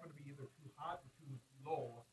happen to be either too hot or too low.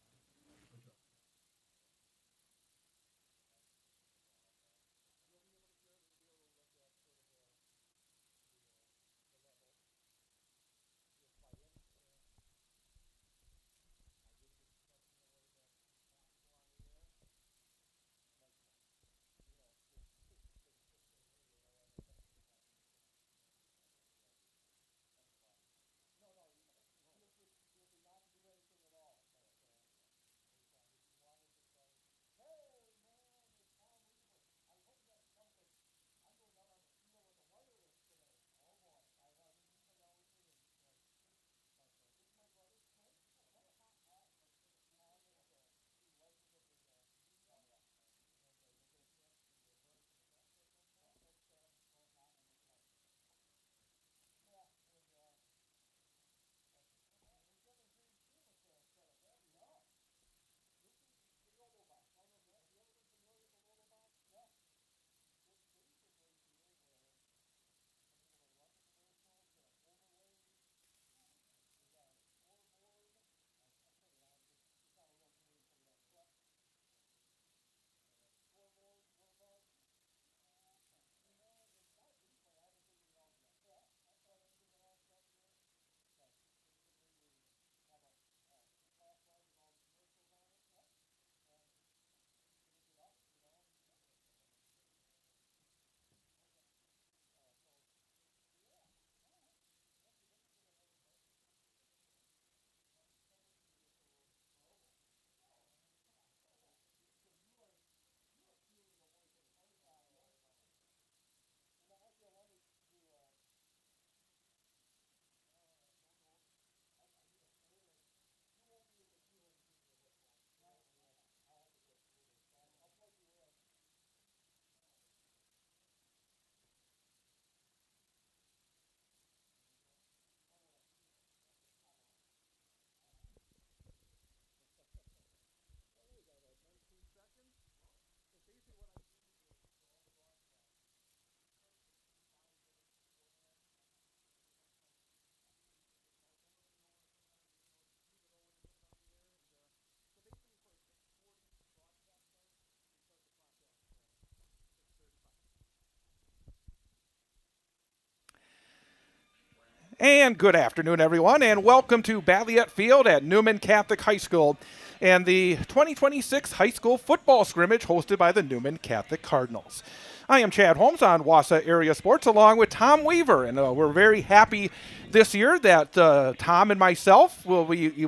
And good afternoon, everyone, and welcome to Balliet Field at Newman Catholic High School and the 2026 high school football scrimmage hosted by the Newman Catholic Cardinals. I am Chad Holmes on Wausau Area Sports along with Tom Weaver, and we're very happy this year that Tom and myself will be,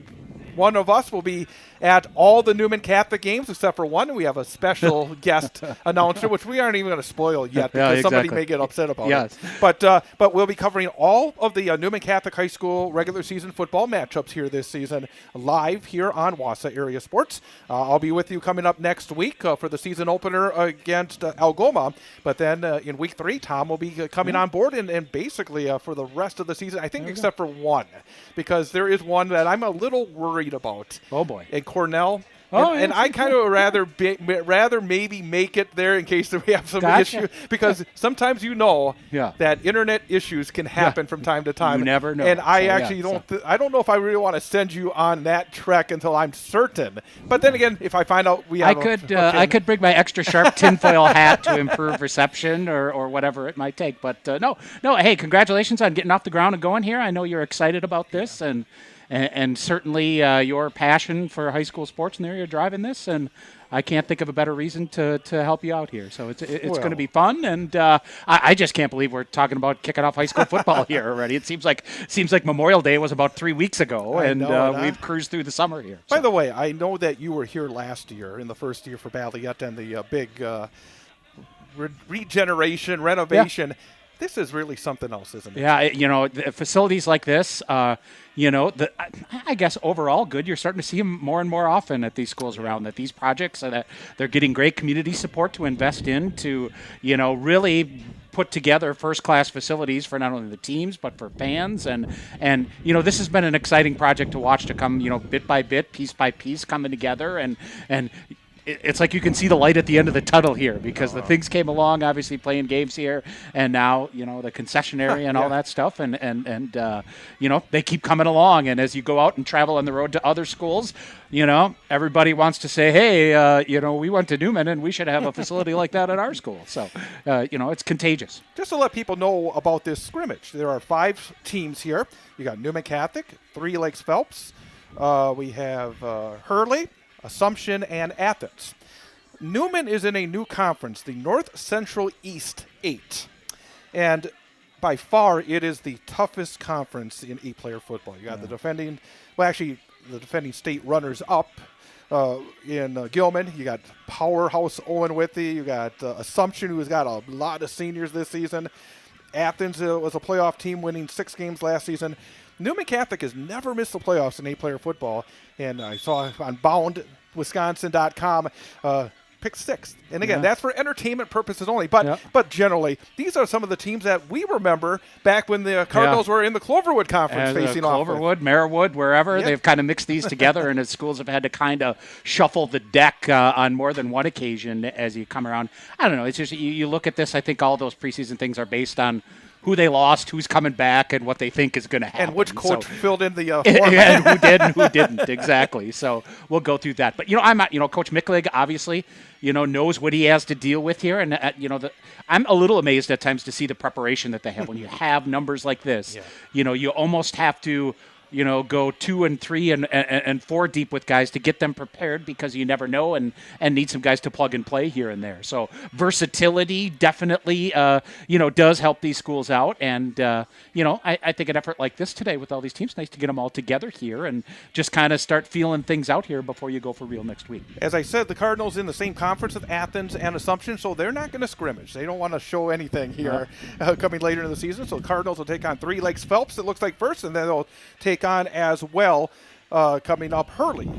one of us will be at all the Newman Catholic games except for one. We have a special guest announcer, which we aren't even going to spoil yet because somebody may get upset about it. But we'll be covering all of the Newman Catholic High School regular season football matchups here this season live here on Wausau Area Sports. I'll be with you coming up next week for the season opener against Algoma. But then in week 3, Tom will be coming on board and basically for the rest of the season, I think except for one, because there is one that I'm a little worried about. Oh, boy. Cornell. And I kind of rather maybe make it there in case we have some issue, because sometimes that internet issues can happen from time to time. You never know. And I I don't know if I really want to send you on that trek until I'm certain. But then again, if I find out I could bring my extra sharp tinfoil hat to improve reception or whatever it might take. But no. Hey, congratulations on getting off the ground and going here. I know you're excited about this and certainly your passion for high school sports and there you're driving this, and I can't think of a better reason to help you out here. So it's going to be fun, and I just can't believe we're talking about kicking off high school football here already. It seems like Memorial Day was about 3 weeks ago, and we've cruised through the summer here. By the way, I know that you were here last year in the first year for Balliet and the big regeneration, renovation. Yeah. This is really something else, isn't it? Yeah, facilities like this, I guess overall good. You're starting to see them more and more often at these schools around, that these projects that they're getting great community support to invest in to, really put together first-class facilities for not only the teams but for fans. And this has been an exciting project to watch to come, bit by bit, piece by piece coming together. And it's like you can see the light at the end of the tunnel here because the things came along, obviously playing games here, and now the concession area and all that stuff, and they keep coming along. And as you go out and travel on the road to other schools, everybody wants to say, hey, we went to Newman and we should have a facility like that at our school. So it's contagious. Just to let people know about this scrimmage, there are 5 teams here. You got Newman Catholic, 3 Lakes Phelps. We have Hurley, Assumption, and Athens. Newman is in a new conference, the North Central East 8. And by far, it is the toughest conference in 8-player football. You got the defending state runners-up in Gilman. You got powerhouse Owen Withy. You got Assumption, who's got a lot of seniors this season. Athens was a playoff team, winning 6 games last season. Newman Catholic has never missed the playoffs in 8-player football, and I saw on BoundWisconsin.com picked 6th. And again, that's for entertainment purposes only. But generally, these are some of the teams that we remember back when the Cardinals were in the Cloverwood Conference facing off. Cloverwood, Merriwood, wherever. They've kind of mixed these together, and the schools have had to kind of shuffle the deck on more than one occasion as you come around. I don't know. It's just you look at this, I think all those preseason things are based on who they lost, who's coming back, and what they think is going to happen. And which coach filled in the and who did and who didn't, exactly. So we'll go through that. But, Coach Micklig, obviously, knows what he has to deal with here. And, I'm a little amazed at times to see the preparation that they have. When you have numbers like this, you almost have to go 2 and 3 and 4 deep with guys to get them prepared because you never know and need some guys to plug and play here and there. So versatility definitely, does help these schools out. And, I think an effort like this today with all these teams, nice to get them all together here and just kind of start feeling things out here before you go for real next week. As I said, the Cardinals in the same conference with Athens and Assumption, so they're not going to scrimmage. They don't want to show anything here coming later in the season. So the Cardinals will take on 3 Lakes Phelps, it looks like, first, and then they'll take on as well coming up Hurley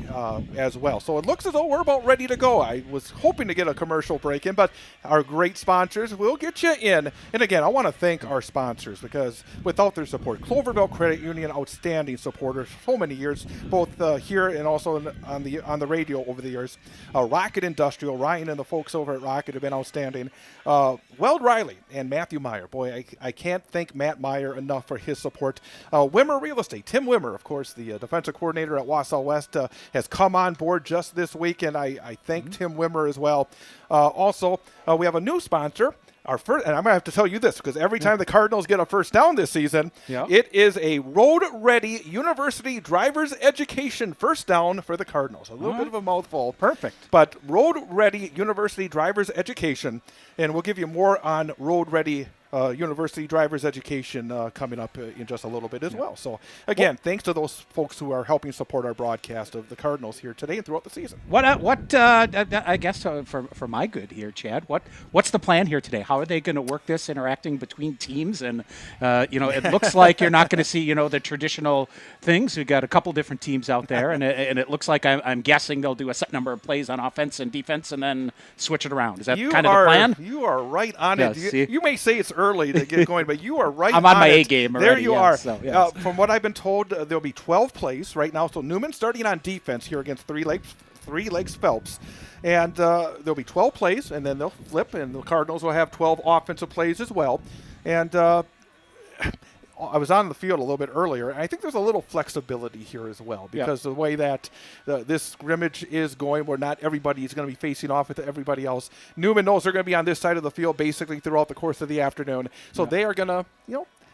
as well. So it looks as though we're about ready to go. I was hoping to get a commercial break in, but our great sponsors will get you in. And again, I want to thank our sponsors because without their support, Cloverville Credit Union, outstanding supporters, so many years, both here and also on the radio over the years. Rocket Industrial, Ryan and the folks over at Rocket have been outstanding. Weld Riley and Matthew Meyer. Boy, I can't thank Matt Meyer enough for his support. Wimmer Real Estate, Tim Wimmer, of course, the defensive coordinator at Wausau West, has come on board just this week, and I thank Tim Wimmer as well. Also, we have a new sponsor. Our first, and I'm going to have to tell you this because every time the Cardinals get a first down this season, it is a road-ready university driver's education first down for the Cardinals. A little bit of a mouthful. Perfect. But road-ready university driver's education, and we'll give you more on road-ready university driver's education coming up in just a little bit as well. So, again, thanks to those folks who are helping support our broadcast of the Cardinals here today and throughout the season. I guess for my good here, Chad, what's the plan here today? How are they going to work this interacting between teams? And, it looks like you're not going to see, the traditional things. We've got a couple different teams out there, and it looks like I'm guessing they'll do a set number of plays on offense and defense and then switch it around. Is that kind of the plan? You are right on it. You may say it's early to get going, but you are right. I'm on my A game already. There you are. So, yes. From what I've been told, there'll be 12 plays right now. So Newman starting on defense here against 3 Lakes Phelps. And there'll be 12 plays, and then they'll flip, and the Cardinals will have 12 offensive plays as well. And I was on the field a little bit earlier, and I think there's a little flexibility here as well because the way that this scrimmage is going, where not everybody is going to be facing off with everybody else. Newman knows they're going to be on this side of the field basically throughout the course of the afternoon. So they are going to,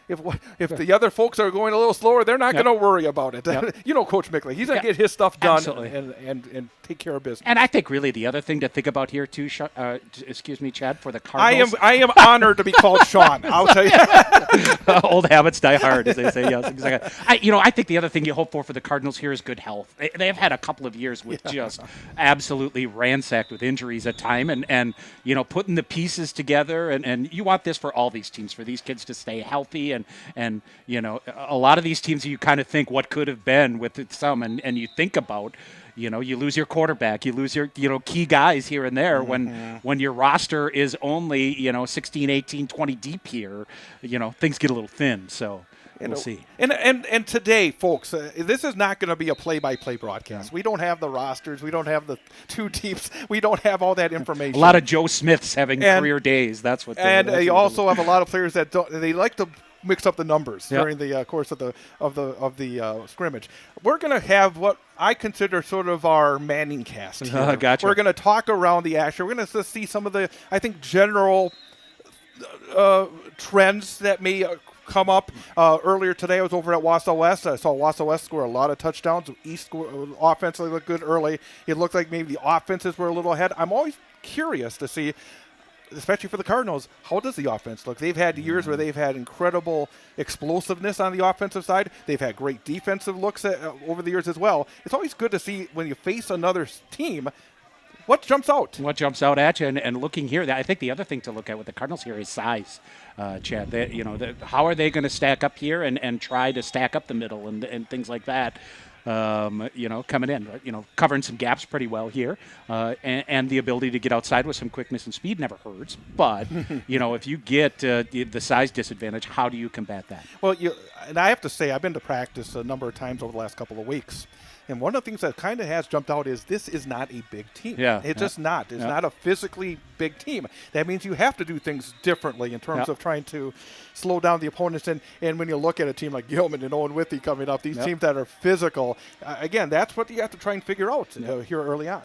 if the other folks are going a little slower, they're not going to worry about it. Coach Micklig, he's going to get his stuff done and take care of business. And I think really the other thing to think about here too, Chad, for the Cardinals. I am honored to be called Sean. I'll tell you. Old habits die hard, as they say. Yes, exactly. I think the other thing you hope for the Cardinals here is good health. They have had a couple of years with just absolutely ransacked with injuries at time, and putting the pieces together, and you want this for all these teams, for these kids to stay healthy, and a lot of these teams you kind of think what could have been with some, and you think about You lose your quarterback, you lose your key guys here and there. When your roster is only 16, 18, 20 deep here, things get a little thin. So we'll see. And today, folks, this is not going to be a play-by-play broadcast. We don't have the rosters. We don't have the two teams. We don't have all that information. A lot of Joe Smiths having career days. That's what. They also have a lot of players that they like to mix up the numbers during the course of the scrimmage. We're going to have what I consider sort of our Manning cast here. Gotcha. We're going to talk around the action. We're going to see some of the, I think, general trends that may come up. Earlier today, I was over at Wausau West. I saw Wausau West score a lot of touchdowns. East offensively looked good early. It looked like maybe the offenses were a little ahead. I'm always curious to see, especially for the Cardinals, how does the offense look? They've had years where they've had incredible explosiveness on the offensive side. They've had great defensive looks over the years as well. It's always good to see when you face another team, what jumps out? What jumps out at you? And looking here, I think the other thing to look at with the Cardinals here is size, Chad. How are they going to stack up here and try to stack up the middle and things like that? Coming in, covering some gaps pretty well here, and the ability to get outside with some quickness and speed never hurts. But, if you get the size disadvantage, how do you combat that? Well, and I have to say, I've been to practice a number of times over the last couple of weeks. And one of the things that kind of has jumped out is this is not a big team. It's just not. It's not a physically big team. That means you have to do things differently in terms of trying to slow down the opponents. And when you look at a team like Gilman and Owen Withey coming up, these teams that are physical, again, that's what you have to try and figure out here early on.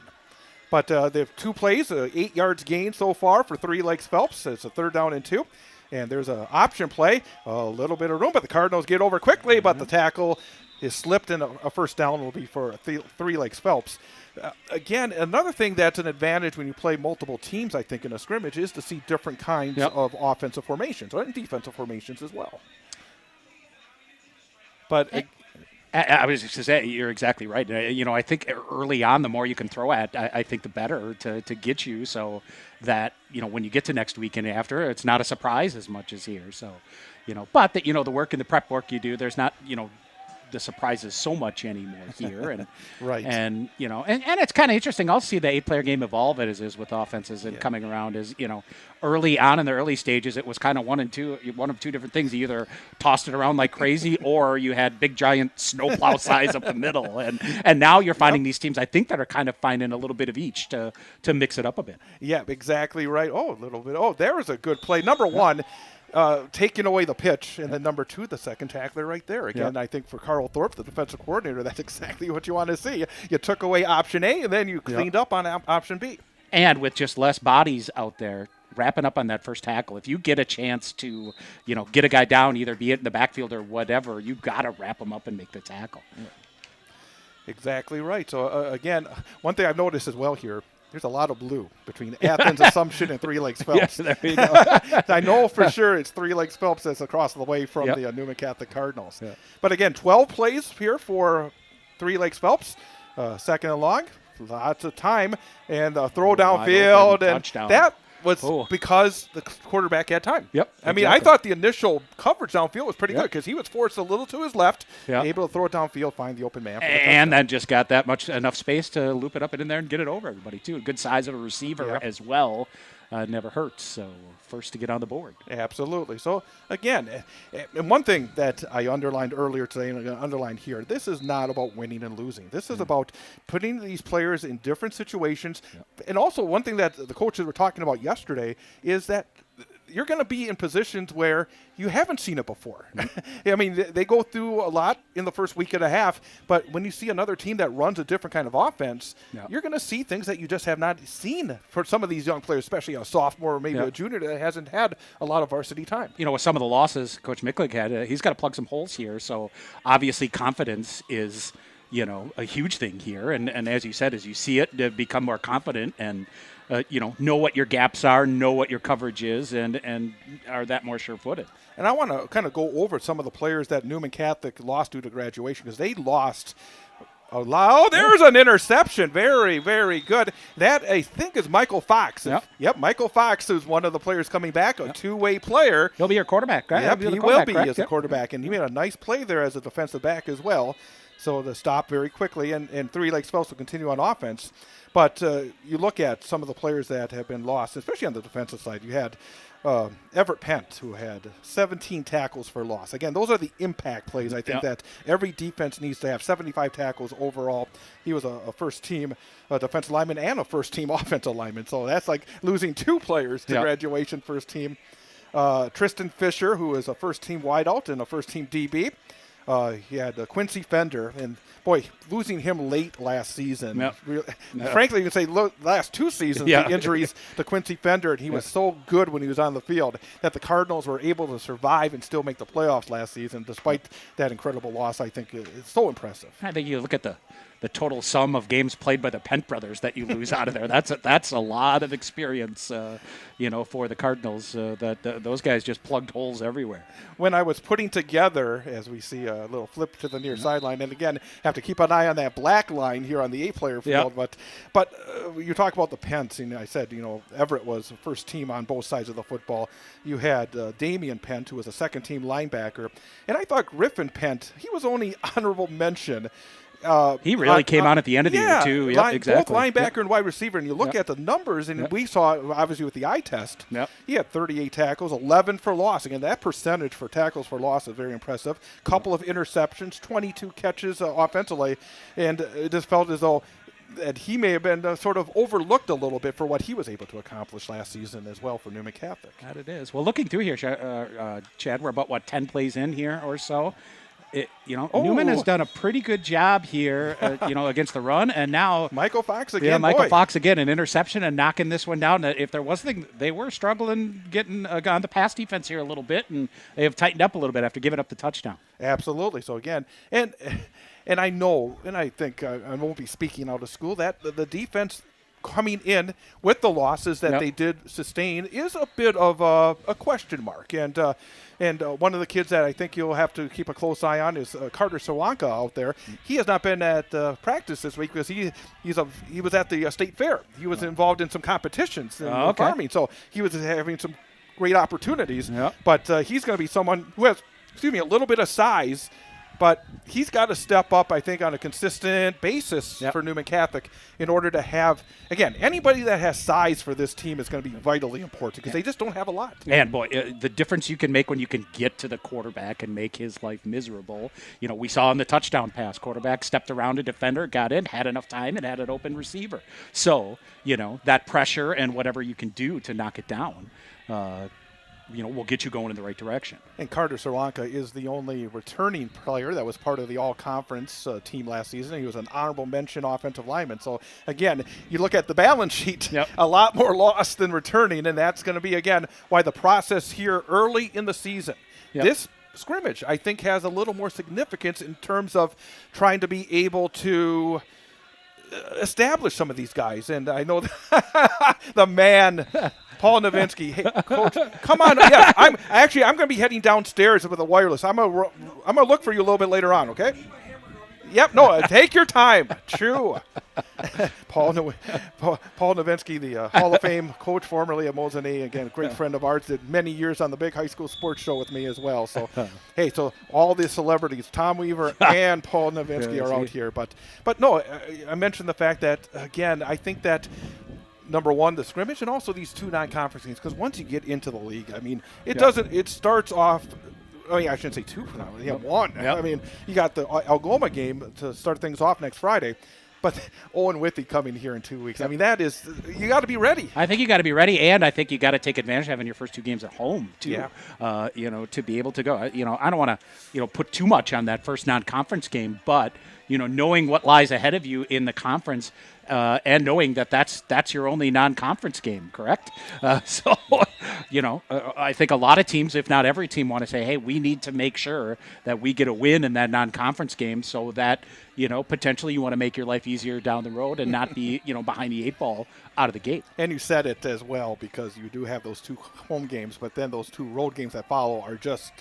But they have 2 plays, 8 yards gained so far for 3 Lakes Phelps. It's a 3rd down and 2. And there's an option play, a little bit of room, but the Cardinals get over quickly, but the tackle is slipped, and a first down will be for 3 Lakes Phelps. Again, another thing that's an advantage when you play multiple teams, I think, in a scrimmage is to see different kinds of offensive formations and defensive formations as well. But I was just saying, you're exactly right. I think early on, the more you can throw at, I think the better to get you, so that when you get to next week and after, it's not a surprise as much as here. So, but that the work and the prep work you do, there's not the surprises so much anymore here, and right, and and it's kind of interesting. I'll see the 8-player game evolve as is with offenses and coming around. As early on in the early stages, it was kind of one of two different things. You either tossed it around like crazy, or you had big giant snowplow size up the middle. And now you're finding these teams, I think, that are kind of finding a little bit of each to mix it up a bit. Yeah, exactly right. Oh, a little bit. Oh, there was a good play. Number one. Taking away the pitch, and then number 2, the second tackler right there. Again, I think for Carl Thorpe, the defensive coordinator, that's exactly what you want to see. You took away option A, and then you cleaned up on option B. And with just less bodies out there, wrapping up on that first tackle, if you get a chance to, get a guy down, either be it in the backfield or whatever, you got to wrap him up and make the tackle. Yeah. Exactly right. So, again, one thing I've noticed as well here, there's a lot of blue between Athens, Assumption, and 3 Lakes Phelps. There you go. I know for sure it's 3 Lakes Phelps that's across the way from the Newman Catholic Cardinals. But again, 12 plays here for 3 Lakes Phelps. 2nd and long, lots of time, and throw downfield, and touchdown. that was because the quarterback had time. Yep. I mean, I thought the initial coverage downfield was pretty good because he was forced a little to his left, able to throw it downfield, find the open man. And then just got that enough space to loop it up and in there and get it over everybody, too. Good size of a receiver as well. Never hurts. So first to get on the board. Absolutely. So, again, and one thing that I underlined earlier today and I'm going to underline here, this is not about winning and losing. This is about putting these players in different situations. And also one thing that the coaches were talking about yesterday is that you're going to be in positions where you haven't seen it before. I mean, they go through a lot in the first week and a half, but when you see another team that runs a different kind of offense, you're going to see things that you just have not seen for some of these young players, especially a sophomore or maybe a junior that hasn't had a lot of varsity time. With some of the losses Coach Miklik had, he's got to plug some holes here. So obviously confidence is, a huge thing here. And as you said, as you see it, to become more confident and know what your gaps are, know what your coverage is, and are that more sure-footed. And I want to kind of go over some of the players that Newman Catholic lost due to graduation because they lost a lot. Oh, there's an interception. Very, very good. That, I think, is Michael Fox. Yep, Michael Fox is one of the players coming back, a two-way player. He'll be your quarterback, right? Yep, he will be as a quarterback, and he made a nice play there as a defensive back as well. So they stop very quickly, and Three Lakes Phelps will continue on offense. But you look at some of the players that have been lost, especially on the defensive side. You had Everett Pent, who had 17 tackles for loss. Again, those are the impact plays. I think that every defense needs to have 75 tackles overall. He was a first-team defensive lineman and a first-team offensive lineman. So that's like losing 2 players to graduation first team. Tristan Fisher, who is a first-team wideout and a first-team DB. He had Quincy Fender, and boy, losing him late last season. Frankly, you can say last 2 seasons, the injuries to Quincy Fender, and he was so good when he was on the field that the Cardinals were able to survive and still make the playoffs last season, despite that incredible loss. I think it's so impressive. I think you look at the total sum of games played by the Pent brothers that you lose out of there. That's a lot of experience, for the Cardinals. Those guys just plugged holes everywhere. When I was putting together, as we see a little flip to the near sideline, and again, have to keep an eye on that black line here on the 8-player field. But you talk about the Pents, and I said, Everett was the first team on both sides of the football. You had Damian Pent, who was a second-team linebacker, and I thought Griffin Pent, he was only honorable mention. He really came on at the end of the year, too. Both linebacker and wide receiver. And you look at the numbers, and we saw, obviously, with the eye test, he had 38 tackles, 11 for loss. Again, that percentage for tackles for loss is very impressive. Couple of interceptions, 22 catches offensively. And it just felt as though that he may have been sort of overlooked a little bit for what he was able to accomplish last season as well for Newman Catholic. That it is. Well, looking through here, Chad, we're about, 10 plays in here or so. Newman has done a pretty good job here, against the run, and now Michael Fox again. Yeah, Michael Fox again, an interception and knocking this one down. If there was anything, they were struggling getting on the pass defense here a little bit, and they have tightened up a little bit after giving up the touchdown. Absolutely. So again, and I know, and I think I won't be speaking out of school, that the defense coming in with the losses that they did sustain is a bit of a question mark. And one of the kids that I think you'll have to keep a close eye on is Carter Sawanka out there. He has not been at practice this week because he was at the state fair. He was involved in some competitions in farming, so he was having some great opportunities. But he's going to be someone who has, a little bit of size, but he's got to step up, I think, on a consistent basis for Newman Catholic in order to have, again, anybody that has size for this team is going to be vitally important because they just don't have a lot. And, boy, the difference you can make when you can get to the quarterback and make his life miserable. We saw in the touchdown pass, quarterback stepped around a defender, got in, had enough time, and had an open receiver. So, that pressure and whatever you can do to knock it down, will get you going in the right direction. And Carter Sawanka is the only returning player that was part of the all-conference team last season. He was an honorable mention offensive lineman. So, again, you look at the balance sheet, a lot more lost than returning, and that's going to be, again, why the process here early in the season. This scrimmage, I think, has a little more significance in terms of trying to be able to establish some of these guys. And I know the man – Paul Nowinski, hey, Coach, come on. Yeah, I'm going to be heading downstairs with a wireless. I'm gonna look for you a little bit later on, okay? Yep, no, take your time. True. Paul Nowinski, the Hall of Fame coach formerly at Mosinee, again, a great friend of ours, did many years on the Big High School Sports Show with me as well. So, hey, so all the celebrities, Tom Weaver and Paul Nowinski are out here. But no, I mentioned the fact that, again, I think that number one, the scrimmage, and also these 2 non-conference games. Because once you get into the league, I mean, it starts off. I mean, I shouldn't say 2 for now. You have 1. I mean, you got the Algoma game to start things off next Friday. But Owen Withy coming here in 2 weeks. I mean, you got to be ready. I think you got to be ready, and I think you got to take advantage of having your first 2 games at home too. To be able to go. I don't want to put too much on that first non-conference game, but knowing what lies ahead of you in the conference. And knowing that that's your only non-conference game, correct? I think a lot of teams, if not every team, want to say, hey, we need to make sure that we get a win in that non-conference game so that, potentially you want to make your life easier down the road and not be, behind the 8 ball out of the gate. And you said it as well because you do have those 2 home games, but then those 2 road games that follow are just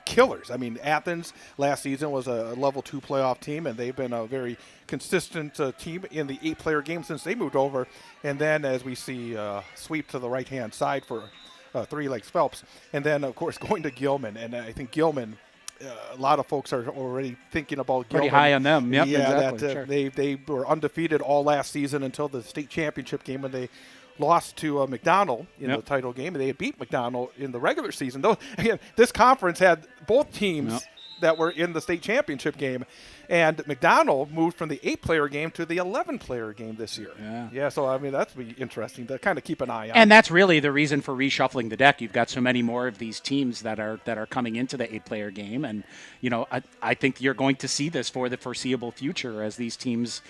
killers. I mean, Athens last season was a level 2 playoff team, and they've been a very consistent team in the 8-player game since they moved over. And then as we see sweep to the right-hand side for Three Lakes Phelps. And then, of course, going to Gilman. And I think Gilman, a lot of folks are already thinking about Pretty Gilman. high on them. Yep, Yeah, exactly. that Sure. they were undefeated all last season until the state championship game when they lost to McDonald in Yep. the title game, and they had beat McDonald in the regular season. Though again, this conference had both teams Yep. that were in the state championship game, and McDonald moved from the 8-player game to the 11-player game this year. Yeah. So I mean that's be interesting to kind of keep an eye on. And that's really the reason for reshuffling the deck. You've got so many more of these teams that are coming into the 8-player game, and I think you're going to see this for the foreseeable future as these teams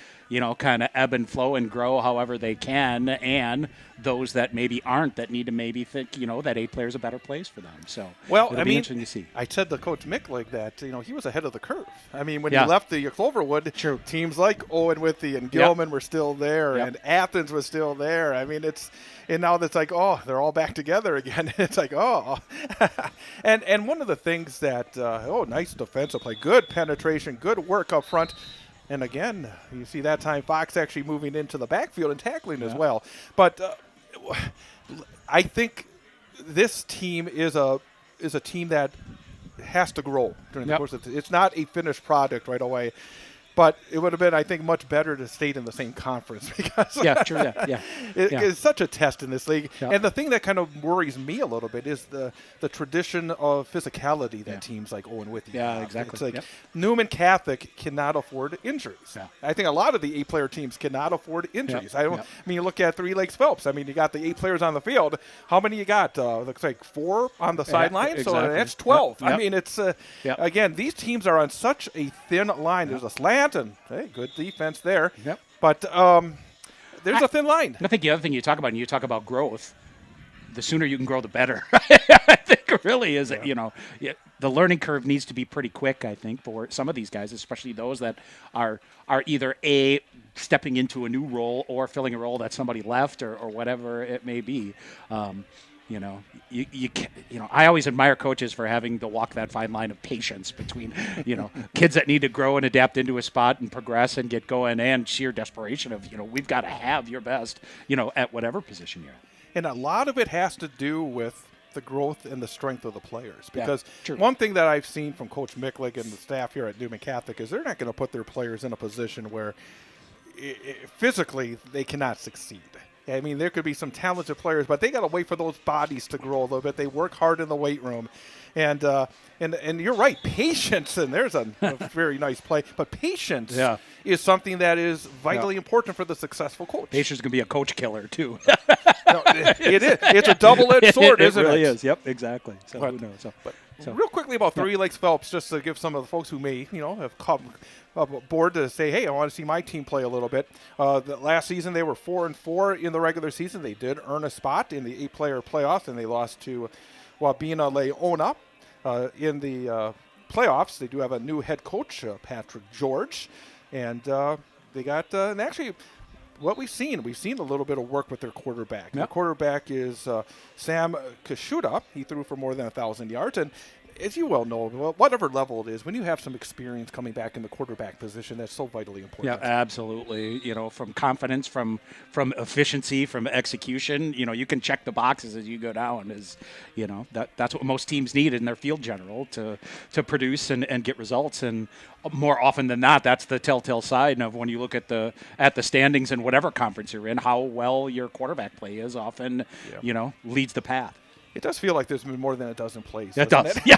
kind of ebb and flow and grow however they can, and those that maybe aren't, that need to maybe think that 8-player is a better place for them. So well, it'll I be mean, interesting to see. I said to Coach Mick that he was ahead of the curve. I mean, when Yeah. he left the Cloverwood, True. teams like Owen Withy and Gilman were still there, Yep. and Athens was still there. I mean, and now it's like, oh, they're all back together again. It's like, oh, and one of the things that nice defensive play, good penetration, good work up front. And again, you see that time Fox actually moving into the backfield and tackling as well. But I think this team is a team that has to grow during the course of it. It's not a finished product right away. But it would have been, I think, much better to stay in the same conference because it's such a test in this league. Yeah. And the thing that kind of worries me a little bit is the tradition of physicality that teams like Owen Withy Yeah, have. exactly. It's like Newman Catholic cannot afford injuries. Yeah. I think a lot of the 8-player teams cannot afford injuries. Yeah. I mean, you look at 3 Lakes Phelps. I mean, you got the 8 players on the field. How many you got? Looks like 4 on the sideline. exactly. So that's 12. Yep. I mean, it's Yep. again, these teams are on such a thin line. There's a slant and hey, good defense there. Yep. But there's a thin line. I think the other thing you talk about, and you talk about growth, the sooner you can grow, the better. I think it really is, the learning curve needs to be pretty quick, I think, for some of these guys, especially those that are either stepping into a new role or filling a role that somebody left or whatever it may be. You can, I always admire coaches for having to walk that fine line of patience between, kids that need to grow and adapt into a spot and progress and get going, and sheer desperation of, we've got to have your best, at whatever position you're at. And a lot of it has to do with the growth and the strength of the players. Because true. one thing that I've seen from Coach Micklig and the staff here at Newman Catholic is they're not going to put their players in a position where physically they cannot succeed. I mean, there could be some talented players, but they got to wait for those bodies to grow a little bit. They work hard in the weight room. And you're right, patience, and there's a very nice play, but patience is something that is vitally important for the successful coach. Patience can be a coach killer, too. No, it is. It's a double-edged sword, isn't it? It really is. Yep, exactly. So who knows? So real quickly about 3 Lakes Phelps, just to give some of the folks who may, have come aboard to say, hey, I want to see my team play a little bit. The last season they were 4-4 in the regular season. They did earn a spot in the 8-player playoffs, and they lost to Wabena Leona in the playoffs. They do have a new head coach, Patrick George, and they got and actually. What we've seen a little bit of work with their quarterback. Their quarterback is Sam Kashuda. He threw for more than 1,000 yards. And as you well know, whatever level it is, when you have some experience coming back in the quarterback position, that's so vitally important. Yeah, absolutely. From confidence, from efficiency, from execution, you can check the boxes as you go down. That's what most teams need in their field general to produce and get results. And more often than not, that's the telltale sign of when you look at the standings in whatever conference you're in, how well your quarterback play is often, leads the path. It does feel like there's been more than a dozen plays. It does. Yeah.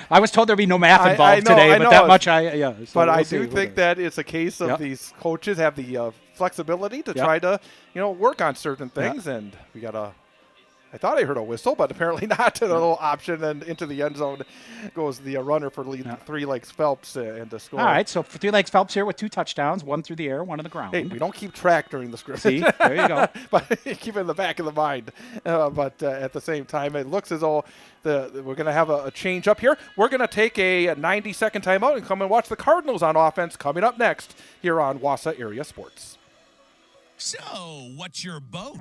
I was told there'd be no math involved today, but that much So but we'll I see. do think that it's a case of these coaches have the flexibility to try to, work on certain things. And we got I thought I heard a whistle, but apparently not. A little option, and into the end zone goes the runner for 3 Lakes Phelps and to score. All right, so for 3 Lakes Phelps here with 2 touchdowns, 1 through the air, 1 on the ground. Hey, we don't keep track during the scrimmage. See, there you go. But keep it in the back of the mind. But at the same time, it looks as though we're going to have a change up here. We're going to take a 90-second timeout and come and watch the Cardinals on offense coming up next here on Wausau Area Sports. So, what's your boat?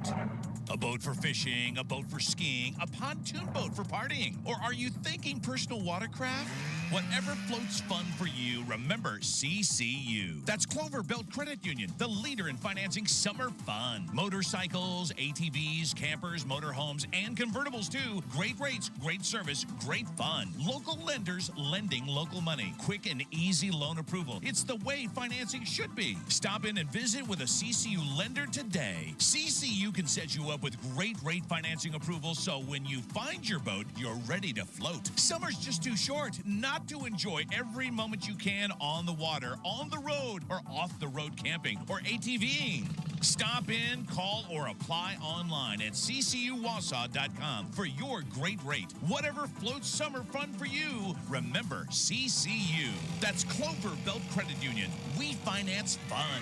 A boat for fishing, a boat for skiing, a pontoon boat for partying? Or are you thinking personal watercraft? Whatever floats fun for you, remember CCU. That's Clover Belt Credit Union, the leader in financing summer fun. Motorcycles, ATVs, campers, motorhomes, and convertibles too. Great rates, great service, great fun. Local lenders lending local money. Quick and easy loan approval. It's the way financing should be. Stop in and visit with a CCU lender today. CCU can set you up with great rate financing approval, so when you find your boat, you're ready to float. Summer's just too short not to enjoy every moment you can on the water, on the road, or off the road camping or ATVing. Stop in, call, or apply online at ccuwausau.com for your great rate. Whatever floats summer fun for you, remember CCU. That's Clover Belt Credit Union. We finance fun.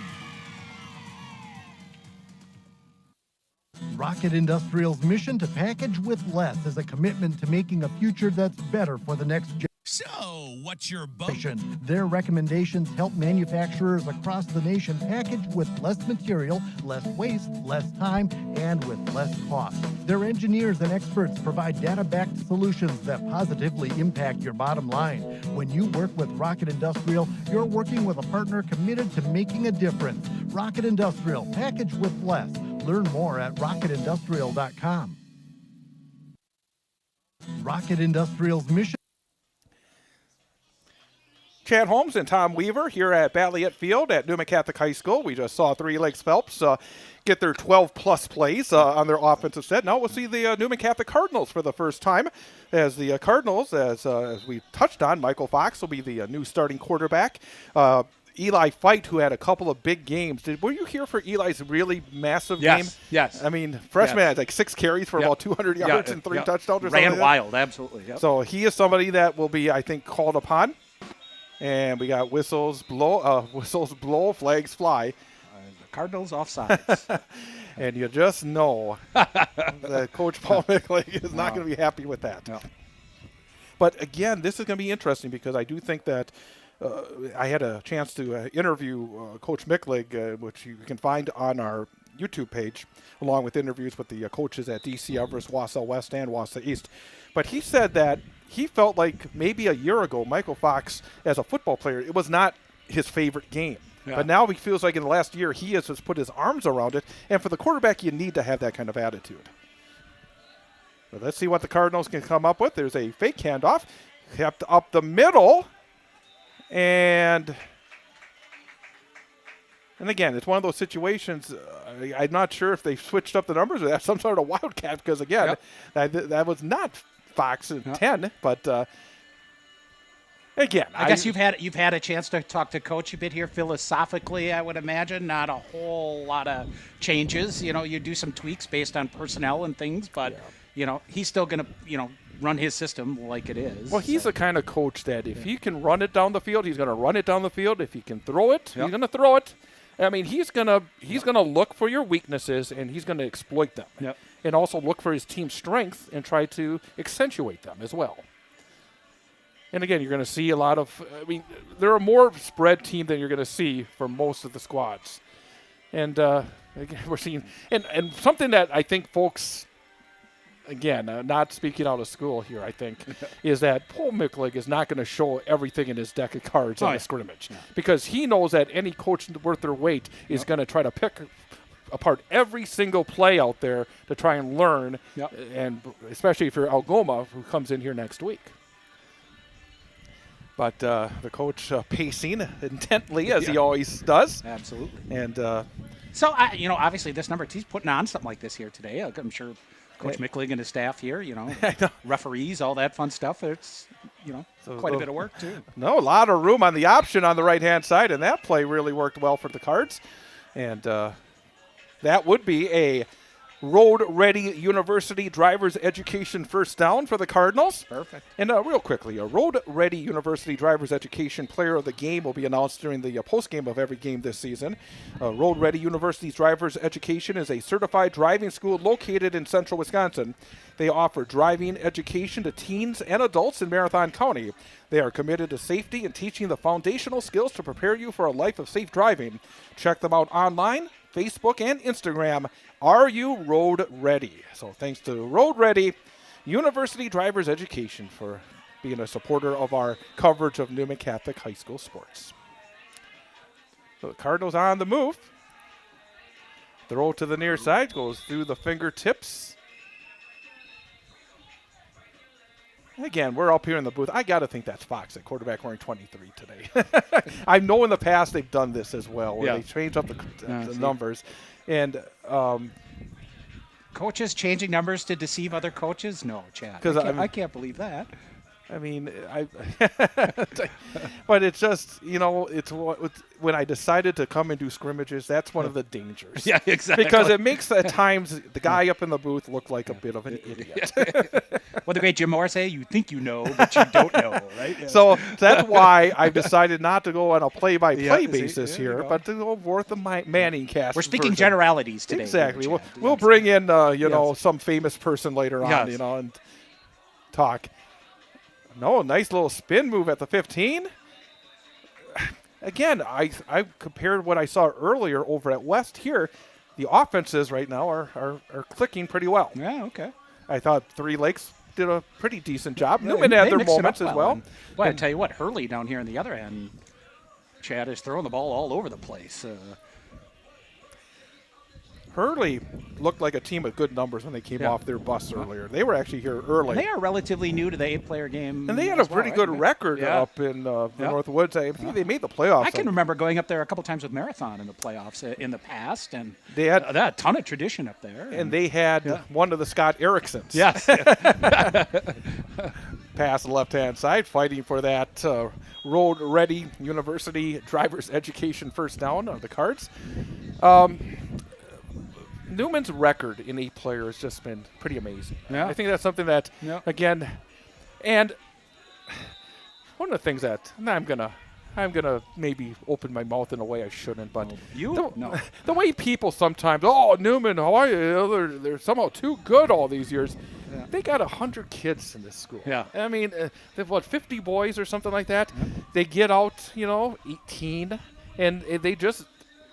Rocket Industrial's mission to package with less is a commitment to making a future that's better for the next So, what's your boat? generation. Their recommendations help manufacturers across the nation package with less material, less waste, less time, and with less cost. Their engineers and experts provide data-backed solutions that positively impact your bottom line. When you work with Rocket Industrial, you're working with a partner committed to making a difference. Rocket Industrial, package with less. Learn more at rocketindustrial.com. Rocket Industrial's mission. Chad Holmes and Tom Weaver here at Balliet Field at Newman Catholic High School. We just saw Three Lakes Phelps get their 12-plus plays on their offensive set. Now we'll see the Newman Catholic Cardinals for the first time. As the Cardinals, as we touched on, Michael Fox will be the new starting quarterback. Eli Fight, who had a couple of big games. Were you here for Eli's really massive game? Yes. I mean, freshman had like 6 carries for about 200 yards and 3 touchdowns or something. Ran wild, absolutely. Yep. So he is somebody that will be, I think, called upon. And we got whistles blow, flags fly. The Cardinals offsides. And you just know that Coach Paul Mickling is not going to be happy with that. No. But again, this is going to be interesting because I do think that I had a chance to interview Coach Mickling, which you can find on our YouTube page, along with interviews with the coaches at DC Everest, Wausau West, and Wausau East. But he said that he felt like maybe a year ago, Michael Fox, as a football player, it was not his favorite game. Yeah. But now he feels like in the last year he has just put his arms around it. And for the quarterback, you need to have that kind of attitude. But let's see what the Cardinals can come up with. There's a fake handoff, kept up the middle. And again, it's one of those situations. I'm not sure if they switched up the numbers or that's some sort of wildcat because, again, that was not Fox in 10. But, again. I guess you've had a chance to talk to Coach a bit here philosophically, I would imagine. Not a whole lot of changes. You know, you do some tweaks based on personnel and things. But, you know, he's still going to, run his system like it is. Well, he's the kind of coach that if he can run it down the field, he's going to run it down the field. If he can throw it, he's going to throw it. I mean, he's gonna look for your weaknesses and he's going to exploit them. Yep. And also look for his team's strength and try to accentuate them as well. And again, you're going to see a lot of. I mean, they're a more spread team than you're going to see for most of the squads. And again, we're seeing and something that I think folks. Again, not speaking out of school here, I think, is that Paul Mickling is not going to show everything in his deck of cards on the scrimmage because he knows that any coach worth their weight is going to try to pick apart every single play out there to try and learn, and especially if you're Algoma, who comes in here next week. But the coach pacing intently, as he always does. Absolutely. And so, obviously this number, he's putting on something like this here today. I'm sure Coach Mickling and his staff here, referees, all that fun stuff. It's, quite a bit of work, too. No, a lot of room on the option on the right-hand side, and that play really worked well for the Cards. And that would be a Road Ready University driver's education first down for the Cardinals. Perfect. And real quickly, a Road Ready University driver's education player of the game will be announced during the postgame of every game this season. Road Ready University's driver's education is a certified driving school located in central Wisconsin. They offer driving education to teens and adults in Marathon County. They are committed to safety and teaching the foundational skills to prepare you for a life of safe driving. Check them out online Facebook and Instagram. Are you road ready? So thanks to Road Ready University Drivers Education for being a supporter of our coverage of Newman Catholic High School sports. So the Cardinals on the move. Throw to the near side, goes through the fingertips. Again, we're up here in the booth. I got to think that's Fox at quarterback wearing 23 today. I know in the past they've done this as well, where they change up the numbers. And coaches changing numbers to deceive other coaches? No, Chad. I can't believe that. I mean, but it's just, it's when I decided to come and do scrimmages, that's one of the dangers. Yeah, exactly. Because it makes at times the guy up in the booth look like a bit of an idiot. What the great Jim Moore say, you think you know, but you don't know, right? Yeah. So that's why I've decided not to go on a play-by-play basis here, but to go worth the Manning cast. We're speaking version. Generalities today. Exactly. We'll bring in, some famous person later on, and talk. No, nice little spin move at the 15. Again, I compared what I saw earlier over at West here. The offenses right now are clicking pretty well. Yeah, okay. I thought Three Lakes did a pretty decent job. Newman had their moments as well. Well, I tell you what, Hurley down here on the other end, Chad is throwing the ball all over the place. Hurley looked like a team with good numbers when they came off their bus earlier. They were actually here early. And they are relatively new to the 8-player game. And they had a pretty good record up in the Northwoods. I think they made the playoffs. I can remember going up there a couple times with Marathon in the playoffs in the past. And they had a ton of tradition up there. And they had one of the Scott Ericksons. Yes. Pass the left-hand side, fighting for that Road Ready University Drivers Education first down of the Cards. Newman's record in 8-player has just been pretty amazing. Yeah. I think that's something that, again, and one of the things that I'm gonna maybe open my mouth in a way I shouldn't, but the way people sometimes, Newman, how are you? They're somehow too good all these years. Yeah. They got 100 kids in this school. Yeah. I mean, they've 50 boys or something like that. Yeah. They get out, 18, and they just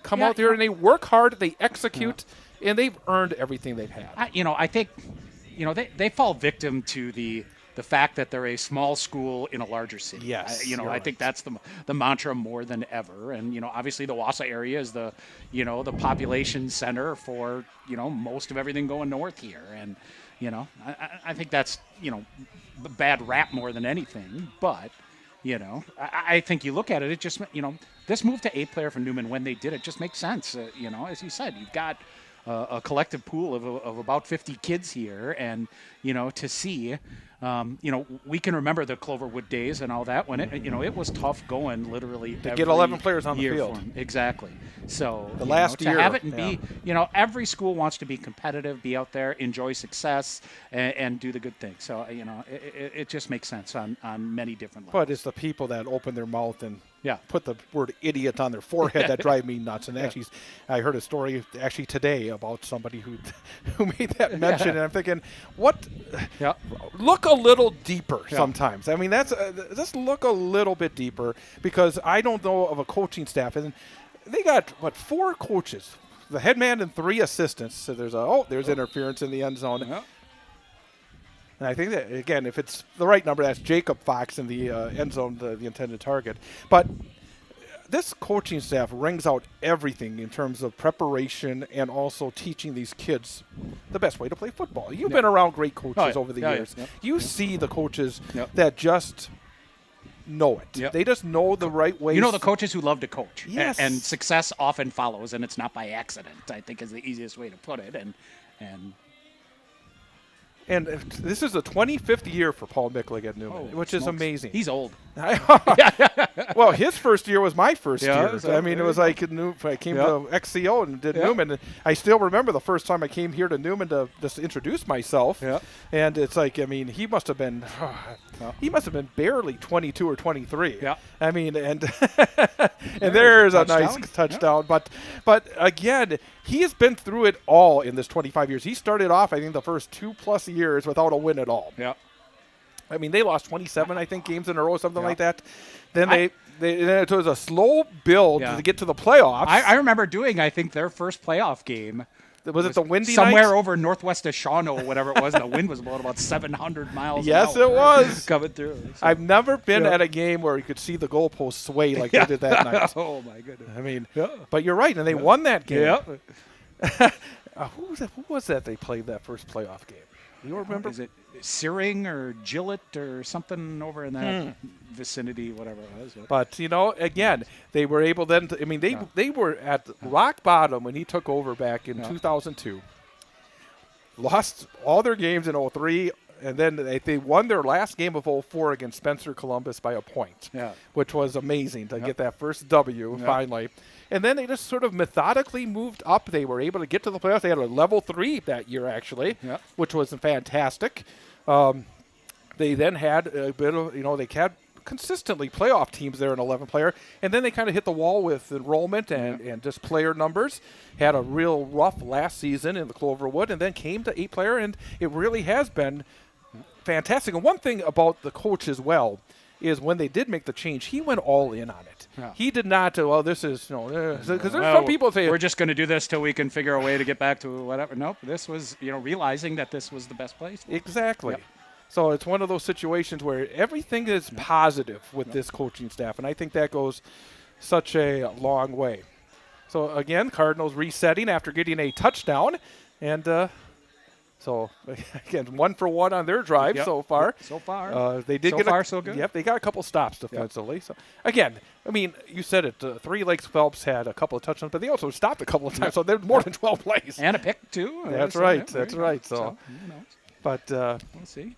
come out there and they work hard. They execute. Yeah. And they've earned everything they've had. I think, they fall victim to the fact that they're a small school in a larger city. Yes. I think that's the mantra more than ever. And, obviously the Wausau area is the population center for, most of everything going north here. And, I think that's, the bad rap more than anything. But, I think you look at it, it just, this move to 8-player from Newman when they did it just makes sense. As you said, you've got a collective pool of about 50 kids here, and to see, we can remember the Cloverwood days and all that when it was tough going literally to get 11 players on the field. Exactly. So the last year to have it and be, every school wants to be competitive, be out there, enjoy success, and do the good thing. So it just makes sense on many different levels. But it's the people that open their mouth and put the word idiot on their forehead that drive me nuts. And actually, I heard a story actually today about somebody who made that mention, and I'm thinking, what? Yeah. Look a little deeper sometimes. I mean, that's just look a little bit deeper, because I don't know of a coaching staff, and they got 4 coaches, the head man and 3 assistants. So there's interference in the end zone. Yeah. And I think that, again, if it's the right number, that's Jacob Fox in the end zone, the intended target. But this coaching staff rings out everything in terms of preparation and also teaching these kids the best way to play football. You've been around great coaches over the years. Yeah. You see the coaches that just know it. Yep. They just know the right way. The coaches who love to coach. Yes. And success often follows, and it's not by accident, I think is the easiest way to put it. And this is the 25th year for Paul Micklig at Newman, which is amazing. He's old. Well, his first year was my first year. So I mean, it was like I came to XCO and did Newman. And I still remember the first time I came here to Newman to just introduce myself. Yeah. And it's like, I mean, he must have been barely 22 or 23. Yeah. I mean, and there's a nice touchdown. But again, he has been through it all in this 25 years. He started off, I think, the first 2+ years without a win at all. Yeah. I mean, they lost 27, I think, games in a row, something like that. Then it was a slow build to get to the playoffs. I remember doing, I think, their first playoff game. Was it the windy somewhere night? over northwest of Shawano, whatever it was. The wind was blowing about 700 miles an hour. Yes, it was. Coming through. So. I've never been at a game where you could see the goalposts sway like they did that night. Oh, my goodness. I mean, but you're right, and they won that game. Yeah. Who was that they played that first playoff game? You remember? Is it Searing or Gillett or something over in that vicinity, whatever it was? But, again, they were able then to, they were at rock bottom when he took over back in 2002. Lost all their games in 03, and then they won their last game of 04 against Spencer Columbus by a point, which was amazing to get that first W finally. And then they just sort of methodically moved up. They were able to get to the playoffs. They had a level 3 that year, actually, which was fantastic. They then had a bit of, they had consistently playoff teams there in 11-player. And then they kind of hit the wall with enrollment and just player numbers. Had a real rough last season in the Cloverwood and then came to 8-player. And it really has been fantastic. And one thing about the coach as well is when they did make the change, he went all in on it. Yeah. He did not, this is, because there's some people say, we're just going to do this till we can figure a way to get back to whatever. Nope, this was, realizing that this was the best place. Exactly. Yep. So it's one of those situations where everything is positive with this coaching staff, and I think that goes such a long way. So, again, Cardinals resetting after getting a touchdown, and so, again, 1 for 1 on their drive so far. So far. They did so good. Yep, they got a couple stops defensively. Yep. So, again, you said it. 3 Lakes Phelps had a couple of touchdowns, but they also stopped a couple of times. So there's more than 12 plays. And a pick, too. That's right. That's right. So, but we'll see.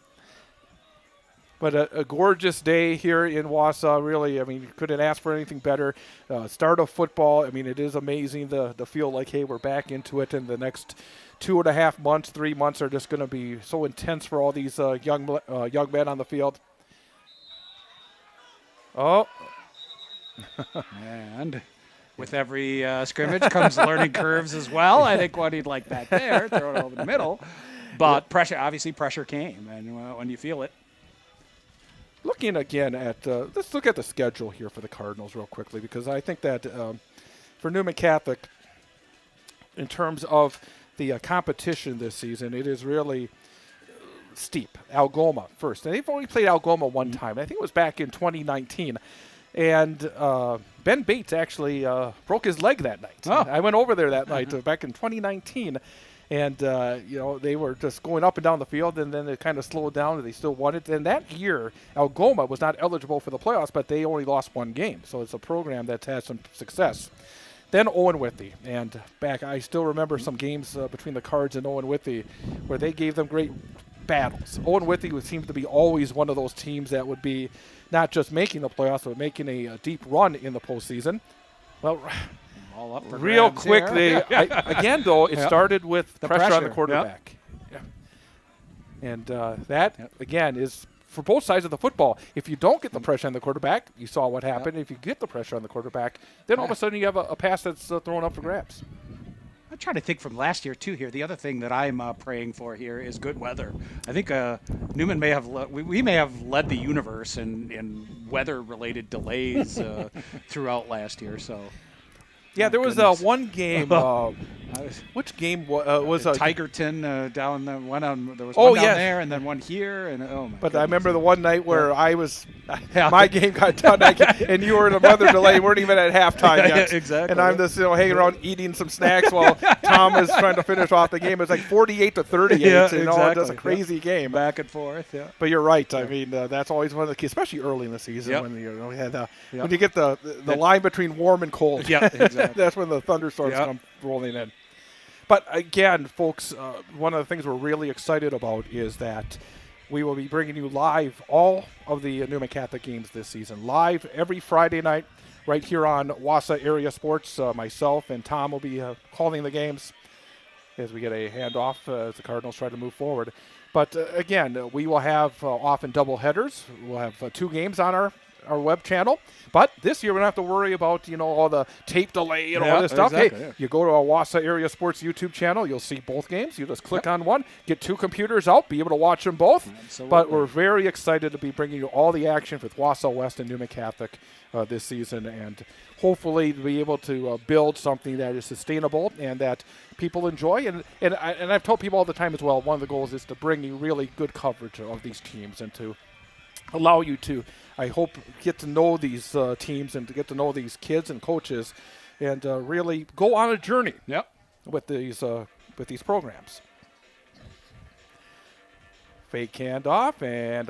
But a gorgeous day here in Wausau, really. You couldn't ask for anything better. Start of football, it is amazing to feel like, hey, we're back into it, and the next 2.5 months, 3 months are just going to be so intense for all these young men on the field. Oh. And with every scrimmage comes learning curves as well. I think what he'd like back there, throw it over the middle. But pressure came, and when you feel it. Looking again at, let's look at the schedule here for the Cardinals real quickly, because I think that for Newman Catholic, in terms of the competition this season, it is really steep. Algoma first. And they've only played Algoma one time. I think it was back in 2019. And Ben Bates actually broke his leg that night. Oh. I went over there that night back in 2019. And, they were just going up and down the field, and then it kind of slowed down, and they still won it. And that year, Algoma was not eligible for the playoffs, but they only lost 1 game. So it's a program that's had some success. Then Owen Withy. And I still remember some games between the Cards and Owen Withy where they gave them great battles. Owen Withy seemed to be always one of those teams that would be not just making the playoffs, but making a deep run in the postseason. Well, all up for real grabs quick, here. again, though, it started with the pressure on the quarterback. Yep. And that, again, is for both sides of the football. If you don't get the pressure on the quarterback, you saw what happened. If you get the pressure on the quarterback, then all of a sudden you have a pass that's thrown up for grabs. I'm trying to think from last year, too, here. The other thing that I'm praying for here is good weather. I think Newman may have we may have led the universe in weather-related delays throughout last year, so... Yeah, there was one game. Which game was Tigerton down the one on? There was one down there, and then one here, and But I remember the one night where I was, my game got done, and you were in a weather delay. You weren't even at halftime yet. Exactly. And I'm just hanging around eating some snacks while Tom is trying to finish off the game. It's like 48-38. Yeah, exactly. Just a crazy game. Back and forth. Yeah. But you're right. I mean, that's always one of the keys, especially early in the season when when you get the line between warm and cold. Yeah. Exactly. That's when the thunderstorms come rolling in. But again, folks, one of the things we're really excited about is that we will be bringing you live all of the Newman Catholic games this season. Live every Friday night right here on Wausau Area Sports. Myself and Tom will be calling the games as we get a handoff as the Cardinals try to move forward. But again, we will have often double headers. We'll have 2 games on our our web channel. But this year we don't have to worry about, all the tape delay and all this stuff. Exactly, Hey, you go to our Wausau Area Sports YouTube channel, you'll see both games. You just click on one, get 2 computers out, be able to watch them both. Absolutely. But we're very excited to be bringing you all the action with Wausau West and Newman Catholic this season, and hopefully be able to build something that is sustainable and that people enjoy. And I've told people all the time as well, one of the goals is to bring you really good coverage of these teams and to allow you to, I hope, get to know these teams and to get to know these kids and coaches and really go on a journey with these programs. Fake handoff, and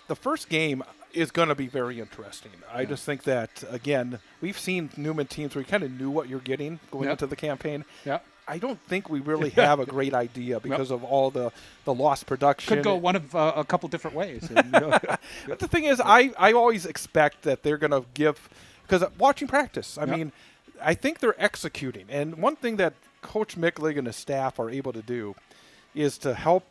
the first game is going to be very interesting. I just think that, again, we've seen Newman teams where you kind of knew what you're getting going into the campaign. I don't think we really have a great idea because of all the lost production. Could go one of a couple different ways. But the thing is, I always expect that they're going to give, because watching practice, I mean, I think they're executing. And one thing that Coach Micklig and his staff are able to do is to help,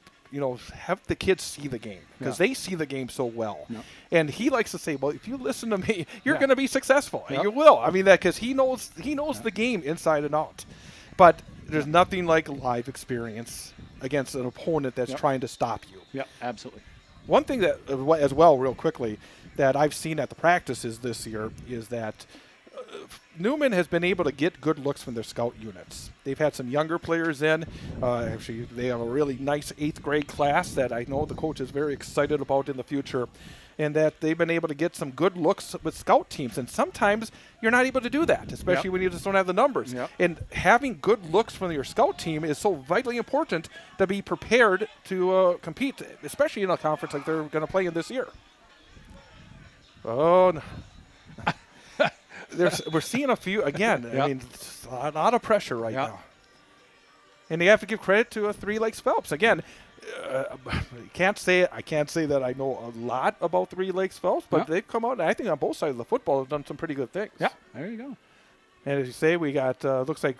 have the kids see the game, because they see the game so well. And he likes to say, well, if you listen to me, you're going to be successful. And you will. I mean, that because he knows the game inside and out. But there's nothing like live experience against an opponent that's trying to stop you. Yeah, absolutely. One thing that, as well, real quickly, that I've seen at the practices this year is that Newman has been able to get good looks from their scout units. They've had some younger players in. Actually, they have a really nice 8th grade class that I know the coach is very excited about in the future, and that they've been able to get some good looks with scout teams. And sometimes you're not able to do that, especially when you just don't have the numbers. And having good looks from your scout team is so vitally important to be prepared to compete, especially in a conference like they're going to play in this year. Oh, no. We're seeing a few, again, I mean, a lot of pressure right now. And you have to give credit to 3 Lakes Phelps. Again, I can't say that I know a lot about 3 Lakes Phelps, but they've come out, and I think on both sides of the football have done some pretty good things. Yeah, there you go. And as you say, we got, looks like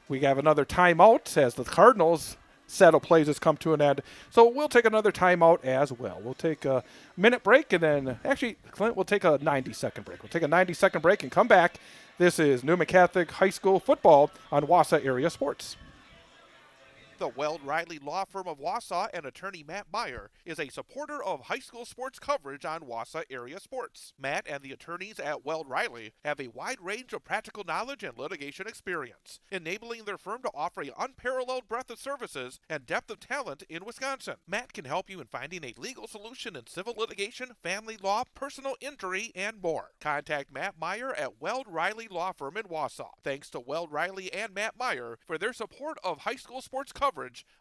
we have another timeout as the Cardinals' set of plays has come to an end. So we'll take another timeout as well. We'll take a minute break, and then, actually, Clint, we'll take a 90-second break. We'll take a 90-second break and come back. This is Newman Catholic High School football on Wausau Area Sports. The Weld Riley Law Firm of Wausau and attorney Matt Meyer is a supporter of high school sports coverage on Wausau Area Sports. Matt and the attorneys at Weld Riley have a wide range of practical knowledge and litigation experience, enabling their firm to offer an unparalleled breadth of services and depth of talent in Wisconsin. Matt can help you in finding a legal solution in civil litigation, family law, personal injury, and more. Contact Matt Meyer at Weld Riley Law Firm in Wausau. Thanks to Weld Riley and Matt Meyer for their support of high school sports coverage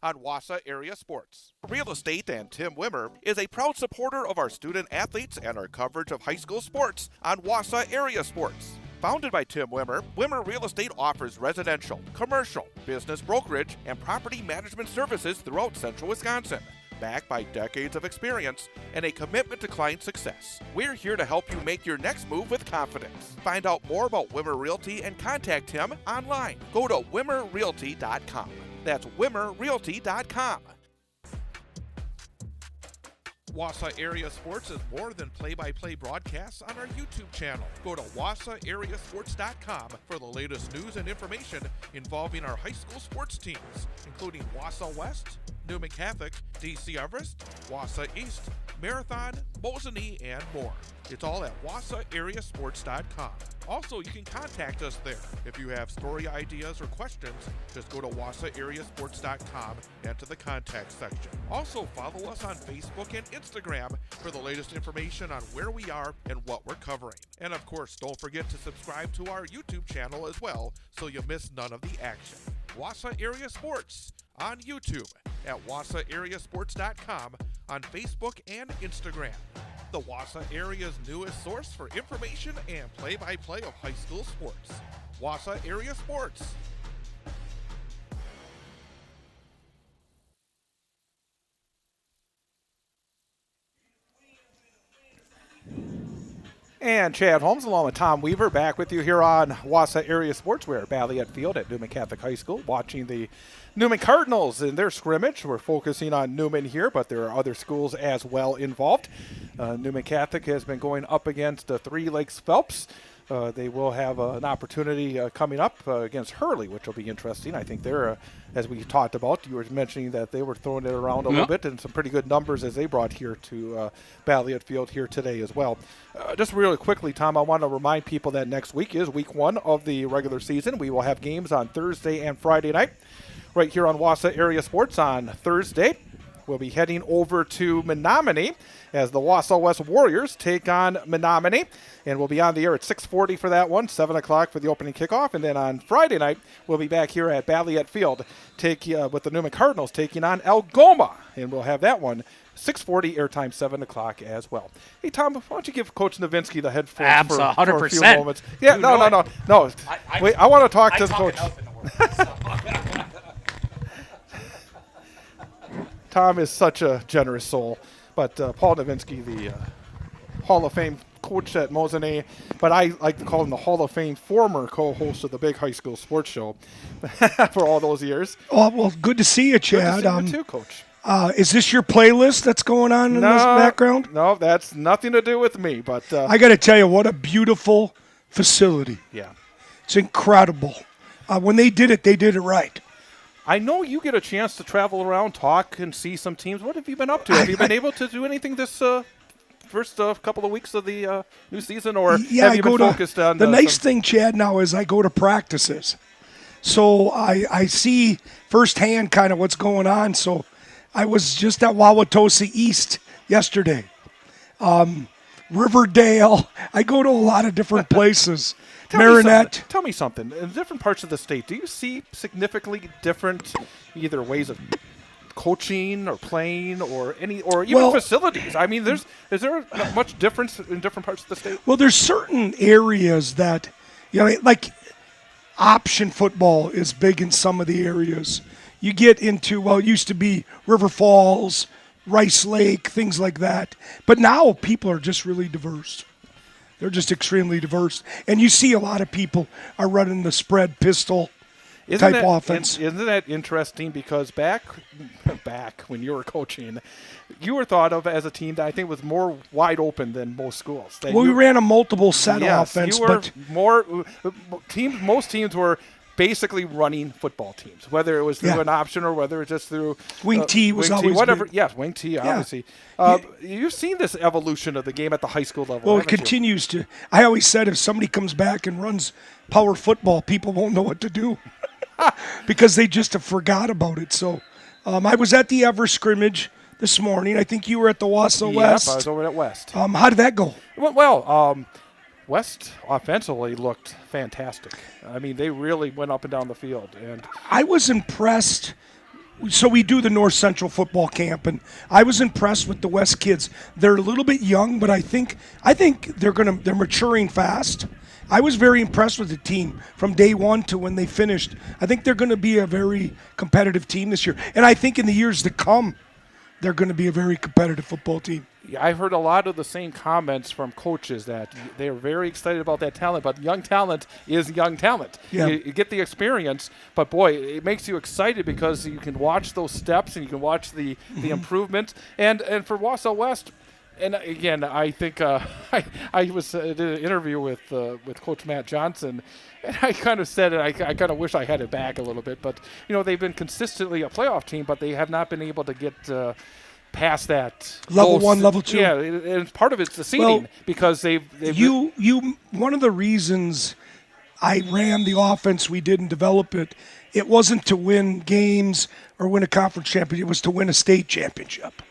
on Wausau Area Sports. Real Estate and Tim Wimmer is a proud supporter of our student athletes and our coverage of high school sports on Wausau Area Sports. Founded by Tim Wimmer, Wimmer Real Estate offers residential, commercial, business brokerage, and property management services throughout central Wisconsin. Backed by decades of experience and a commitment to client success. We're here to help you make your next move with confidence. Find out more about Wimmer Realty and contact him online. Go to wimmerrealty.com. That's wimmerrealty.com. Wausau Area Sports is more than play-by-play broadcasts on our YouTube channel. Go to wausauareasports.com for the latest news and information involving our high school sports teams, including Wausau West, Newman Catholic, DC Everest, Wausau East, Marathon, Mosinee, and more. It's all at wausauareasports.com. Also, you can contact us there. If you have story ideas or questions, just go to wausauareasports.com and to the contact section. Also, follow us on Facebook and Instagram for the latest information on where we are and what we're covering. And of course, don't forget to subscribe to our YouTube channel as well so you miss none of the action. Wausau Area Sports on YouTube, at wausauareasports.com, on Facebook and Instagram. The Wausau area's newest source for information and play-by-play of high school sports. Wausau Area Sports. And Chad Holmes along with Tom Weaver back with you here on Wausau Area Sports. We're at Balliet Field at Newman Catholic High School watching the Newman Cardinals in their scrimmage. We're focusing on Newman here, but there are other schools as well involved. Newman Catholic has been going up against Three Lakes Phelps. They will have an opportunity coming up against Hurley, which will be interesting. I think they're, as we talked about, you were mentioning that they were throwing it around a little bit, and some pretty good numbers as they brought here to Balliet Field here today as well. Just really quickly, Tom, I want to remind people that next week is week 1 of the regular season. We will have games on Thursday and Friday night right here on Wausau Area Sports. On Thursday, we'll be heading over to Menominee as the Wausau West Warriors take on Menominee. And we'll be on the air at 6:40 for that one, 7 o'clock for the opening kickoff. And then on Friday night, we'll be back here at Balliet Field with the Newman Cardinals taking on Algoma. And we'll have that one 6:40 airtime, 7 o'clock as well. Hey, Tom, why don't you give Coach Nowinski the head for a few moments? Yeah, no. Wait, I want to talk to the coach. Tom is such a generous soul. But Paul Nowinski, the Hall of Fame coach at Mosinee, but I like to call him the Hall of Fame former co-host of the Big High School Sports Show for all those years. Oh, well, good to see you, Chad. Good to see you too, Coach. Is this your playlist that's going on in this background? No, that's nothing to do with me. But I got to tell you, what a beautiful facility. Yeah. It's incredible. When they did it right. I know you get a chance to travel around, talk, and see some teams. What have you been up to? Have you been able to do anything this first couple of weeks of the new season, or have you been focused on the nice thing, Chad, now is I go to practices. So I see firsthand kind of what's going on. So I was just at Wauwatosa East yesterday. Riverdale. I go to a lot of different places. Marinette. Tell me something. In different parts of the state, do you see significantly different either ways of coaching or playing or even facilities? I mean, is there much difference in different parts of the state? Well, there's certain areas that, like option football is big in some of the areas. You get into, it used to be River Falls, Rice Lake, things like that. But now people are just really diverse. They're just extremely diverse. And you see a lot of people are running the spread pistol type offense. Isn't that interesting? Because back when you were coaching, you were thought of as a team that I think was more wide open than most schools. We ran a multiple set offense. Most teams were basically running football teams, whether it was through an option or whether it was just through wing T was always whatever. Big. Yes, wing T, obviously. You've seen this evolution of the game at the high school level. Well, it continues to. I always said if somebody comes back and runs power football, people won't know what to do because they just have forgot about it. So I was at the Ever scrimmage this morning. I think you were at the Wausau West. I was over at West. How did that go? Well, West offensively looked fantastic. I mean, they really went up and down the field. And I was impressed. So we do the North Central football camp, and I was impressed with the West kids. They're a little bit young, but I think they're maturing fast. I was very impressed with the team from day one to when they finished. I think they're going to be a very competitive team this year, and I think in the years to come, they're going to be a very competitive football team. I've heard a lot of the same comments from coaches that they're very excited about that talent, but young talent is young talent. Yeah. You get the experience, but boy, it makes you excited because you can watch those steps and you can watch the improvement. And for Wausau West, and again, I think I did an interview with Coach Matt Johnson, and I kind of said it. I kind of wish I had it back a little bit, but they've been consistently a playoff team, but they have not been able to get past that level 1, level 2. Yeah, and part of it's the seeding because they've one of the reasons I ran the offense we did and develop it, it wasn't to win games or win a conference championship, it was to win a state championship.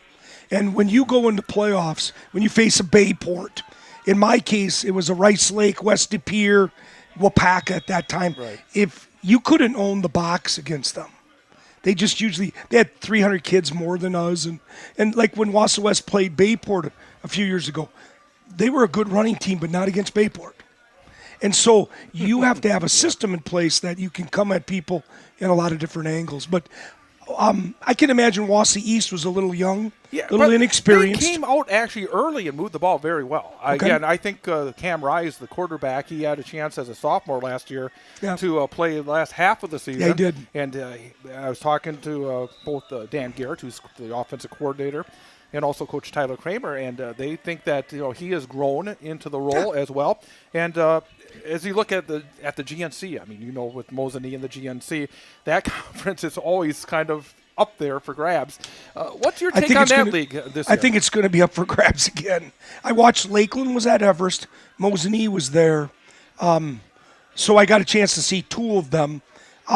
And when you go into playoffs, when you face a Bayport, in my case, it was a Rice Lake, West De Pere, Wapaka at that time. Right. If you couldn't own the box against them, they had 300 kids more than us. And like when Wausau West played Bayport a few years ago, they were a good running team, but not against Bayport. And so you have to have a system in place that you can come at people in a lot of different angles. But I can imagine Wausau East was a little young, Yeah, a little but inexperienced. They came out actually early and moved the ball very well. Okay. Again, I think Cam Rise, the quarterback, he had a chance as a sophomore last year to play the last half of the season. Yeah, he did. And I was talking to both Dan Garrett, who's the offensive coordinator, and also Coach Tyler Kramer, and they think that he has grown into the role as well. And as you look at the GNC, I mean, with Mosinee and the GNC, that conference is always kind of up there for grabs. What's your take on that league this year? I think it's going to be up for grabs again. I watched Lakeland was at Everest. Mosinee was there. So I got a chance to see two of them.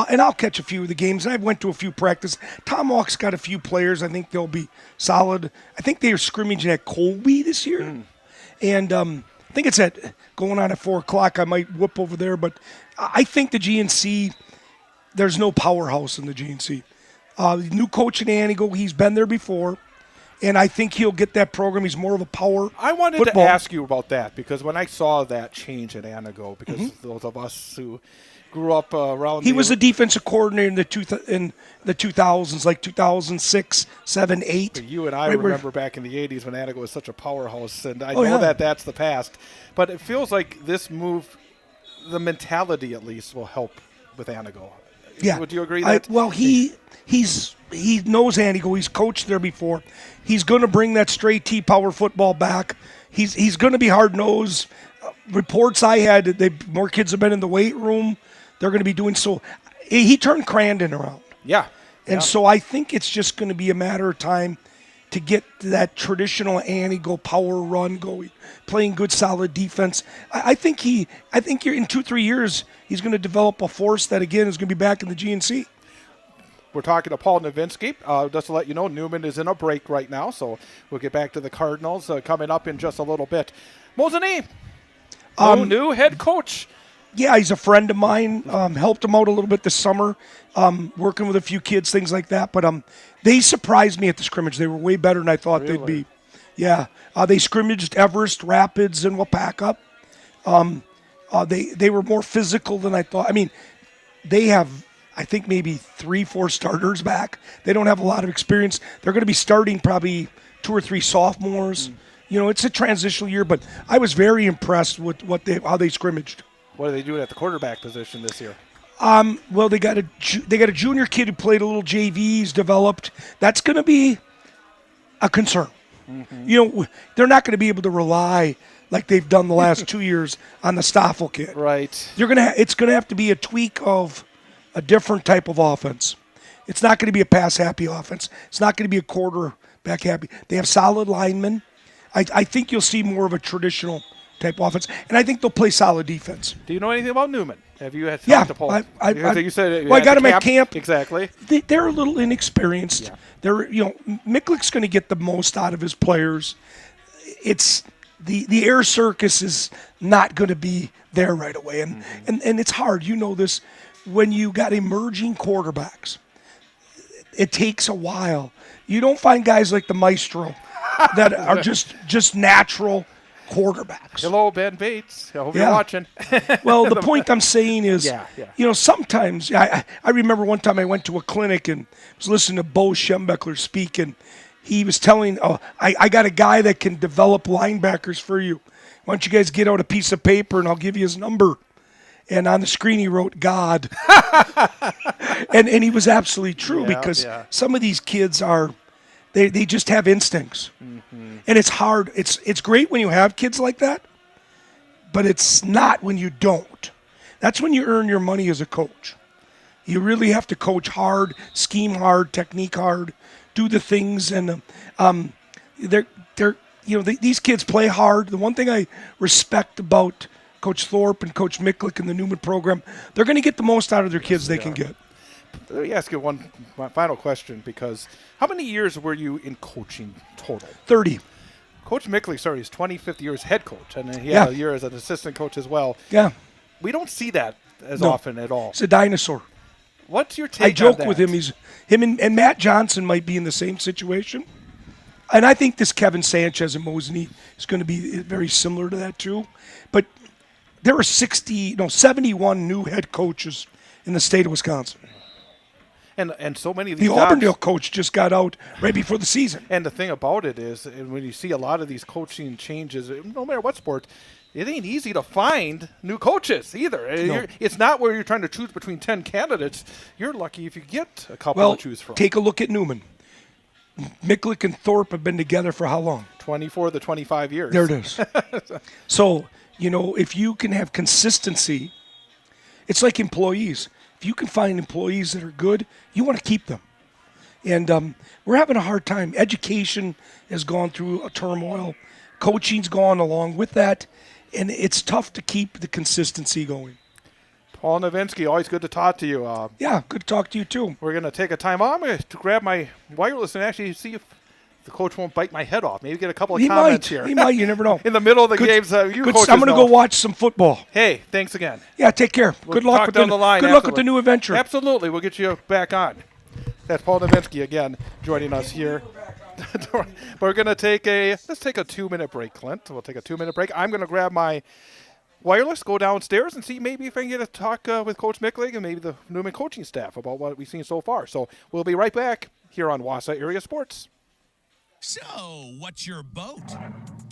And I'll catch a few of the games. And I went to a few practice. Tomahawk's got a few players. I think they'll be solid. I think they are scrimmaging at Colby this year. And I think it's going on at 4 o'clock. I might whip over there. But I think the GNC, there's no powerhouse in the GNC. New coach in Antigo, he's been there before. And I think he'll get that program. He's more of a power I wanted football. to ask you about that because when I saw that change at Antigo, because those of us who grew up around he was a defensive coordinator in the 2000s, like 2006, 7, 8. You and I remember back in the 80s when Antigo was such a powerhouse, and I Oh, know yeah. that's the past. But it feels like this move, the mentality at least, will help with Antigo. Yeah. Would you agree that? He knows Antigo. He's coached there before. He's going to bring that straight T power football back. He's going to be hard nosed. Reports I had, more kids have been in the weight room. They're going to be doing so. He turned Crandon around. Yeah. And so I think it's just going to be a matter of time to get that traditional Antigo power run going, playing good solid defense. I think you're in 2-3 years he's going to develop a force that again is going to be back in the GNC. We're talking to Paul Nowinski. Just to let you know, Newman is in a break right now, so we'll get back to the Cardinals coming up in just a little bit. Mosinee, new head coach. Yeah, he's a friend of mine. Helped him out a little bit this summer, working with a few kids, things like that. But they surprised me at the scrimmage. They were way better than I thought they'd be. Yeah, they scrimmaged Everest, Rapids, and Wapaka. They were more physical than I thought. I mean, they have, I think, maybe 3-4 starters back. They don't have a lot of experience. They're going to be starting probably 2 or 3 sophomores. It's a transitional year, but I was very impressed with how they scrimmaged. What are they doing at the quarterback position this year? Well, they got a junior kid who played a little JVs, developed. That's going to be a concern. They're not going to be able to rely like they've done the last 2 years on the Stoffel kid. Right. It's going to have to be a tweak of a different type of offense. It's not going to be a pass-happy offense. It's not going to be a quarterback-happy. They have solid linemen. I think you'll see more of a traditional type offense, and I think they'll play solid defense. Do you know anything about Newman? Have you had Yeah, to Paul? you said I got him at camp. Exactly. They're a little inexperienced. Yeah. Micklick's going to get the most out of his players. It's the air circus is not going to be there right away, and it's hard. You know this when you got emerging quarterbacks. It takes a while. You don't find guys like the Maestro that are just natural quarterbacks. Hello, Ben Bates. I hope you're watching. Well, the point I'm saying is, Yeah. Sometimes I remember one time I went to a clinic and was listening to Bo Schembechler speak, and he was telling, I got a guy that can develop linebackers for you. Why don't you guys get out a piece of paper and I'll give you his number. And on the screen he wrote God. and he was absolutely true because some of these kids they just have instincts. And it's hard. It's great when you have kids like that, but it's not when you don't. That's when you earn your money as a coach. You really have to coach hard, scheme hard, technique hard, do the things, and these kids play hard. The one thing I respect about Coach Thorpe and Coach Micklick and the Newman program, they're going to get the most out of their kids they can get. Let me ask you one final question, because how many years were you in coaching total? 30. Coach Micklick started his 25th year as head coach, and he had a year as an assistant coach as well. Yeah. We don't see that as often at all. He's a dinosaur. What's your take I joke on that? with him. Him and Matt Johnson might be in the same situation. And I think this Kevin Sanchez and Mosinee is going to be very similar to that too. But there are 71 new head coaches in the state of Wisconsin. And so many of these The jobs, Auburndale coach just got out right before the season. And the thing about it is, and when you see a lot of these coaching changes, no matter what sport, it ain't easy to find new coaches either. No. It's not where you're trying to choose between 10 candidates. You're lucky if you get a couple to choose from. Take a look at Newman. Micklick and Thorpe have been together for how long? 24 to 25 years. There it is. So, if you can have consistency, it's like employees. If you can find employees that are good, you want to keep them. And we're having a hard time. Education has gone through a turmoil. Coaching's gone along with that. And it's tough to keep the consistency going. Paul Nowinski, always good to talk to you. Yeah, good to talk to you too. We're going to take a time off. I'm going to grab my wireless and actually see if the coach won't bite my head off. Maybe get a couple of comments here. He might. You never know. In the middle of the games, I'm going to go watch some football. Hey, thanks again. Yeah, take care. Good luck with down the line. Good luck with the new adventure. Absolutely. We'll get you back on. That's Paul Nowinski again joining us here. We're going to let's take a 2-minute break, Clint. We'll take a 2-minute break. I'm going to grab my wireless, go downstairs, and see maybe if I can get a talk with Coach Micklig and maybe the Newman coaching staff about what we've seen so far. So we'll be right back here on Wausau Area Sports. So, what's your boat?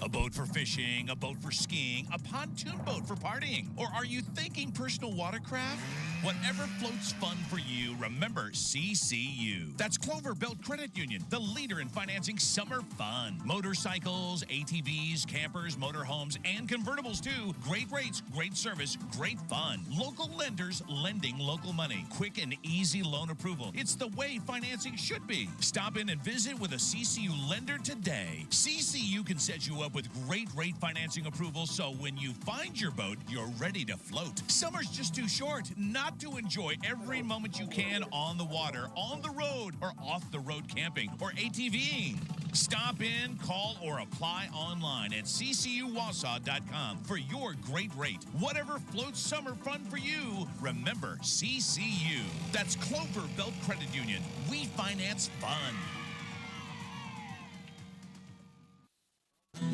A boat for fishing, a boat for skiing, a pontoon boat for partying? Or are you thinking personal watercraft? Whatever floats fun for you, remember CCU. That's Clover Belt Credit Union, the leader in financing summer fun. Motorcycles, ATVs, campers, motorhomes, and convertibles too. Great rates, great service, great fun. Local lenders lending local money. Quick and easy loan approval. It's the way financing should be. Stop in and visit with a CCU lender today. CCU can set you up with great rate financing approval, so when you find your boat, you're ready to float. Summer's just too short not to enjoy every moment you can on the water, on the road, or off the road camping or ATVing. Stop in, call, or apply online at ccuwausau.com for your great rate. Whatever floats summer fun for you, remember CCU. That's Clover Belt Credit Union. We finance fun.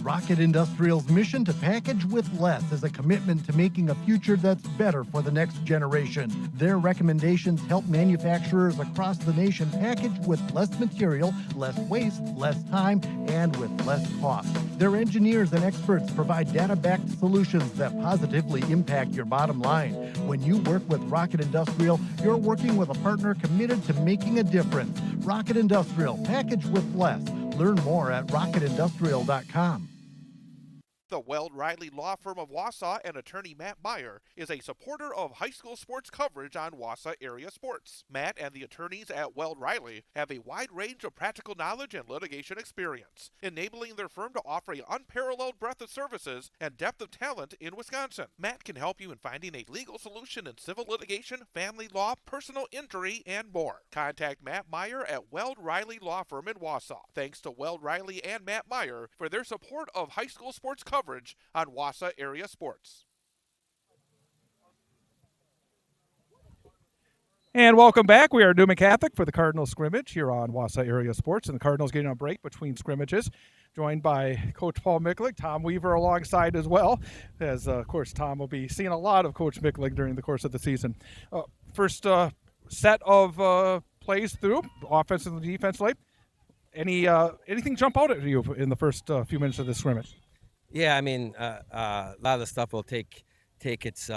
Rocket Industrial's mission to package with less is a commitment to making a future that's better for the next generation. Their recommendations help manufacturers across the nation package with less material, less waste, less time, and with less cost. Their engineers and experts provide data-backed solutions that positively impact your bottom line. When you work with Rocket Industrial, you're working with a partner committed to making a difference. Rocket Industrial, package with less. Learn more at rocketindustrial.com. The Weld Riley Law Firm of Wausau and attorney Matt Meyer is a supporter of high school sports coverage on Wausau Area Sports. Matt and the attorneys at Weld Riley have a wide range of practical knowledge and litigation experience, enabling their firm to offer an unparalleled breadth of services and depth of talent in Wisconsin. Matt can help you in finding a legal solution in civil litigation, family law, personal injury, and more. Contact Matt Meyer at Weld Riley Law Firm in Wausau. Thanks to Weld Riley and Matt Meyer for their support of high school sports coverage on Wausau Area Sports. And welcome back. We are Newman Catholic for the Cardinals scrimmage here on Wausau Area Sports, and the Cardinals getting a break between scrimmages, joined by Coach Paul Micklig, Tom Weaver alongside as well, as of course Tom will be seeing a lot of Coach Micklig during the course of the season. First set of plays through, offensively and defensively. Anything jump out at you in the first few minutes of the scrimmage? Yeah, I mean, a lot of the stuff will take its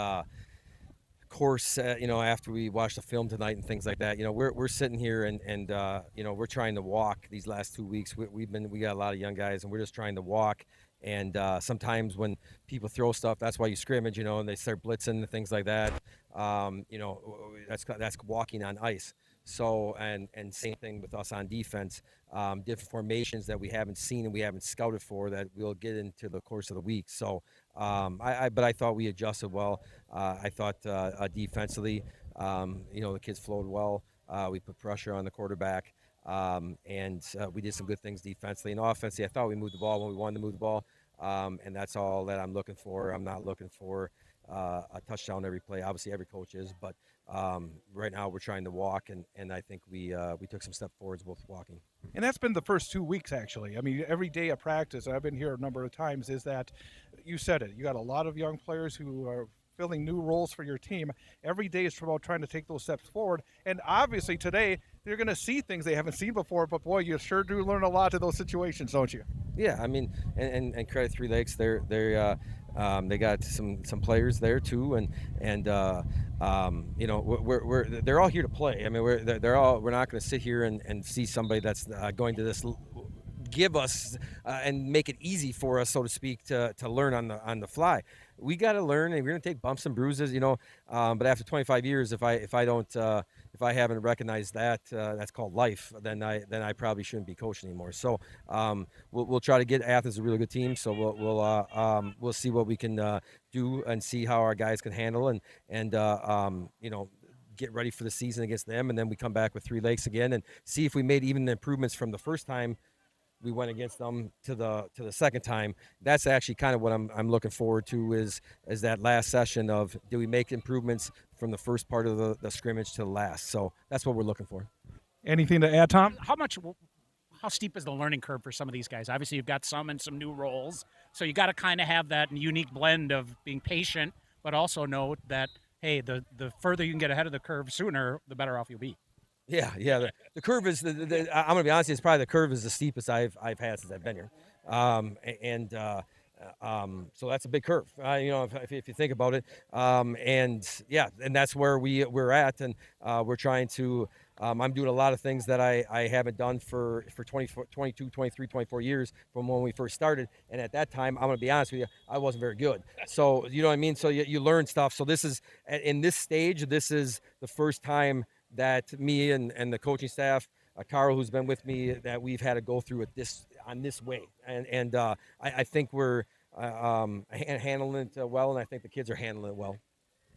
course, after we watch the film tonight and things like that. We're sitting here and we're trying to walk these last 2 weeks. We got a lot of young guys, and we're just trying to walk. And sometimes when people throw stuff, that's why you scrimmage, and they start blitzing and things like that. That's walking on ice. So, and same thing with us on defense, different formations that we haven't seen and we haven't scouted for that we'll get into the course of the week. So, but I thought we adjusted well. I thought defensively, the kids flowed well. We put pressure on the quarterback, and we did some good things defensively. And offensively, I thought we moved the ball when we wanted to move the ball, and that's all that I'm looking for. I'm not looking for a touchdown every play. Obviously, every coach is, but right now we're trying to walk, and I think we took some step forwards both walking. And that's been the first 2 weeks, actually. I mean, every day of practice, and I've been here a number of times, is that you said it. You got a lot of young players who are filling new roles for your team. Every day is about trying to take those steps forward. And obviously today, you're going to see things they haven't seen before, but boy, you sure do learn a lot in those situations, don't you? Yeah, I mean, and credit Three Lakes. They got some players there too, and you know, they're all here to play. I mean, we're not going to sit here and see somebody that's going to give us and make it easy for us, so to speak, to learn on the fly. We got to learn, and we're going to take bumps and bruises, you know. But after 25 years, if I haven't recognized that, that's called life, then I probably shouldn't be coaching anymore. So we'll try to get Athens a really good team. So we'll see what we can do and see how our guys can handle and you know, get ready for the season against them, and then we come back with Three Lakes again and see if we made even the improvements from the first time we went against them to the second time. That's actually kind of what I'm looking forward to is that last session of, do we make improvements from the first part of the scrimmage to the last? So that's what we're looking for. Anything to add, Tom? How steep is the learning curve for some of these guys? Obviously, you've got some in some new roles, so you got to kind of have that unique blend of being patient, but also know that, hey, the further you can get ahead of the curve sooner, the better off you'll be. Yeah. The curve is I'm gonna be honest. It's probably the curve is the steepest I've had since I've been here, so that's a big curve. You know, if you think about it, and that's where we're at, and we're trying to. I'm doing a lot of things that I haven't done for 22, 23, 24 years from when we first started. And at that time, I'm going to be honest with you, I wasn't very good. So, you know what I mean? So you learn stuff. So this is, in this stage, this is the first time that me and the coaching staff, Carl, who's been with me, that we've had to go through it this way. And I think we're handling it well, and I think the kids are handling it well.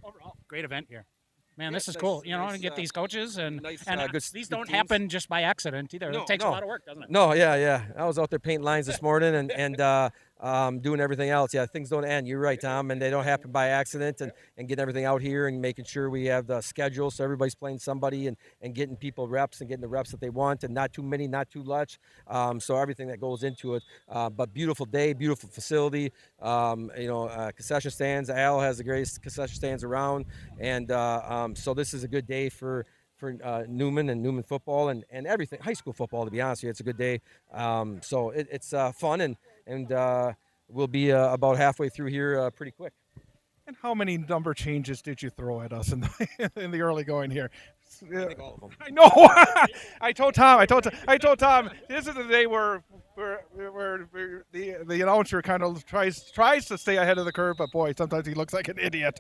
Overall, great event here. Man, this is cool. You know, to get these coaches and these don't teams. Happen just by accident either. It takes a lot of work, doesn't it? No, yeah. I was out there painting lines this morning and doing everything else. Yeah, things don't end. You're right, Tom, and they don't happen by accident. And getting everything out here and making sure we have the schedule so everybody's playing somebody and getting people reps and getting the reps that they want, and not too many, not too much. So everything that goes into it. But beautiful day, beautiful facility. Concession stands. Al has the greatest concession stands around, and so this is a good day for Newman and Newman football and everything, high school football, to be honest with you. It's a good day. So it's fun, and we'll be about halfway through here pretty quick. And how many number changes did you throw at us in the early going here? I think all of them. I know. I told Tom, this is the day where the announcer kind of tries to stay ahead of the curve, but boy, sometimes he looks like an idiot.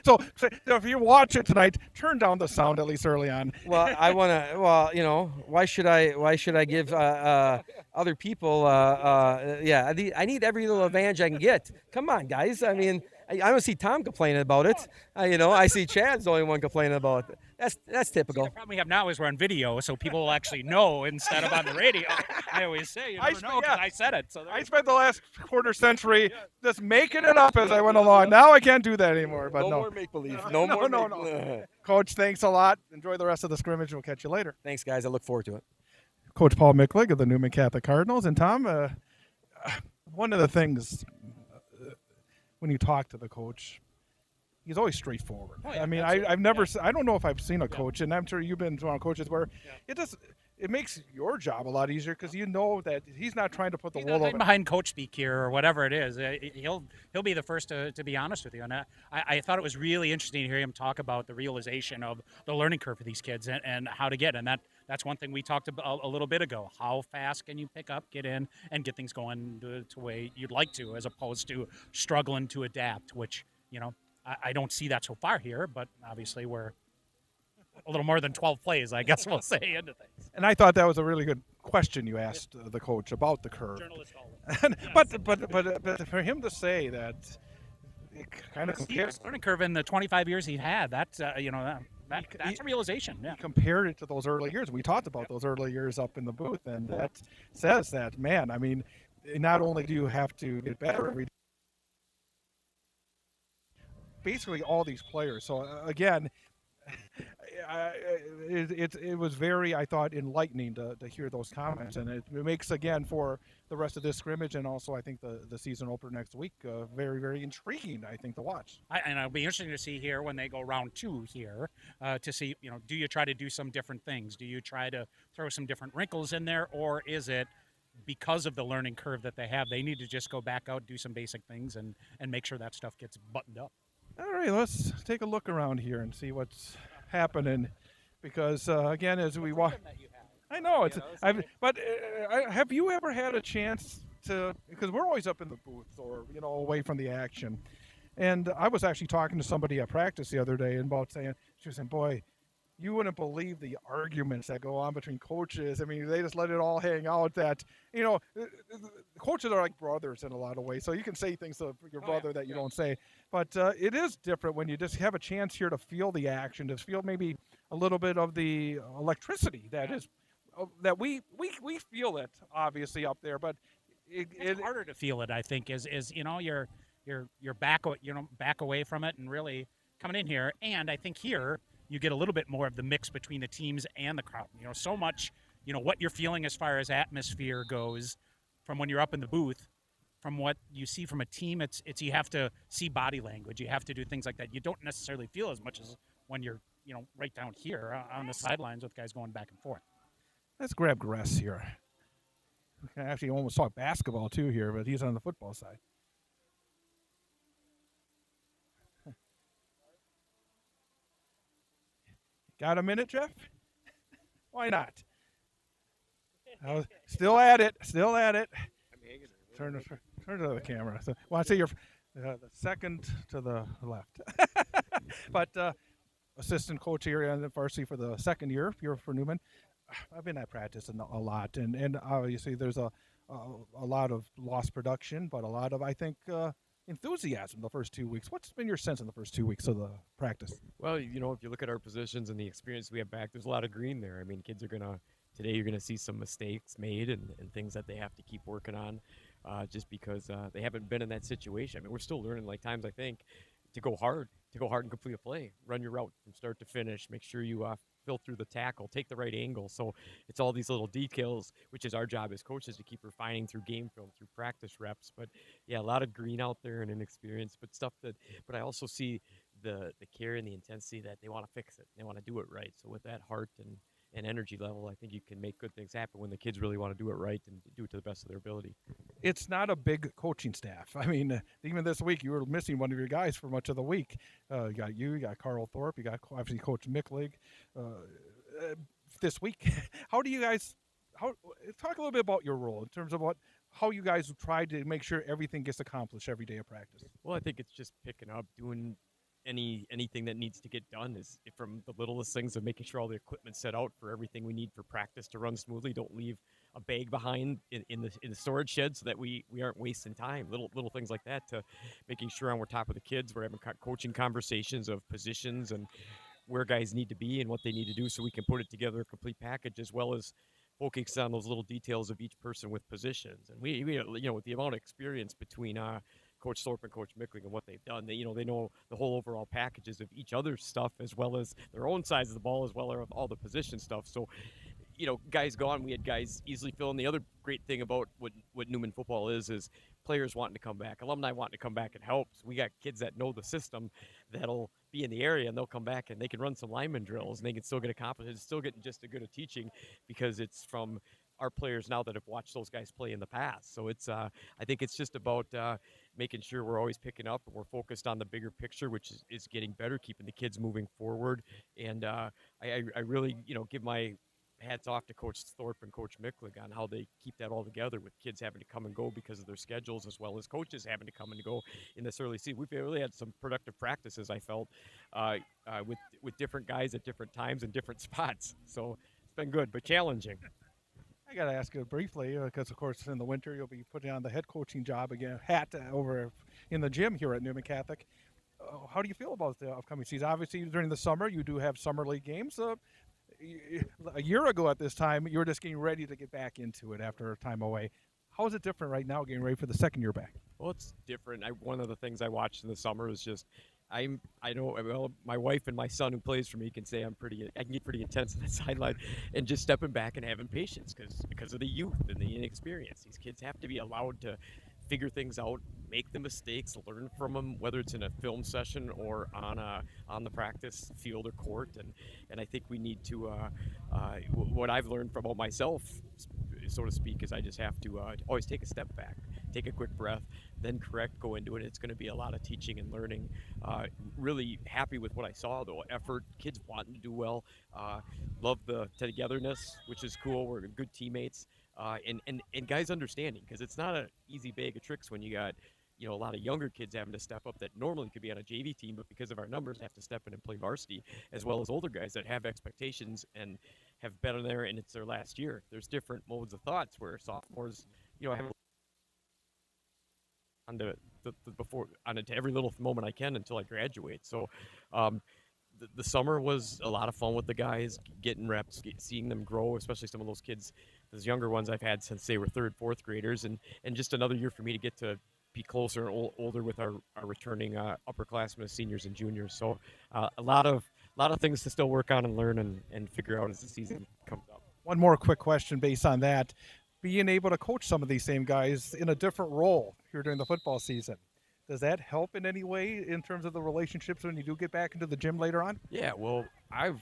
So if you watch it tonight, turn down the sound at least early on. Well, I want to. Well, you know, why should I give other people? I need every little advantage I can get. Come on, guys. I mean, I don't see Tom complaining about it. I see Chad's the only one complaining about it. That's typical. See, the problem we have now is we're on video, so people will actually know instead of on the radio. I always say, you never know because I said it. So I spent the last quarter century just making it up as I went along. Now I can't do that anymore. But no more make-believe. No more make-believe. Coach, thanks a lot. Enjoy the rest of the scrimmage. We'll catch you later. Thanks, guys. I look forward to it. Coach Paul Micklig of the Newman Catholic Cardinals. And Tom, one of the things when you talk to the coach, he's always straightforward. Oh, yeah, I mean, I've never, I don't know if I've seen a coach, and I'm sure you've been around coaches where it makes your job a lot easier because you know that he's not trying to put the wool over behind coach speak here or whatever it is. He'll be the first to be honest with you. And I thought it was really interesting to hear him talk about the realization of the learning curve for these kids and how to get. And that's one thing we talked about a little bit ago. How fast can you pick up, get in, and get things going to the way you'd like to, as opposed to struggling to adapt, which, you know, I don't see that so far here, but obviously we're a little more than 12 plays, I guess we'll say, into things. And I thought that was a really good question you asked the coach about the curve. Journalist But for him to say that, it kind of compares learning curve in the 25 years he's had. That's that's a realization. Yeah. He compared it to those early years. We talked about those early years up in the booth, and that says that, man. I mean, not only do you have to get better every day, basically all these players. So again, it was very, I thought, enlightening to hear those comments, and it makes, again, for the rest of this scrimmage and also I think the season opener next week very, very intriguing, I think, to watch. And it'll be interesting to see here when they go round 2 here to see, do you try to do some different things? Do you try to throw some different wrinkles in there, or is it because of the learning curve that they have, they need to just go back out, do some basic things, and make sure that stuff gets buttoned up? All right, let's take a look around here and see what's happening, because again, as we walk, I know it's. Have you ever had a chance to? Because we're always up in the booth or away from the action, and I was actually talking to somebody at practice the other day and she was saying, boy, you wouldn't believe the arguments that go on between coaches. I mean, they just let it all hang out. That coaches are like brothers in a lot of ways. So you can say things to your brother that you don't say. But it is different when you just have a chance here to feel the action, to feel maybe a little bit of the electricity that we feel it obviously up there. But it's harder to feel it, I think, is you're back away from it and really coming in here. And I think here you get a little bit more of the mix between the teams and the crowd. So much, what you're feeling as far as atmosphere goes from when you're up in the booth, from what you see from a team, it's you have to see body language. You have to do things like that. You don't necessarily feel as much as when you're, right down here on the sidelines with guys going back and forth. Let's grab Gress here. We can actually almost talk basketball too here, but he's on the football side. Got a minute, Jeff? Why not? Still at it. Turn to the camera. So, well, I say you're the second to the left. But assistant coach here in the varsity for the second year here for Newman. I've been at practice a lot, and obviously there's a lot of lost production, but a lot of, I think, enthusiasm the first 2 weeks. What's been your sense in the first 2 weeks of the practice? Well, if you look at our positions and the experience we have back, there's a lot of green there. I mean, kids are today you're going to see some mistakes made and things that they have to keep working on just because they haven't been in that situation. I mean, we're still learning like times, I think, to go hard and complete a play, run your route from start to finish, make sure you fill through the tackle, take the right angle. So it's all these little details, which is our job as coaches to keep refining through game film, through practice reps. But yeah, a lot of green out there and inexperience, but I also see the care and the intensity that they want to fix it. They want to do it right. So with that heart and energy level, I think you can make good things happen when the kids really want to do it right and do it to the best of their ability. It's not a big coaching staff. I mean, even this week, you were missing one of your guys for much of the week. You got Carl Thorpe, you got obviously Coach Micklig. This week, how do you guys talk a little bit about your role in terms of how you guys try to make sure everything gets accomplished every day of practice? Well, I think it's just picking up, doing anything that needs to get done, is from the littlest things of making sure all the equipment's set out for everything we need for practice to run smoothly. Don't leave a bag behind in the storage shed so that we aren't wasting time. Little things like that, to making sure we're top of the kids. We're having coaching conversations of positions and where guys need to be and what they need to do, so we can put it together a complete package, as well as focus on those little details of each person with positions. And we with the amount of experience between Coach Thorpe and Coach Mickling and what they've done, they know the whole overall packages of each other's stuff, as well as their own sides of the ball, as well as all the position stuff. So guys gone, we had guys easily fill in. The other great thing about what Newman football is players wanting to come back, alumni wanting to come back and help. So we got kids that know the system that'll be in the area, and they'll come back and they can run some lineman drills, and they can still get accomplished. It's still getting just as good a teaching because it's from our players now that have watched those guys play in the past. So it's I think it's just about making sure we're always picking up and we're focused on the bigger picture, which is getting better, keeping the kids moving forward. And I really give my hats off to Coach Thorpe and Coach Micklig on how they keep that all together, with kids having to come and go because of their schedules, as well as coaches having to come and go in this early season. We've really had some productive practices, I felt, with different guys at different times and different spots. So it's been good, but challenging. I got to ask you briefly, because of course in the winter you'll be putting on the head coaching job again, over in the gym here at Newman Catholic. How do you feel about the upcoming season? Obviously, during the summer you do have summer league games. A year ago at this time, you were just getting ready to get back into it after a time away. How is it different right now, getting ready for the second year back? Well, it's different. One of the things I watched in the summer is just I know, well, my wife and my son who plays for me can say I can get pretty intense on the sideline, and just stepping back and having patience because of the youth and the inexperience. These kids have to be allowed to figure things out, make the mistakes, learn from them, whether it's in a film session or on the practice field or court. And I think we need to, what I've learned about myself, so to speak, is I just have to always take a step back, take a quick breath, then correct, go into it. It's going to be a lot of teaching and learning. Really happy with what I saw, though. Effort, kids wanting to do well. Love the togetherness, which is cool. We're good teammates. And guys understanding, because it's not an easy bag of tricks when you got a lot of younger kids having to step up that normally could be on a JV team, but because of our numbers have to step in and play varsity, as well as older guys that have expectations and have been there and it's their last year. There's different modes of thoughts where sophomores, have to every little moment I can until I graduate. So the summer was a lot of fun with the guys, getting reps, seeing them grow, especially some of those kids, those younger ones I've had since they were 3rd, 4th graders, and just another year for me to get to be closer and older with our returning upperclassmen, seniors and juniors. So a lot of things to still work on and learn and figure out as the season comes up. One more quick question based on that. Being able to coach some of these same guys in a different role here during the football season, does that help in any way in terms of the relationships when you do get back into the gym later on? Yeah, well, I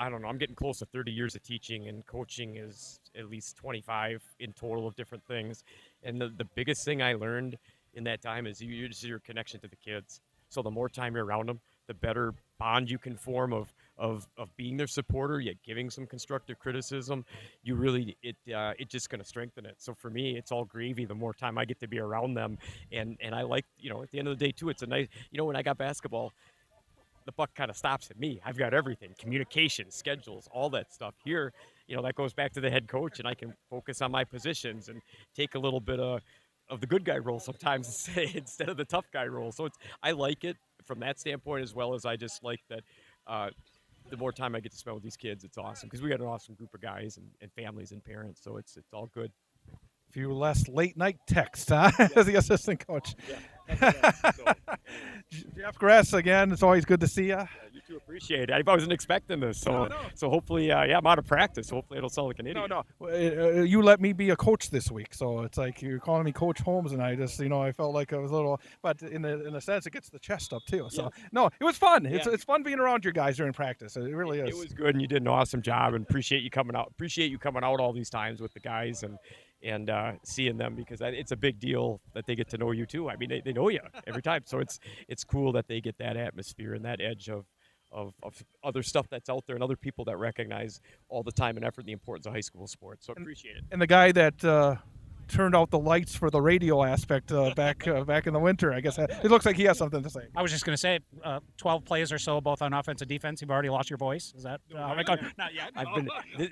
don't know, I'm getting close to 30 years of teaching, and coaching is at least 25 in total of different things. And the biggest thing I learned in that time is your connection to the kids. So the more time you're around them, the better bond you can form of being their supporter, yet giving some constructive criticism. You really, it's just going to strengthen it. So for me, it's all gravy the more time I get to be around them. And I like, at the end of the day too, it's a nice, when I got basketball, the buck kind of stops at me. I've got everything, communication, schedules, all that stuff. Here, that goes back to the head coach, and I can focus on my positions and take a little bit of the good guy role sometimes instead of the tough guy role. So I like it from that standpoint, as well as I just like that the more time I get to spend with these kids, it's awesome, because we got an awesome group of guys and families and parents. So it's all good. A few less late night texts, huh? As the assistant coach. Yeah. Jeff Gress, again, it's always good to see you. Yeah, you too, appreciate it. I wasn't expecting this, so hopefully, I'm out of practice. Hopefully, I don't sound like an idiot. No. You let me be a coach this week, so it's like you're calling me Coach Holmes, and I just, I felt like I was a little, but in a sense, it gets the chest up too. So no, it was fun. Yeah. It's fun being around your guys during practice. It really is. It was good, and you did an awesome job, and appreciate you coming out. Appreciate you coming out all these times with the guys and seeing them, because it's a big deal that they get to know you too. I mean, they know you every time, so it's cool that they get that atmosphere and that edge of other stuff that's out there and other people that recognize all the time and effort and the importance of high school sports. So I appreciate it. And the guy that turned out the lights for the radio aspect back in the winter, I guess it looks like he has something to say. I was just going to say, 12 plays or so, both on offense and defense. You've already lost your voice. Is that? Not yet.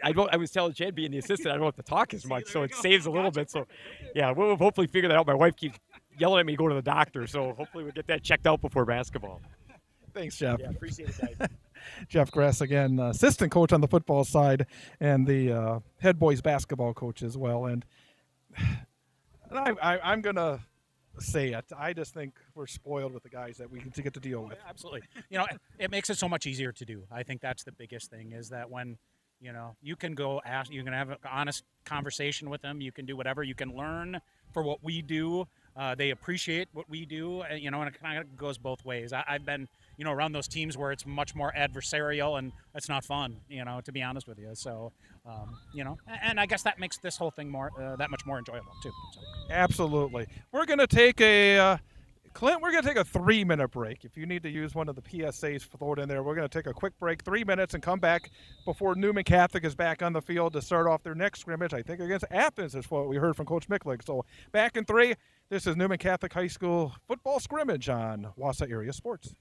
I was telling Chad, being the assistant, I don't have to talk as much, so it saves a little bit. So, yeah, we'll hopefully figure that out. My wife keeps yelling at me to go to the doctor, so hopefully we'll get that checked out before basketball. Thanks, Jeff. Yeah, appreciate it, guys. Jeff Gress, again, assistant coach on the football side, and the head boys basketball coach as well. And I'm going to say it. I just think we're spoiled with the guys that we get to deal with. Yeah, absolutely. It makes it so much easier to do. I think that's the biggest thing, is that when, you can go ask, you can have an honest conversation with them. You can do whatever. You can learn for what we do. They appreciate what we do, and it kind of goes both ways. I've been, around those teams where it's much more adversarial, and it's not fun, to be honest with you. So, and I guess that makes this whole thing that much more enjoyable too. So. Absolutely. We're going to take Clint, we're going to take a 3-minute break. If you need to use one of the PSAs, throw it in there. We're going to take a quick break, 3 minutes, and come back before Newman Catholic is back on the field to start off their next scrimmage, I think against Athens is what we heard from Coach Micklig. So back in 3, this is Newman Catholic High School football scrimmage on Wausau Area Sports.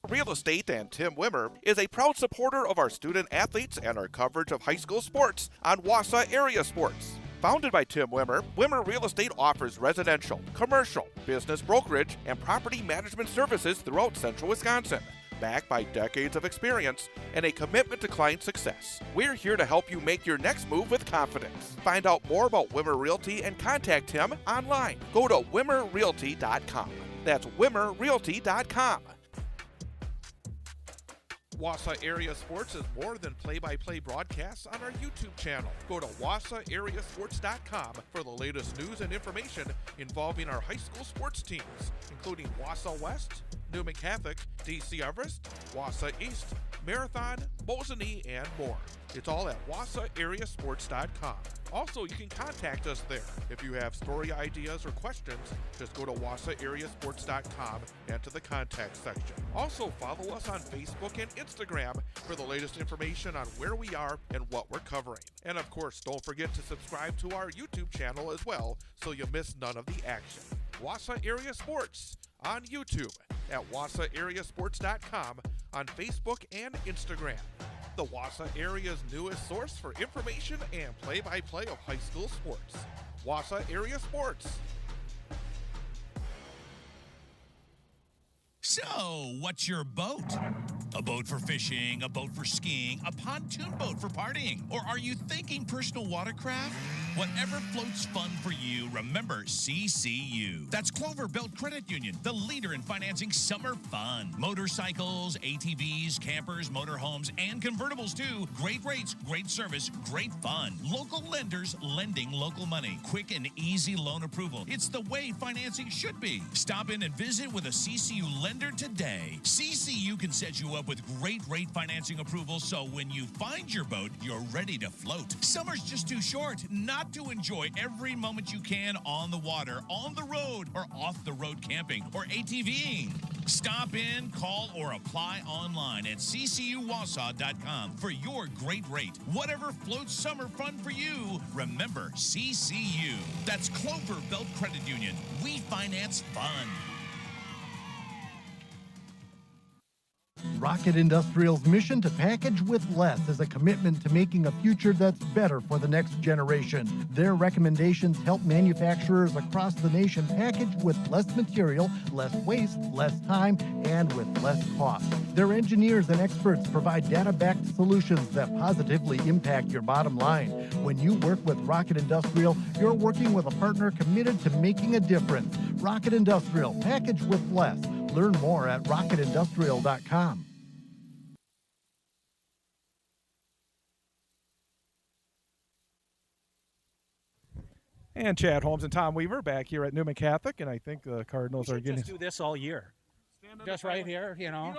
Real Estate and Tim Wimmer is a proud supporter of our student athletes and our coverage of high school sports on Wausau Area Sports. Founded by Tim Wimmer, Wimmer Real Estate offers residential, commercial, business brokerage, and property management services throughout central Wisconsin. Backed by decades of experience and a commitment to client success, we're here to help you make your next move with confidence. Find out more about Wimmer Realty and contact him online. Go to wimmerrealty.com. That's WimmerRealty.com. Wausau Area Sports is more than play-by-play broadcasts on our YouTube channel. Go to WausauAreaSports.com for the latest news and information involving our high school sports teams, including Wausau West, Newman Catholic, DC Everest, Wausau East, Marathon, Mosinee, and more. It's all at WausauAreaSports.com. Also, you can contact us there. If you have story ideas or questions, just go to WausauAreaSports.com and to the contact section. Also, follow us on Facebook and Instagram for the latest information on where we are and what we're covering. And of course, don't forget to subscribe to our YouTube channel as well so you miss none of the action. Wausau Area Sports on YouTube, at WausauAreaSports.com, on Facebook and Instagram. The Wausau area's newest source for information and play-by-play of high school sports. Wausau Area Sports. So, what's your boat? A boat for fishing, a boat for skiing, a pontoon boat for partying? Or are you thinking personal watercraft? Whatever floats fun for you, remember CCU. That's Clover Belt Credit Union, the leader in financing summer fun. Motorcycles, ATVs, campers, motorhomes, and convertibles too. Great rates, great service, great fun. Local lenders lending local money. Quick and easy loan approval. It's the way financing should be. Stop in and visit with a CCU lender today. CCU can set you up with great rate financing approval, so when you find your boat, you're ready to float. Summer's just too short not to enjoy every moment you can on the water, on the road, or off the road camping or ATVing. Stop in, call, or apply online at ccuwausau.com for your great rate. Whatever floats summer fun for you, remember CCU. That's Clover Belt Credit Union. We finance fun. Rocket Industrial's mission to package with less is a commitment to making a future that's better for the next generation. Their recommendations help manufacturers across the nation package with less material, less waste, less time, and with less cost. Their engineers and experts provide data-backed solutions that positively impact your bottom line. When you work with Rocket Industrial, you're working with a partner committed to making a difference. Rocket Industrial, package with less. Learn more at rocketindustrial.com. And Chad Holmes and Tom Weaver back here at Newman Catholic, and I think the Cardinals are getting. Just do this all year. Just right here, you know.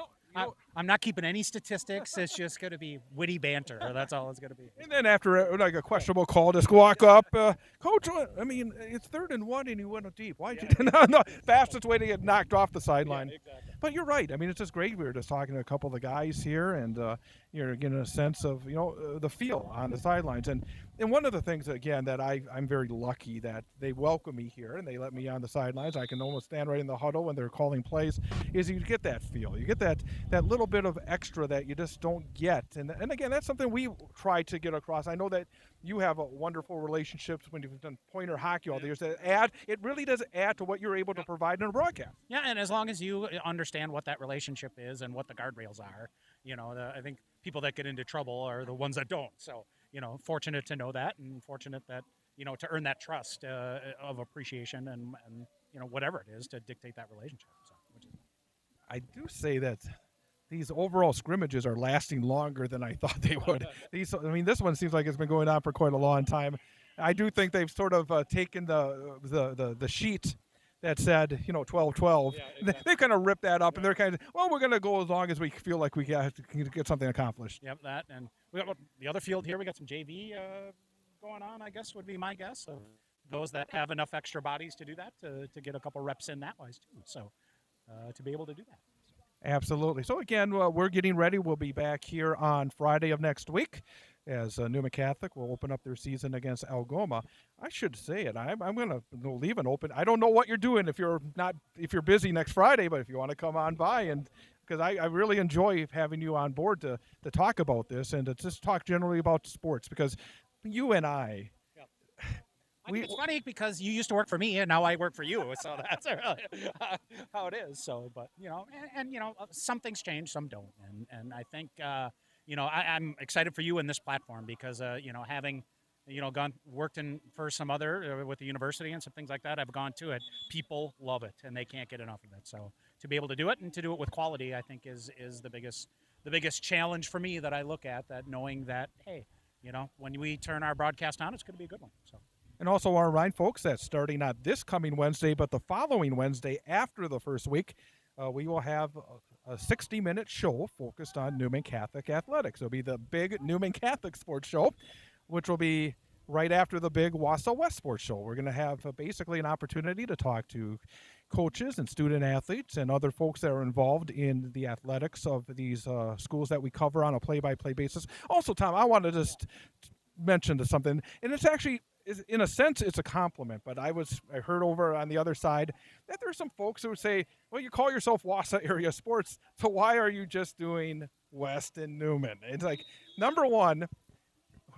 I'm not keeping any statistics. It's just going to be witty banter. That's all it's going to be. And then after like a questionable call, just walk up, Coach. I mean, it's 3rd and 1, and you went deep. Why'd you? No, fastest way to get knocked off the sideline. Yeah, exactly. But you're right. I mean, it's just great. We were just talking to a couple of the guys here, and you're getting a sense of the feel on the sidelines. And one of the things again that I'm very lucky that they welcome me here and they let me on the sidelines. I can almost stand right in the huddle when they're calling plays. Is you get that feel. You get that little bit of extra that you just don't get. And again, that's something we try to get across. I know that you have a wonderful relationships when you've done Pointer hockey all the years. It really does add to what you're able to provide in a broadcast. Yeah, and as long as you understand what that relationship is and what the guardrails are, I think people that get into trouble are the ones that don't. So, fortunate to know that, and fortunate that, to earn that trust of appreciation and whatever it is to dictate that relationship. So, I do say that these overall scrimmages are lasting longer than I thought they would. This one seems like it's been going on for quite a long time. I do think they've sort of taken the sheet that said, 12-12. Yeah, exactly. They kind of ripped that up, and they're kind of, we're going to go as long as we feel like we can get something accomplished. Yep, that. And we got the other field here. We got some JV going on, I guess, would be my guess, of those that have enough extra bodies to do that, to get a couple reps in that wise, too. So to be able to do that. Absolutely. So, again, we're getting ready. We'll be back here on Friday of next week as Newman Catholic will open up their season against Algoma. I should say it. I'm going to leave an open. I don't know what you're doing if you're busy next Friday, but if you want to come on by, and because I really enjoy having you on board to talk about this and to just talk generally about sports, because you and I think it's funny because you used to work for me and now I work for you, so that's really how it is. So, but some things change, some don't, and I think I'm excited for you in this platform because having worked for some other with the university and some things like that. I've gone to it. People love it, and they can't get enough of it. So to be able to do it and to do it with quality, I think is the biggest challenge for me that I look at. That knowing that, hey, when we turn our broadcast on, it's going to be a good one. So. And also want to remind folks that starting not this coming Wednesday, but the following Wednesday after the first week, we will have a 60-minute show focused on Newman Catholic athletics. It'll be the big Newman Catholic sports show, which will be right after the big Wausau West sports show. We're going to have basically an opportunity to talk to coaches and student athletes and other folks that are involved in the athletics of these schools that we cover on a play-by-play basis. Also, Tom, I want to just mention something, and it's actually, in a sense, it's a compliment, but I heard over on the other side that there's some folks who would say, well, you call yourself Wausau Area Sports, so why are you just doing West and Newman? It's like, number one,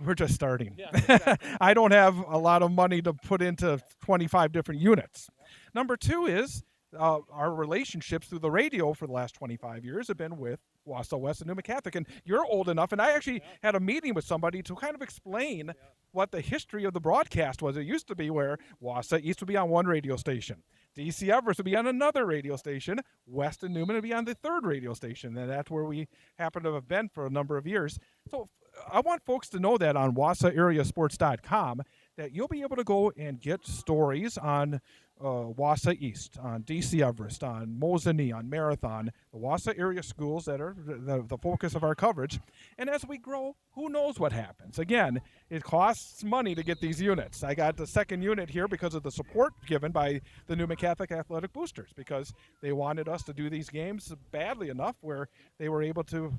we're just starting. Yeah, exactly. I don't have a lot of money to put into 25 different units. Number two is our relationships through the radio for the last 25 years have been with Wausau West and Newman Catholic, and you're old enough, and I actually had a meeting with somebody to kind of explain what the history of the broadcast was. It used to be where Wausau East would be on one radio station, DC Everest would be on another radio station, West and Newman would be on the third radio station, and that's where we happen to have been for a number of years. So I want folks to know that on WausauAreaSports.com that you'll be able to go and get stories on Wausau East, on DC Everest, on Mosinee, on Marathon, the Wausau area schools that are the focus of our coverage. And as we grow, who knows what happens? Again, it costs money to get these units. I got the second unit here because of the support given by the Newman Catholic Athletic Boosters, because they wanted us to do these games badly enough where we were able to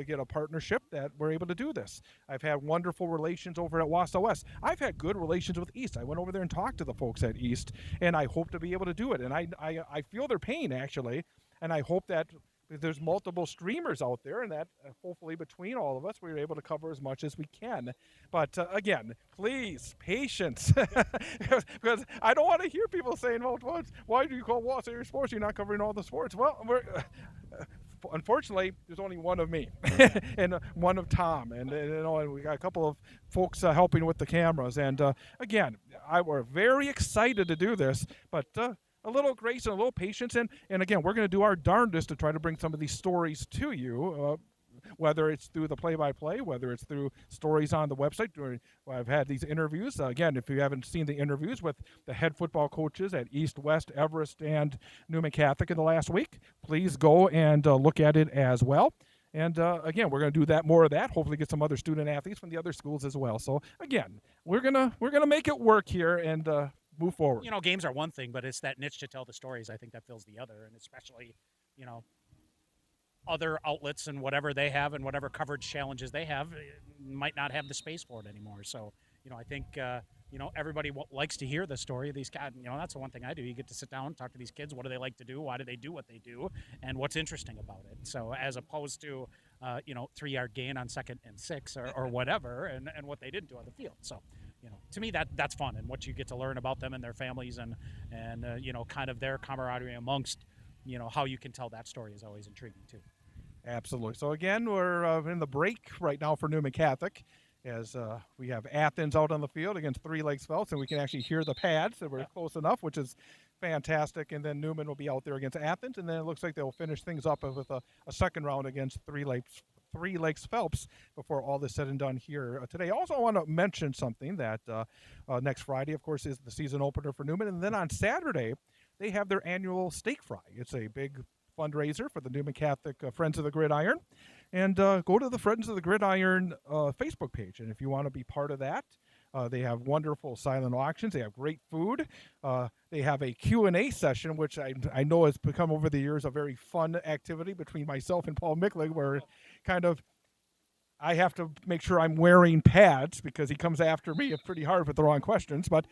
get a partnership that we're able to do this. I've had wonderful relations over at Wausau West. I've had good relations with East. I went over there and talked to the folks at East, and I hope to be able to do it. And I feel their pain, actually, and I hope that there's multiple streamers out there, and that hopefully between all of us we're able to cover as much as we can. But again, please, patience, because I don't want to hear people saying, well, why do you call Wausau Area Sports? You're not covering all the sports. Well, unfortunately, there's only one of me and one of Tom, and we got a couple of folks helping with the cameras. And again, we're very excited to do this, but a little grace and a little patience, and again, we're going to do our darndest to try to bring some of these stories to you, whether it's through the play-by-play, whether it's through stories on the website. I've had these interviews. Again, if you haven't seen the interviews with the head football coaches at East, West, Everest, and Newman Catholic in the last week, please go and look at it as well. And again, we're going to do more of that. Hopefully, get some other student athletes from the other schools as well. So again, we're gonna make it work here and move forward. Games are one thing, but it's that niche to tell the stories, I think, that fills the other, and especially, other outlets and whatever they have and whatever coverage challenges they have might not have the space for it anymore. So, I think, everybody likes to hear the story of these guys. That's the one thing I do. You get to sit down and talk to these kids. What do they like to do? Why do they do what they do? And what's interesting about it? So as opposed to, 3-yard gain on 2nd and 6 or whatever, and what they didn't do on the field. So, to me, that's fun, and what you get to learn about them and their families and kind of their camaraderie amongst, how you can tell that story is always intriguing too. Absolutely. So again, we're in the break right now for Newman Catholic, as we have Athens out on the field against Three Lakes Phelps, and we can actually hear the pads, so we're close enough, which is fantastic. And then Newman will be out there against Athens, and then it looks like they'll finish things up with a second round against Three Lakes Phelps before all is said and done here today. Also, I want to mention something that next Friday, of course, is the season opener for Newman, and then on Saturday they have their annual steak fry. It's a big fundraiser for the Newman Catholic Friends of the Gridiron, and go to the Friends of the Gridiron Facebook page, and if you want to be part of that, they have wonderful silent auctions. They have great food. They have a Q&A session, which I know has become over the years a very fun activity between myself and Paul Mickling, where kind of I have to make sure I'm wearing pads because he comes after me pretty hard with the wrong questions. But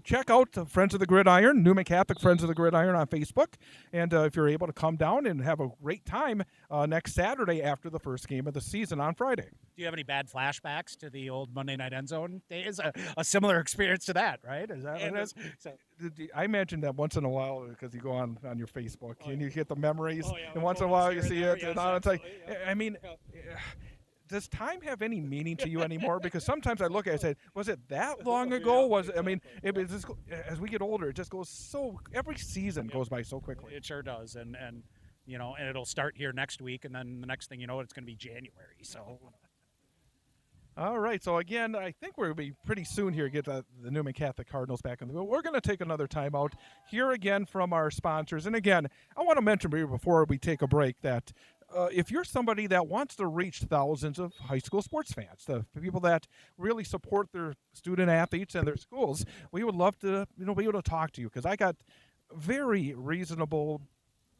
check out Friends of the Gridiron, Newman Catholic Friends of the Gridiron on Facebook. And if you're able to come down and have a great time next Saturday after the first game of the season on Friday. Do you have any bad flashbacks to the old Monday Night End Zone days? A similar experience to that, right? Is that what it is? So, I imagine that once in a while because you go on your Facebook and you get the memories, and once in a while you see it. And it's like, I mean... does time have any meaning to you anymore? Because sometimes I look at it and say, was it that long ago? As we get older, it just goes every season goes by so quickly. It sure does, and and it'll start here next week, and then the next thing you know, it's going to be January. So. All right, so again, I think we're going to be pretty soon here get the Newman Catholic Cardinals back in the field. We're going to take another timeout here again from our sponsors. And again, I want to mention before we take a break that if you're somebody that wants to reach thousands of high school sports fans, the people that really support their student athletes and their schools, we would love to be able to talk to you, because I got very reasonable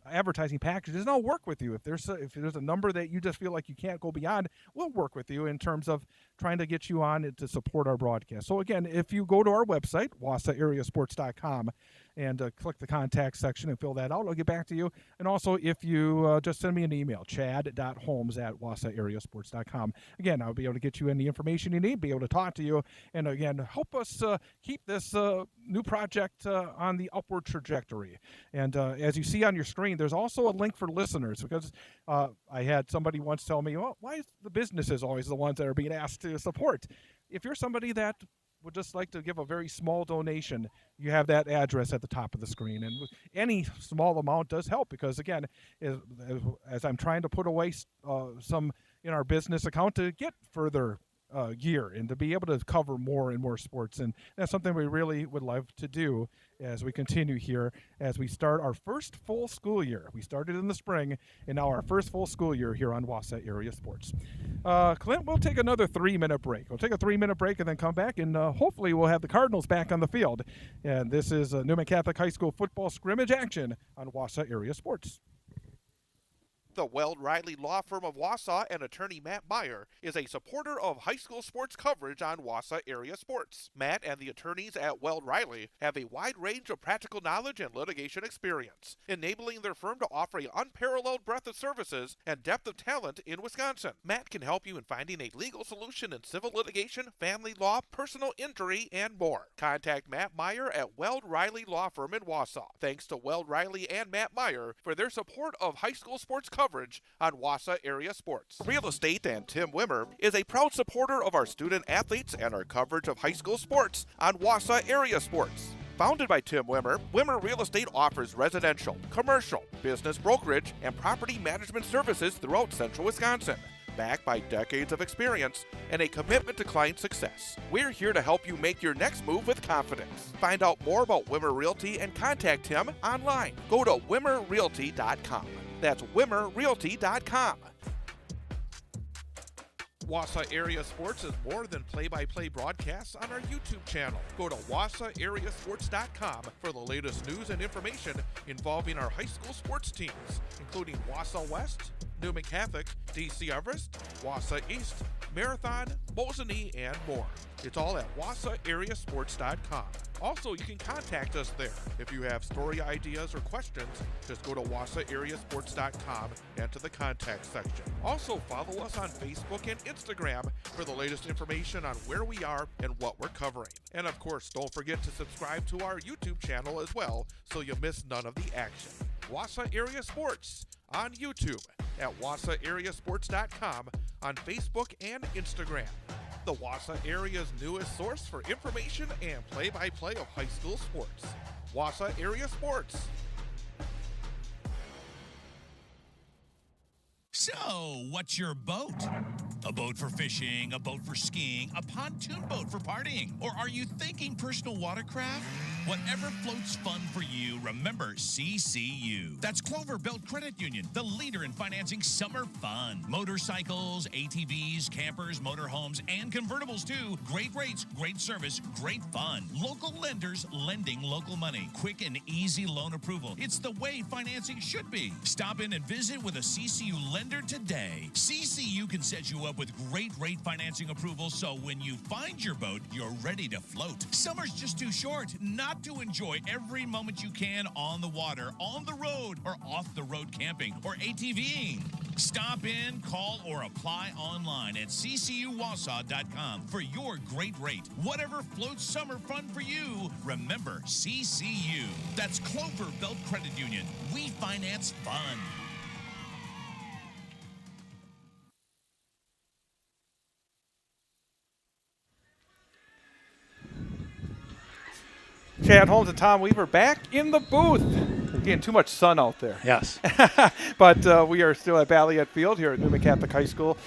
advertising packages, and I'll work with you. If there's a number that you just feel like you can't go beyond, we'll work with you in terms of trying to get you on to support our broadcast. So again, if you go to our website, WauSaAreaSports.com, and click the contact section and fill that out, I'll get back to you. And also, if you just send me an email, chad.holmes@WauSaAreaSports.com. Again, I'll be able to get you any information you need, be able to talk to you, and again, help us keep this new project on the upward trajectory. And as you see on your screen, there's also a link for listeners, because I had somebody once tell me, well, why is the businesses always the ones that are being asked to support? If you're somebody that would just like to give a very small donation, you have that address at the top of the screen. And any small amount does help, because, again, as I'm trying to put away some in our business account to get further gear and to be able to cover more and more sports. And that's something we really would love to do as we continue here, as we start our first full school year. We started in the spring, and now our first full school year here on Wausau Area Sports. Clint, we'll take another 3-minute break. We'll take a 3-minute break and then come back, and hopefully we'll have the Cardinals back on the field. And this is Newman Catholic High School football scrimmage action on Wausau Area Sports. The Weld Riley Law Firm of Wausau and attorney Matt Meyer is a supporter of high school sports coverage on Wausau Area Sports. Matt and the attorneys at Weld Riley have a wide range of practical knowledge and litigation experience, enabling their firm to offer an unparalleled breadth of services and depth of talent in Wisconsin. Matt can help you in finding a legal solution in civil litigation, family law, personal injury, and more. Contact Matt Meyer at Weld Riley Law Firm in Wausau. Thanks to Weld Riley and Matt Meyer for their support of high school sports coverage on Wausau Area Sports. Real Estate and Tim Wimmer is a proud supporter of our student athletes and our coverage of high school sports on Wausau Area Sports. Founded by Tim Wimmer, Wimmer Real Estate offers residential, commercial, business brokerage, and property management services throughout central Wisconsin. Backed by decades of experience and a commitment to client success, we're here to help you make your next move with confidence. Find out more about Wimmer Realty and contact him online. Go to WimmerRealty.com. That's WimmerRealty.com. Wausau Area Sports is more than play-by-play broadcasts on our YouTube channel. Go to WausauAreaSports.com for the latest news and information involving our high school sports teams, including Wausau West, Newman Catholic, DC Everest, Wausau East, Marathon, Mosinee, and more. It's all at WausauAreaSports.com. Also, you can contact us there. If you have story ideas or questions, just go to WausauAreaSports.com and to the contact section. Also, follow us on Facebook and Instagram for the latest information on where we are and what we're covering. And of course, don't forget to subscribe to our YouTube channel as well, so you miss none of the action. Wausau Area Sports on YouTube, at WausauAreaSports.com, on Facebook and Instagram. The Wausau area's newest source for information and play-by-play of high school sports. Wausau Area Sports. So, what's your boat? A boat for fishing, a boat for skiing, a pontoon boat for partying? Or are you thinking personal watercraft? Whatever floats fun for you, remember CCU. That's Clover Belt Credit Union, the leader in financing summer fun. Motorcycles, ATVs, campers, motorhomes, and convertibles too. Great rates, great service, great fun. Local lenders lending local money. Quick and easy loan approval. It's the way financing should be. Stop in and visit with a CCU lender today. CCU can set you up with great rate financing approval, so when you find your boat, you're ready to float. Summer's just too short not to enjoy every moment you can on the water, on the road, or off the road camping or ATVing. Stop in, call, or apply online at ccuwausau.com for your great rate. Whatever floats summer fun for you, remember CCU. That's Clover Belt Credit Union. We finance fun. Chad Holmes and Tom Weaver back in the booth. We're getting too much sun out there. Yes. But we are still at Balliet Field here at Newman Catholic High School,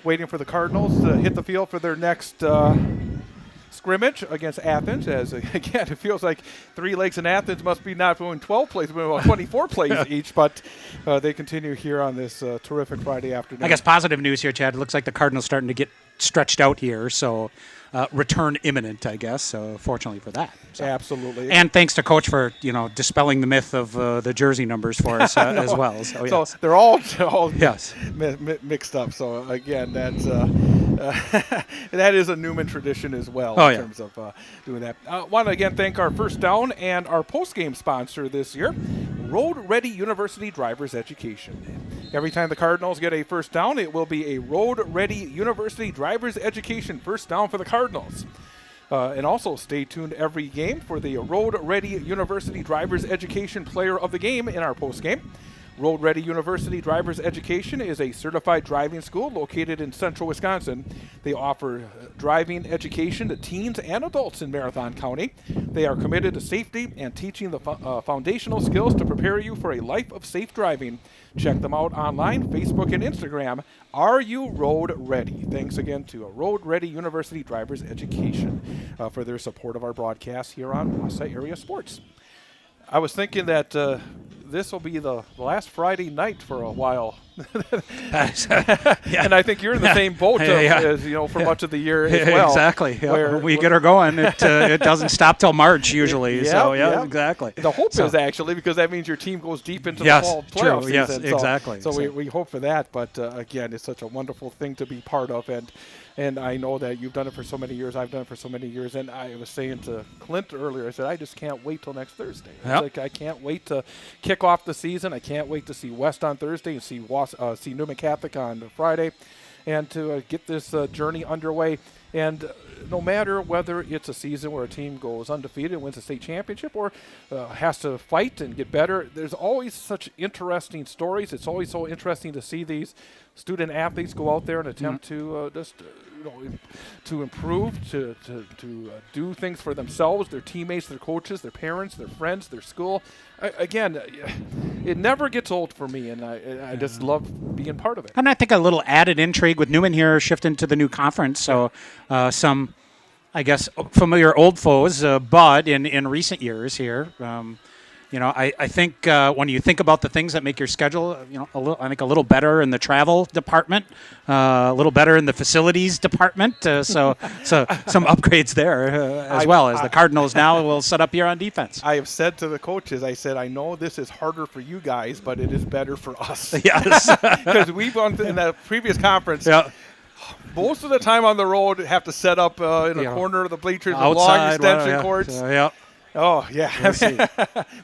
waiting for the Cardinals to hit the field for their next scrimmage against Athens. As again, it feels like Three Lakes and Athens must be not doing 12 plays, but about 24 plays each. But they continue here on this terrific Friday afternoon. I guess positive news here, Chad. It looks like the Cardinals starting to get stretched out here, so return imminent, I guess. So fortunately for that. So. Absolutely. And thanks to Coach for dispelling the myth of the jersey numbers for us as well. So, yes. So they're all yes. Mixed up. So again, that's that is a Newman tradition as well in terms of doing that. I want to again thank our First Down and our post-game sponsor this year, Road Ready University Drivers Education. Every time the Cardinals get a first down, it will be a Road Ready University Drivers Education first down for the Cardinals. And also stay tuned every game for the Road Ready University Drivers Education Player of the Game in our postgame. Road Ready University Drivers Education is a certified driving school located in central Wisconsin. They offer driving education to teens and adults in Marathon County. They are committed to safety and teaching the foundational skills to prepare you for a life of safe driving. Check them out online, Facebook and Instagram. Are you road ready? Thanks again to Road Ready University Drivers Education for their support of our broadcast here on Wausau Area Sports. I was thinking that this will be the last Friday night for a while. And I think you're in the same boat as for much of the year as well. Exactly. When we get her going, it doesn't stop till March usually. Exactly. The hope is actually because that means your team goes deep into the fall playoff season. Yes, exactly. So we hope for that. But again, it's such a wonderful thing to be part of. And I know that you've done it for so many years. I've done it for so many years. And I was saying to Clint earlier, I said, I just can't wait till next Thursday. It's like I can't wait to kick off the season. I can't wait to see West on Thursday and see Newman Catholic on Friday and to get this journey underway. And no matter whether it's a season where a team goes undefeated and wins a state championship or has to fight and get better, there's always such interesting stories. It's always so interesting to see these student athletes go out there and attempt to to improve, to do things for themselves, their teammates, their coaches, their parents, their friends, their school. Again, it never gets old for me, and I just love being part of it. And I think a little added intrigue with Newman here shifting to the new conference. So some, I guess, familiar old foes, but in recent years here. I think when you think about the things that make your schedule, I think a little better in the travel department, a little better in the facilities department. So some upgrades there as well as the Cardinals now will set up here on defense. I have said to the coaches, I said, I know this is harder for you guys, but it is better for us. Yes. Because we've gone in the previous conference. Yeah. Most of the time on the road, have to set up in a corner of the bleachers with long extension cords. Oh, yeah. We'll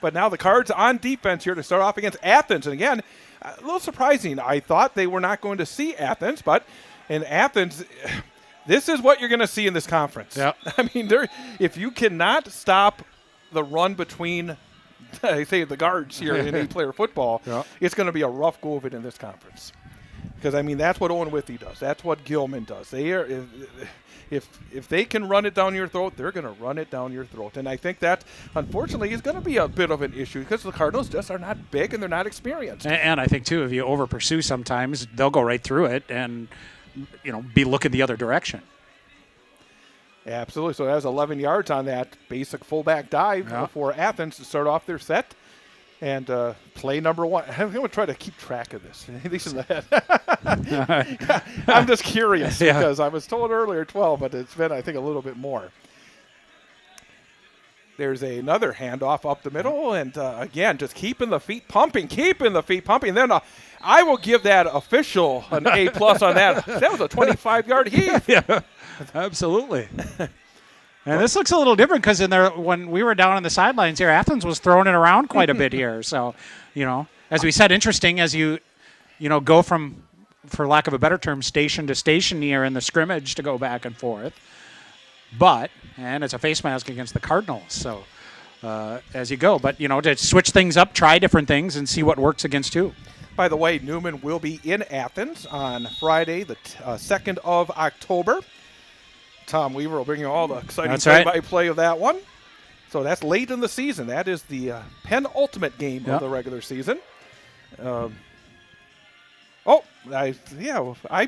but now the Cards on defense here to start off against Athens. And again, a little surprising. I thought they were not going to see Athens, but in Athens, this is what you're going to see in this conference. Yep. I mean, if you cannot stop the run between, say, the guards here in 8-player football, it's going to be a rough go of it in this conference. Because, I mean, that's what Owen Withey does. That's what Gilman does. They are... If they can run it down your throat, they're going to run it down your throat. And I think that, unfortunately, is going to be a bit of an issue because the Cardinals just are not big and they're not experienced. And I think, too, if you over-pursue sometimes, they'll go right through it and, be looking the other direction. Absolutely. So that was 11 yards on that basic fullback dive for Athens to start off their set. And play number one. I'm going to try to keep track of this. I'm just curious because I was told earlier 12, but it's been, I think, a little bit more. There's another handoff up the middle. And, again, just keeping the feet pumping. And then I will give that official an A+ on that. That was a 25-yard heave. Yeah, absolutely. And this looks a little different because when we were down on the sidelines here, Athens was throwing it around quite a bit here. So, as we said, interesting as you go from, for lack of a better term, station to station here in the scrimmage to go back and forth. And it's a face mask against the Cardinals. So, as you go. But, to switch things up, try different things, and see what works against who. By the way, Newman will be in Athens on Friday, the 2nd of October. Tom Weaver will bring you all the exciting play-by-play of that one. So that's late in the season. That is the penultimate game of the regular season. I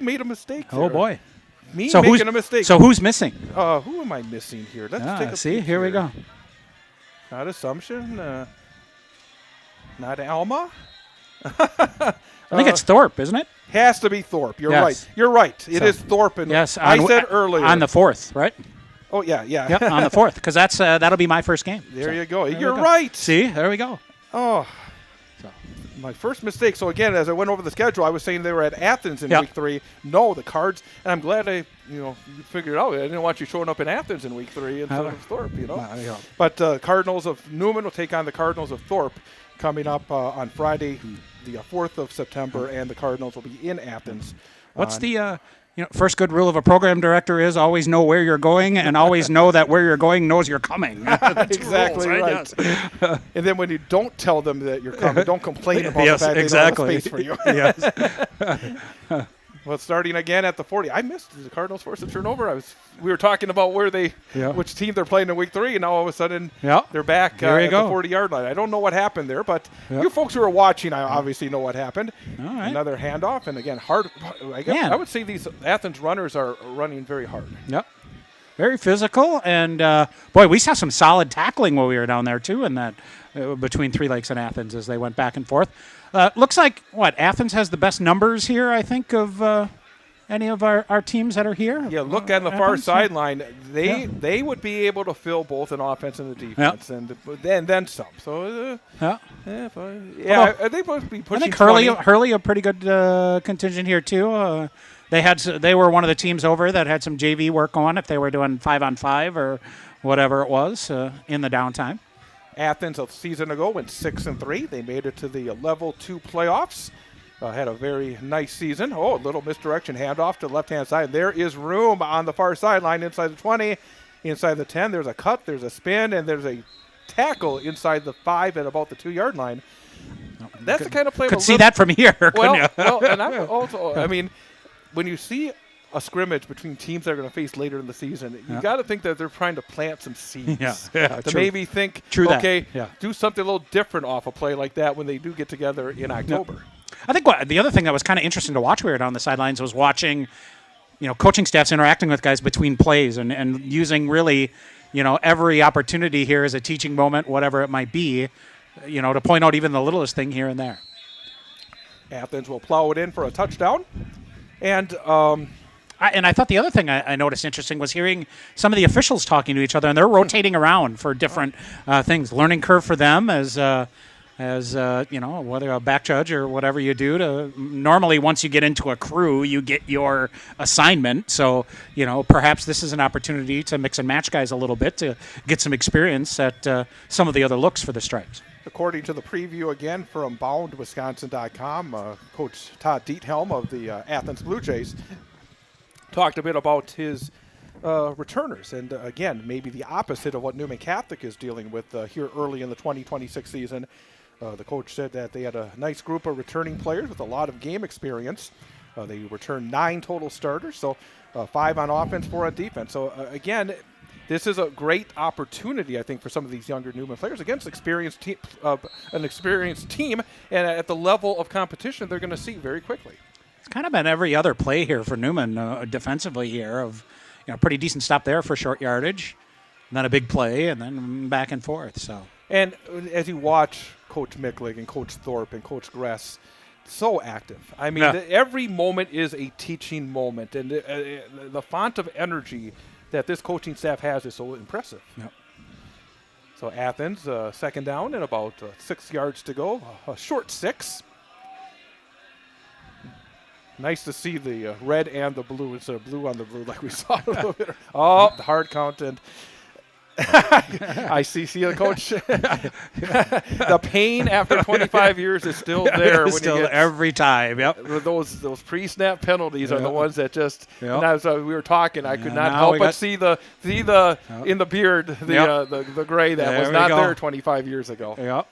made a mistake there. Oh, boy. Making a mistake. So who's missing? Who am I missing here? Let's take a see, peek here we go. Not Assumption. Not Alma. I think it's Thorpe, isn't it? Has to be Thorpe. You're Yes. right. You're right. It is Thorpe. Yes. I said earlier. On the 4th, right? Oh, yeah. Yep, on the 4th, because that'll be my first game. There you go. There You're we go. right. See, there we go. Oh. My first mistake. So, again, as I went over the schedule, I was saying they were at Athens in week 3. No, the Cards. And I'm glad you figured it out. I didn't want you showing up in Athens in week 3 instead of Thorpe, But Cardinals of Newman will take on the Cardinals of Thorpe coming up on Friday, the 4th of September, and the Cardinals will be in Athens. What's the first good rule of a program director is always know where you're going and always know that where you're going knows you're coming. Exactly rules, right. Yes. And then when you don't tell them that you're coming, don't complain about Yes, the fact exactly. they don't have space for you. Yes. Well, starting again at the 40. I missed the Cardinals forced a turnover. We were talking about which team they're playing in week 3, and now all of a sudden they're back at the 40-yard line. I don't know what happened there, but you folks who are watching, I obviously know what happened. All right. Another handoff, and again, hard. I would say these Athens runners are running very hard. Yep. Very physical, and boy, we saw some solid tackling while we were down there too, in that between Three Lakes and Athens as they went back and forth. Looks like Athens has the best numbers here, I think, of any of our teams that are here. Yeah, look on the far sideline. They would be able to fill both an offense and a defense, and then some. So I think we'll be pushing. I think Hurley a pretty good contingent here too. They were one of the teams over that had some JV work on if they were doing 5-on-5 or whatever it was in the downtime. Athens a season ago went 6-3. They made it to the level 2 playoffs. Had a very nice season. Oh, a little misdirection handoff to the left-hand side. There is room on the far sideline inside the 20, inside the 10. There's a cut, there's a spin, and there's a tackle inside the 5 at about the 2-yard line. That's the kind of play. Could see that from here. And I'm also, when you see a scrimmage between teams that are going to face later in the season, you got to think that they're trying to plant some seeds. To maybe think, do something a little different off a play like that when they do get together in October. I think the other thing that was kind of interesting to watch when we were down the sidelines was watching, coaching staffs interacting with guys between plays and using really, every opportunity here as a teaching moment, whatever it might be, to point out even the littlest thing here and there. Athens will plow it in for a touchdown. And I thought the other thing I noticed interesting was hearing some of the officials talking to each other, and they're rotating around for different things. Learning curve for them as whether a back judge or whatever you do. Normally, once you get into a crew, you get your assignment. So, perhaps this is an opportunity to mix and match guys a little bit to get some experience at some of the other looks for the Stripes. According to the preview again from BoundWisconsin.com, Coach Todd Diethelm of the Athens Blue Jays talked a bit about his returners, and again, maybe the opposite of what Newman Catholic is dealing with here early in the 2026 season. The coach said that they had a nice group of returning players with a lot of game experience. They returned 9 total starters, so 5 on offense, 4 on defense. So again, this is a great opportunity, I think, for some of these younger Newman players against an experienced team, and at the level of competition they're going to see very quickly. It's kind of been every other play here for Newman defensively here of pretty decent stop there for short yardage, and then a big play, and then back and forth. So, and as you watch Coach Micklig and Coach Thorpe and Coach Gress, so active. I mean, every moment is a teaching moment, and the font of energy that this coaching staff has is so impressive. Yep. So Athens, second down and about 6 yards to go, a short 6. Nice to see the red and the blue instead of blue on the blue like we saw a little bit. Oh, the hard count, and I see the coach. The pain after 25 years is still there. Still every time, yep. Those pre-snap penalties are the ones that just. And as we were talking, I could not help but see the in the beard the gray that was not there 25 years ago. Yep.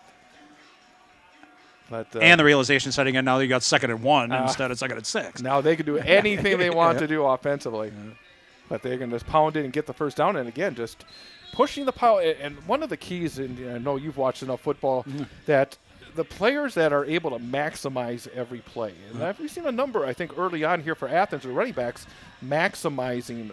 But, and the realization setting in now that you got 2nd and 1 instead of 2nd and 6. Now they can do anything they want to do offensively. But they're going to just pound in and get the first down. And again, just pushing the pile. And one of the keys, and I know you've watched enough football, that the players that are able to maximize every play. And we've seen a number, I think, early on here for Athens, the running backs, maximizing,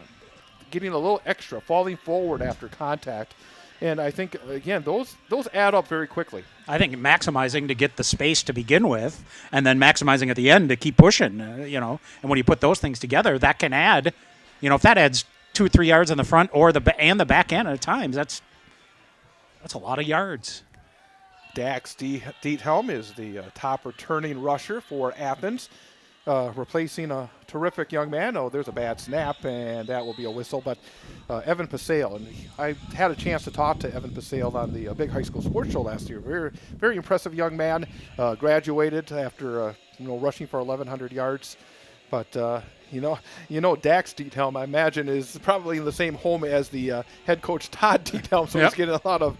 getting a little extra, falling forward after contact. And I think, again, those add up very quickly. I think maximizing to get the space to begin with, and then maximizing at the end to keep pushing, And when you put those things together, that can add, if that adds 2 or 3 yards in the front or the back end at times, that's a lot of yards. Dax Diethelm is the top returning rusher for Athens, replacing a terrific young man. Oh, there's a bad snap, and that will be a whistle. But Evan Pasale, and I had a chance to talk to Evan Pasale on the Big High School Sports Show last year. Very, very impressive young man. Graduated after rushing for 1,100 yards. But Dax Diethelm, I imagine, is probably in the same home as the head coach Todd Diethelm, so he's getting a lot of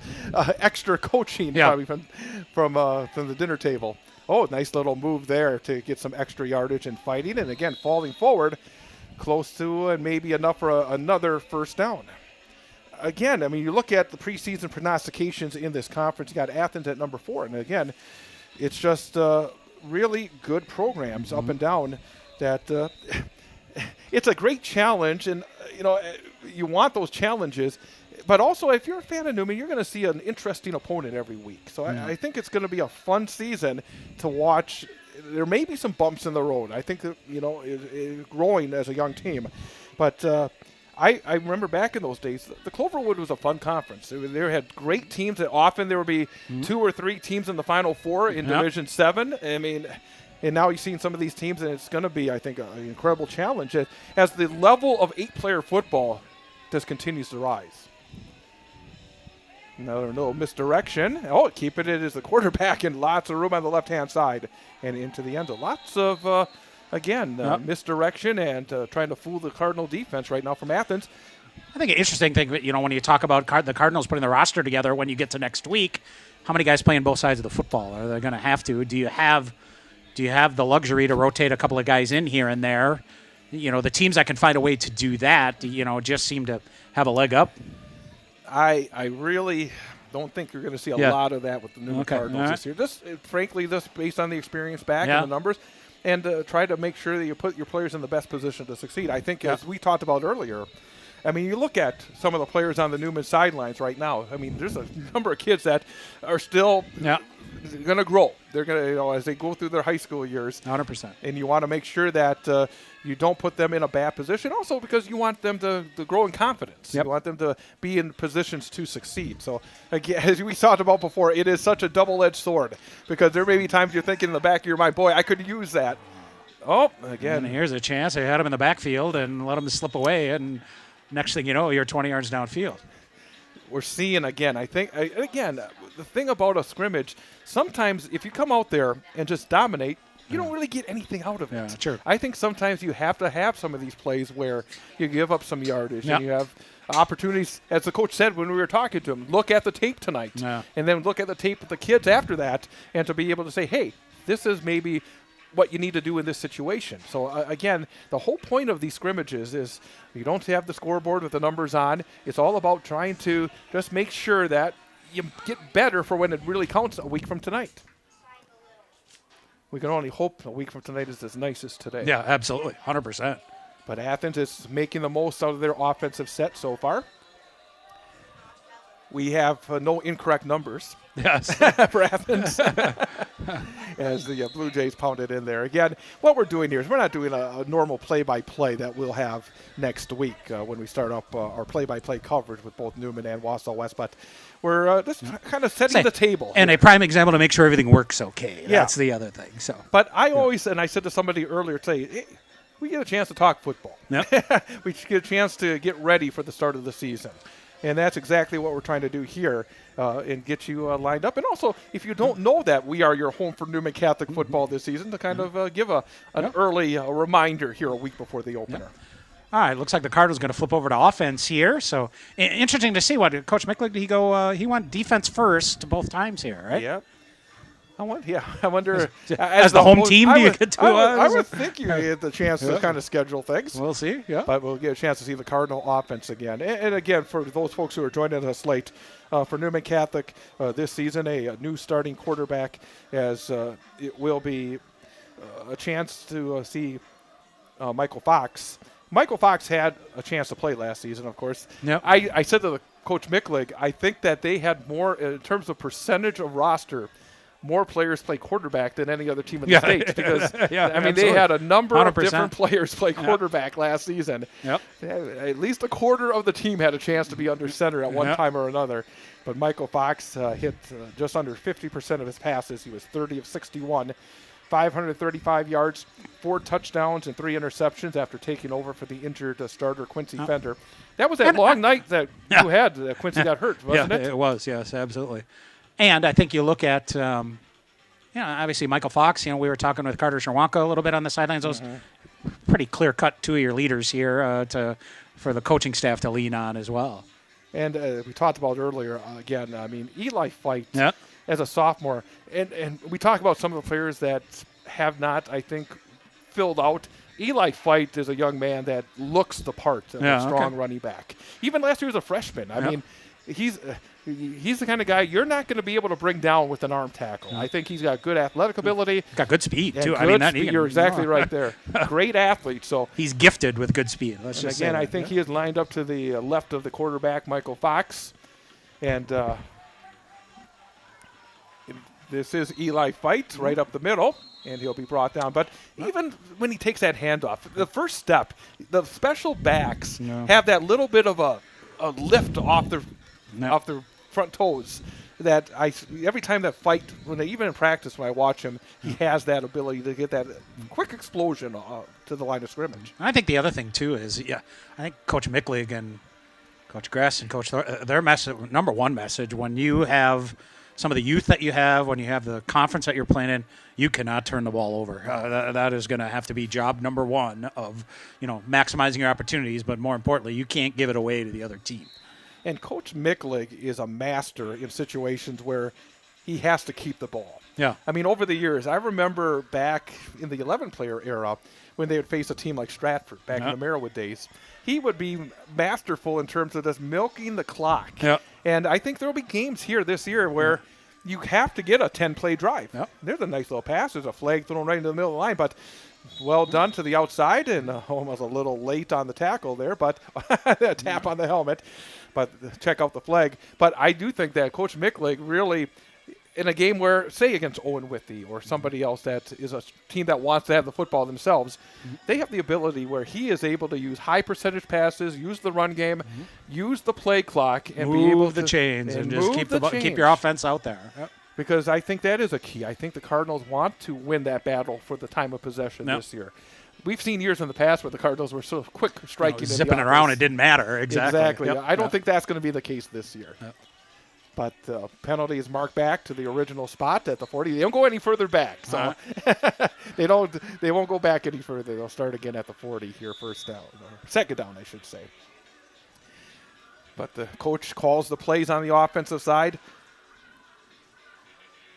extra coaching probably from the dinner table. Oh, nice little move there to get some extra yardage and fighting, and again falling forward, close to and maybe enough for another first down. Again, I mean, you look at the preseason prognostications in this conference. You got Athens at number 4, and again, it's just really good programs up and down. That it's a great challenge, and you want those challenges, but also if you're a fan of Newman, you're going to see an interesting opponent every week. So I think it's going to be a fun season to watch. There may be some bumps in the road. I think is growing as a young team, but I remember back in those days, the Cloverwood was a fun conference. They had great teams. Often there would be 2 or 3 teams in the Final Four in Division 7. I mean. And now you've seen some of these teams, and it's going to be, I think, an incredible challenge as the level of 8-player football just continues to rise. Another little misdirection. Oh, keeping it as the quarterback, and lots of room on the left-hand side and into the end zone. Lots of, misdirection and trying to fool the Cardinal defense right now from Athens. I think an interesting thing, when you talk about the Cardinals putting the roster together when you get to next week, how many guys playing both sides of the football? Are they going to have to? Do you have the luxury to rotate a couple of guys in here and there? The teams that can find a way to do that, just seem to have a leg up. I really don't think you're going to see a lot of that with the Newman Cardinals this year. Just frankly, based on the experience back and the numbers, and try to make sure that you put your players in the best position to succeed. I think, as we talked about earlier, I mean, you look at some of the players on the Newman sidelines right now. I mean, there's a number of kids that are still going to grow. They're going to, as they go through their high school years. 100%. And you want to make sure that you don't put them in a bad position. Also, because you want them to grow in confidence. You want them to be in positions to succeed. So, again, as we talked about before, it is such a double-edged sword, because there may be times you're thinking in the back of your mind, boy, I could use that. Oh, again. And here's a chance. They had him in the backfield and let him slip away, and next thing you know, you're 20 yards downfield. We're seeing, again, the thing about a scrimmage, sometimes if you come out there and just dominate, you don't really get anything out of it. Yeah, sure. I think sometimes you have to have some of these plays where you give up some yardage and you have opportunities, as the coach said when we were talking to him, look at the tape tonight and then look at the tape with the kids after that, and to be able to say, hey, this is maybe what you need to do in this situation. So, again, the whole point of these scrimmages is you don't have the scoreboard with the numbers on. It's all about trying to just make sure that you get better for when it really counts a week from tonight. We can only hope a week from tonight is as nice as today. Yeah, absolutely, 100%. But Athens is making the most out of their offensive set so far. We have no incorrect numbers. Yes. For Athens. As the Blue Jays pounded in there. Again, what we're doing here is we're not doing a normal play-by-play that we'll have next week when we start up our play-by-play coverage with both Newman and Wausau West. But we're just kind of setting the table. And a prime example to make sure everything works okay. That's the other thing. So, but I always, and I said to somebody earlier today, hey, we get a chance to talk football. Yep. We get a chance to get ready for the start of the season. And that's exactly what we're trying to do here and get you lined up. And also, if you don't know that we are your home for Newman Catholic football this season, to kind of give an early reminder here a week before the opener. All right, looks like the Cardinals going to flip over to offense here. So interesting to see what Coach Micklig, he went defense first both times here, right? Yep. I wonder. As the home team, do you get to? I would think you get the chance to kind of schedule things. We'll see. Yeah, but we'll get a chance to see the Cardinal offense again. And again, for those folks who are joining us late, for Newman Catholic this season, a new starting quarterback, as it will be a chance to see Michael Fox. Michael Fox had a chance to play last season, of course. Yep. I said to Coach Micklig, I think that they had more, in terms of percentage of roster, more players play quarterback than any other team in the state, because they had a number 100%. Of different players play quarterback last season. Yep. At least a quarter of the team had a chance to be under center at one time or another. But Michael Fox hit just under 50% of his passes. He was 30 of 61, 535 yards, 4 touchdowns, and 3 interceptions after taking over for the injured starter Quincy Fender. That was that long night that you had that Quincy got hurt, wasn't it? It was, yes, absolutely. And I think you look at, obviously Michael Fox. We were talking with Carter Sherwanka a little bit on the sidelines. Those pretty clear-cut 2 of your leaders here for the coaching staff to lean on as well. And we talked about earlier, again, Eli Fight as a sophomore. And we talk about some of the players that have not, I think, filled out. Eli Fight is a young man that looks the part of a strong running back. Even last year as a freshman. I mean, he's the kind of guy you're not going to be able to bring down with an arm tackle. I think he's got good athletic ability. Got good speed, too. You're exactly right there. Great athlete. So he's gifted with good speed. I think he is lined up to the left of the quarterback, Michael Fox. And this is Eli Fight right up the middle, and he'll be brought down. But even when he takes that handoff, the first step, the special backs have that little bit of a lift off their front toes that every time that Fight, even in practice when I watch him, he has that ability to get that quick explosion to the line of scrimmage. I think the other thing too is I think Coach Micklig and Coach Gress and Coach their message, number one message, when you have some of the youth that you have, when you have the conference that you're playing in, you cannot turn the ball over. That is going to have to be job number one of maximizing your opportunities, but more importantly, you can't give it away to the other team. And Coach Micklig is a master in situations where he has to keep the ball. Yeah. Over the years, I remember back in the 11-player era when they would face a team like Stratford back in the Merriwood days, he would be masterful in terms of just milking the clock. Yeah. And I think there will be games here this year where you have to get a 10-play drive. Yeah. There's a nice little pass. There's a flag thrown right into the middle of the line, but well done to the outside, and almost a little late on the tackle there, but a tap on the helmet. But check out the flag. But I do think that Coach Micklig really, in a game where, say against Owen Withee or somebody else that is a team that wants to have the football themselves, they have the ability where he is able to use high percentage passes, use the run game, use the play clock, and move be able the to chains and just keep your offense out there. Yep. Because I think that is a key. I think the Cardinals want to win that battle for the time of possession this year. We've seen years in the past where the Cardinals were so quick striking. Zipping it around, it didn't matter. Exactly. Yep. I don't think that's going to be the case this year. Yep. But penalty is marked back to the original spot at the 40. They don't go any further back, so they won't go back any further. They'll start again at the 40 here, first down, or second down, I should say. But the coach calls the plays on the offensive side.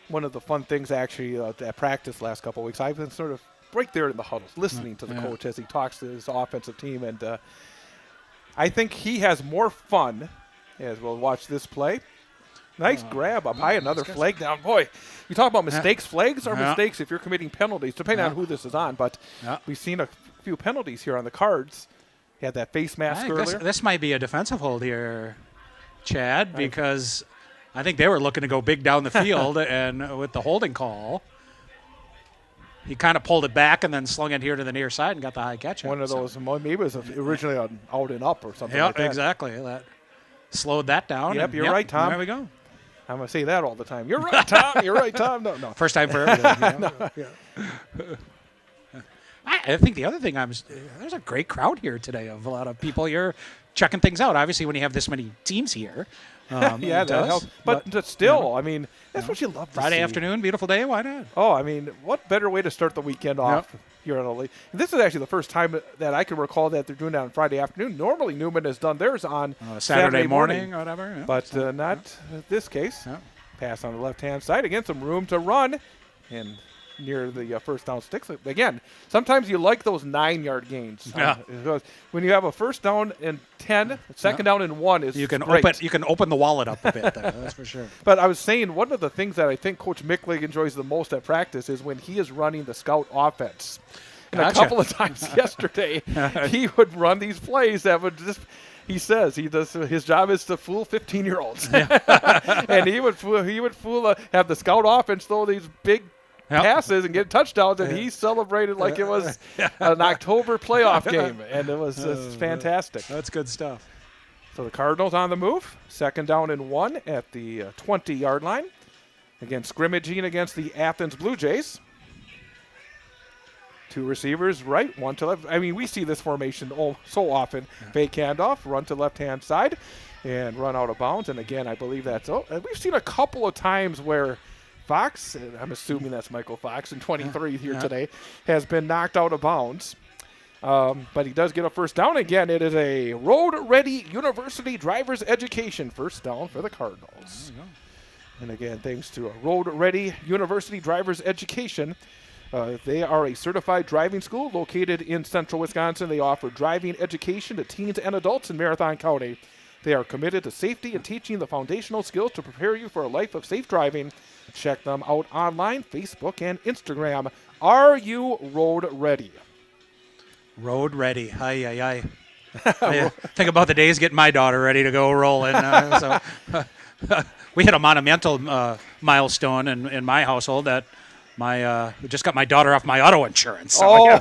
One of the fun things actually at practice last couple of weeks, I've been sort of right there in the huddles, listening to the coach as he talks to his offensive team, and I think he has more fun as we'll watch this play. Nice grab up high, another flag down. Boy, you talk about mistakes. Flags are mistakes if you're committing penalties, depending on who this is on. But we've seen a few penalties here on the Cards. He had that face mask earlier. This might be a defensive hold here, Chad, because I think they were looking to go big down the field, and with the holding call, he kind of pulled it back and then slung it here to the near side and got the high catch. One of those, maybe it was originally an out and up or something like that. Exactly. That slowed that down. Yep, you're right, Tom. There we go. I'm going to say that all the time. You're right, Tom. You're right, Tom. No. First time for everything. I think the other thing, there's a great crowd here today of a lot of people here checking things out. Obviously, when you have this many teams here. That helps. But still, that's what you love to Friday see. Afternoon, beautiful day. Why not? Oh, what better way to start the weekend off here in the league? This is actually the first time that I can recall that they're doing that on Friday afternoon. Normally, Newman has done theirs on Saturday morning or whatever. But not this case. Pass on the left-hand side. Again, some room to run. And near the first down sticks. Again, sometimes you like those 9-yard gains. Yeah. Because when you have a first down and 10, second down and 1 is You can great. open the wallet up a bit there. That's for sure. But I was saying one of the things that I think Coach Micklig enjoys the most at practice is when he is running the scout offense. And a couple of times yesterday, he would run these plays that would just. He says his job is to fool 15-year-olds, and he would fool have the scout offense throw these big passes and get touchdowns, and he celebrated like it was an October playoff game, and it was just fantastic. That's good stuff. So the Cardinals on the move, 2nd down and 1 at the 20-yard line. Again, scrimmaging against the Athens Blue Jays. 2 receivers, right, 1 to left. I mean, we see this formation so often. Fake handoff, run to left-hand side, and run out of bounds. And again, I believe that's we've seen a couple of times where Fox, I'm assuming that's Michael Fox in 23 here today, has been knocked out of bounds. But he does get a first down. Again, it is a road-ready university driver's education first down for the Cardinals. And again, thanks to a road-ready university driver's education, they are a certified driving school located in central Wisconsin. They offer driving education to teens and adults in Marathon County. They are committed to safety and teaching the foundational skills to prepare you for a life of safe driving. Check them out online, Facebook, and Instagram. Are you road ready? Road ready. Aye. Think about the days getting my daughter ready to go rolling. We hit a monumental milestone in my household that we just got my daughter off my auto insurance. So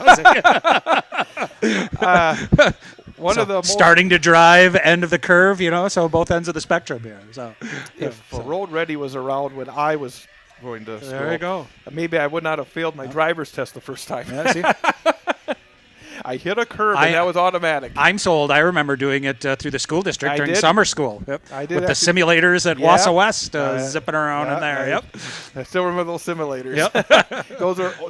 starting to drive, end of the curve, so both ends of the spectrum here. So if road ready was around when I was going to school, there you go. Maybe I would not have failed my driver's test the first time. Yeah, see? I hit a curb, and that was automatic. I'm sold. I remember doing it through the school district during summer school. Yep. I did with the simulators at Wausau West zipping around in there. I still remember those simulators. Yep.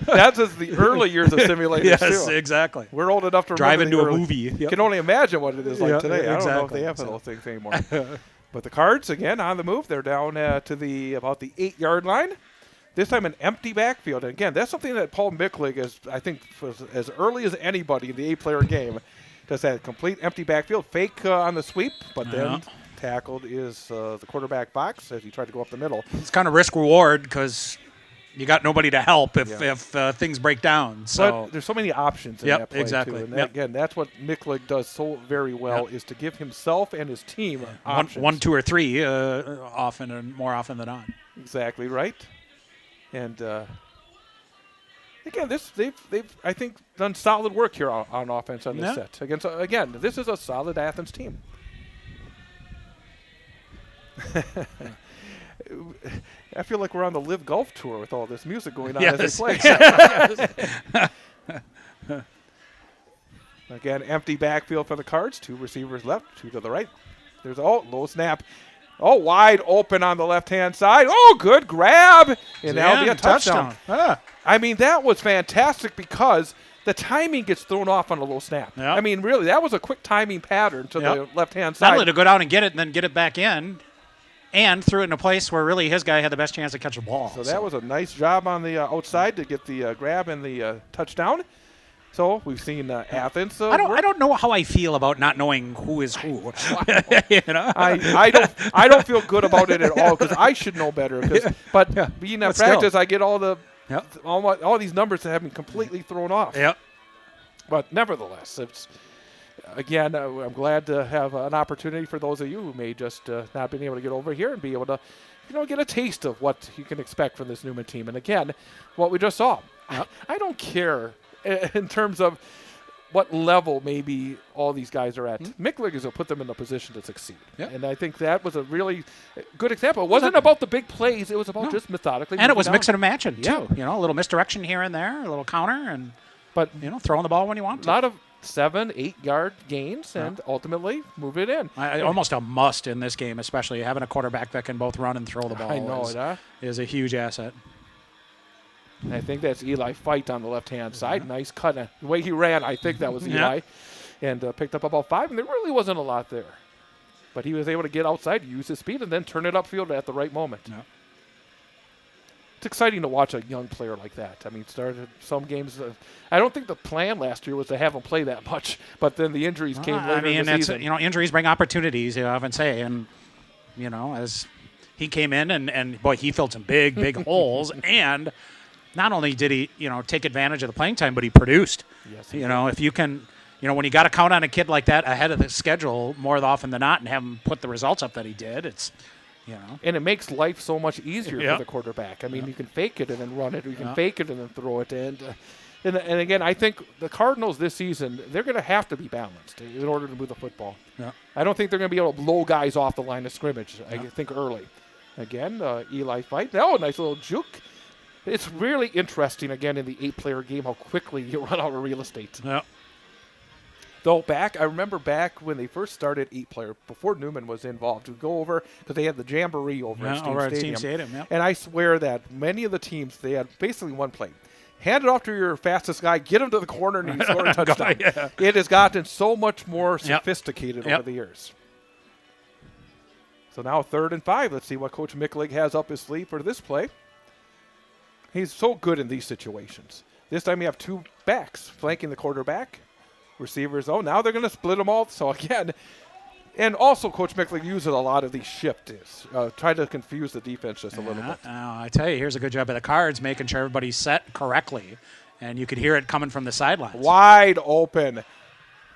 That's the early years of simulators, yes, too. Exactly. We're old enough to drive remember into a movie. You can only imagine what it is like today. Yeah, I don't know if they have those things anymore. But the Cards, again, on the move. They're down to about the 8-yard line. This time an empty backfield. And again, that's something that Paul Micklig is, I think, was as early as anybody in the 8-player game. Does that complete empty backfield. Fake on the sweep, but then tackled is the quarterback box as he tried to go up the middle. It's kind of risk-reward because you got nobody to help if things break down. So but there's so many options in that play, exactly. too. And again, that's what Micklig does so very well is to give himself and his team options. One, 2, or 3 often and more often than not. Exactly right. And again, they've I think done solid work here on offense on this set. Again, this is a solid Athens team. I feel like we're on the Live Golf Tour with all this music going on as they play. Again, empty backfield for the Cards. 2 receivers left, 2 to the right. There's low snap. Wide open on the left-hand side. Good grab. And that'll be a touchdown. I mean, that was fantastic because the timing gets thrown off on a low snap. Yep. I mean, really, that was a quick timing pattern to the left-hand side. Not only to go down and get it and then get it back in, and threw it in a place where really his guy had the best chance to catch the ball. So that was a nice job on the outside to get the grab and the touchdown. So we've seen Athens. I don't know how I feel about not knowing who is who. I don't feel good about it at all because I should know better. But being at practice, I get all these numbers that have been completely thrown off. Yep. But nevertheless, it's again, I'm glad to have an opportunity for those of you who may just not been able to get over here and be able to, get a taste of what you can expect from this Newman team. And again, what we just saw, I don't care in terms of what level maybe all these guys are at. Micklig is to put them in a position to succeed. Yep. And I think that was a really good example. It wasn't about the big plays. It was about just methodically. And it was mixing and matching, too. A little misdirection here and there, a little counter, but throwing the ball when you want to. A lot of 7-8 gains and ultimately move it in. Almost a must in this game, especially having a quarterback that can both run and throw the ball. I know is a huge asset. And I think that's Eli Fight on the left-hand side. Nice cut. The way he ran, I think that was Eli. And picked up about 5, and there really wasn't a lot there. But he was able to get outside, use his speed, and then turn it upfield at the right moment. it's exciting to watch a young player like that. I mean, started some games. I don't think the plan last year was to have him play that much, but then the injuries came later in the season. Injuries bring opportunities, I often say. And, as he came in and boy, he filled some big holes. And not only did he, take advantage of the playing time, but he produced. Yes, If you can, when you got to count on a kid like that ahead of the schedule more often than not and have him put the results up that he did, it's – And it makes life so much easier for the quarterback. I mean, you can fake it and then run it, or you can fake it and then throw it. And again, I think the Cardinals this season, they're going to have to be balanced in order to move the football. Yeah. I don't think they're going to be able to blow guys off the line of scrimmage, I think, early. Again, Eli fight. Oh, nice little juke. It's really interesting, again, in the 8-player game, how quickly you run out of real estate. Yeah. Though I remember back when they first started 8-player, before Newman was involved, to go over, because they had the Jamboree over at Steam Stadium. And I swear that many of the teams, they had basically one play. Hand it off to your fastest guy, get him to the corner, and you score a touchdown. It has gotten so much more sophisticated over the years. So now 3rd and 5. Let's see what Coach Micklig has up his sleeve for this play. He's so good in these situations. This time you have 2 backs flanking the quarterback. Receivers, now they're going to split them all. So again, and also Coach Micklig uses a lot of these shifts, try to confuse the defense just a little bit. I tell you, here's a good job by the Cards making sure everybody's set correctly, and you could hear it coming from the sidelines. Wide open.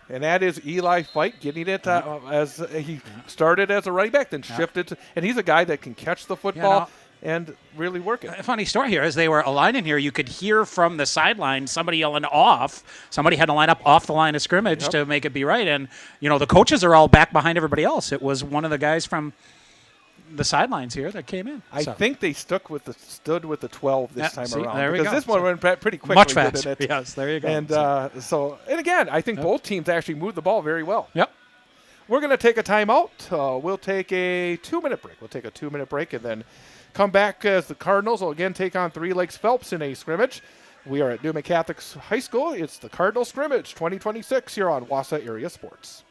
And that is Eli Fite getting it as he started as a running back, then shifted. And he's a guy that can catch the football and really work it. A funny story here, as they were aligning here, you could hear from the sideline somebody yelling off. Somebody had to line up off the line of scrimmage to make it be right. And, the coaches are all back behind everybody else. It was one of the guys from the sidelines here that came in. I think they stood with the 12 this time around. There we because go. This one went pretty quickly. Much faster. Yes, there you go. And and again, I think both teams actually moved the ball very well. Yep. We're going to take a timeout. We'll take a 2-minute break. We'll take a 2-minute break and then come back as the Cardinals will again take on 3 Lakes Phelps in a scrimmage. We are at Newman Catholic High School. It's the Cardinal Scrimmage 2026 here on Wausau Area Sports.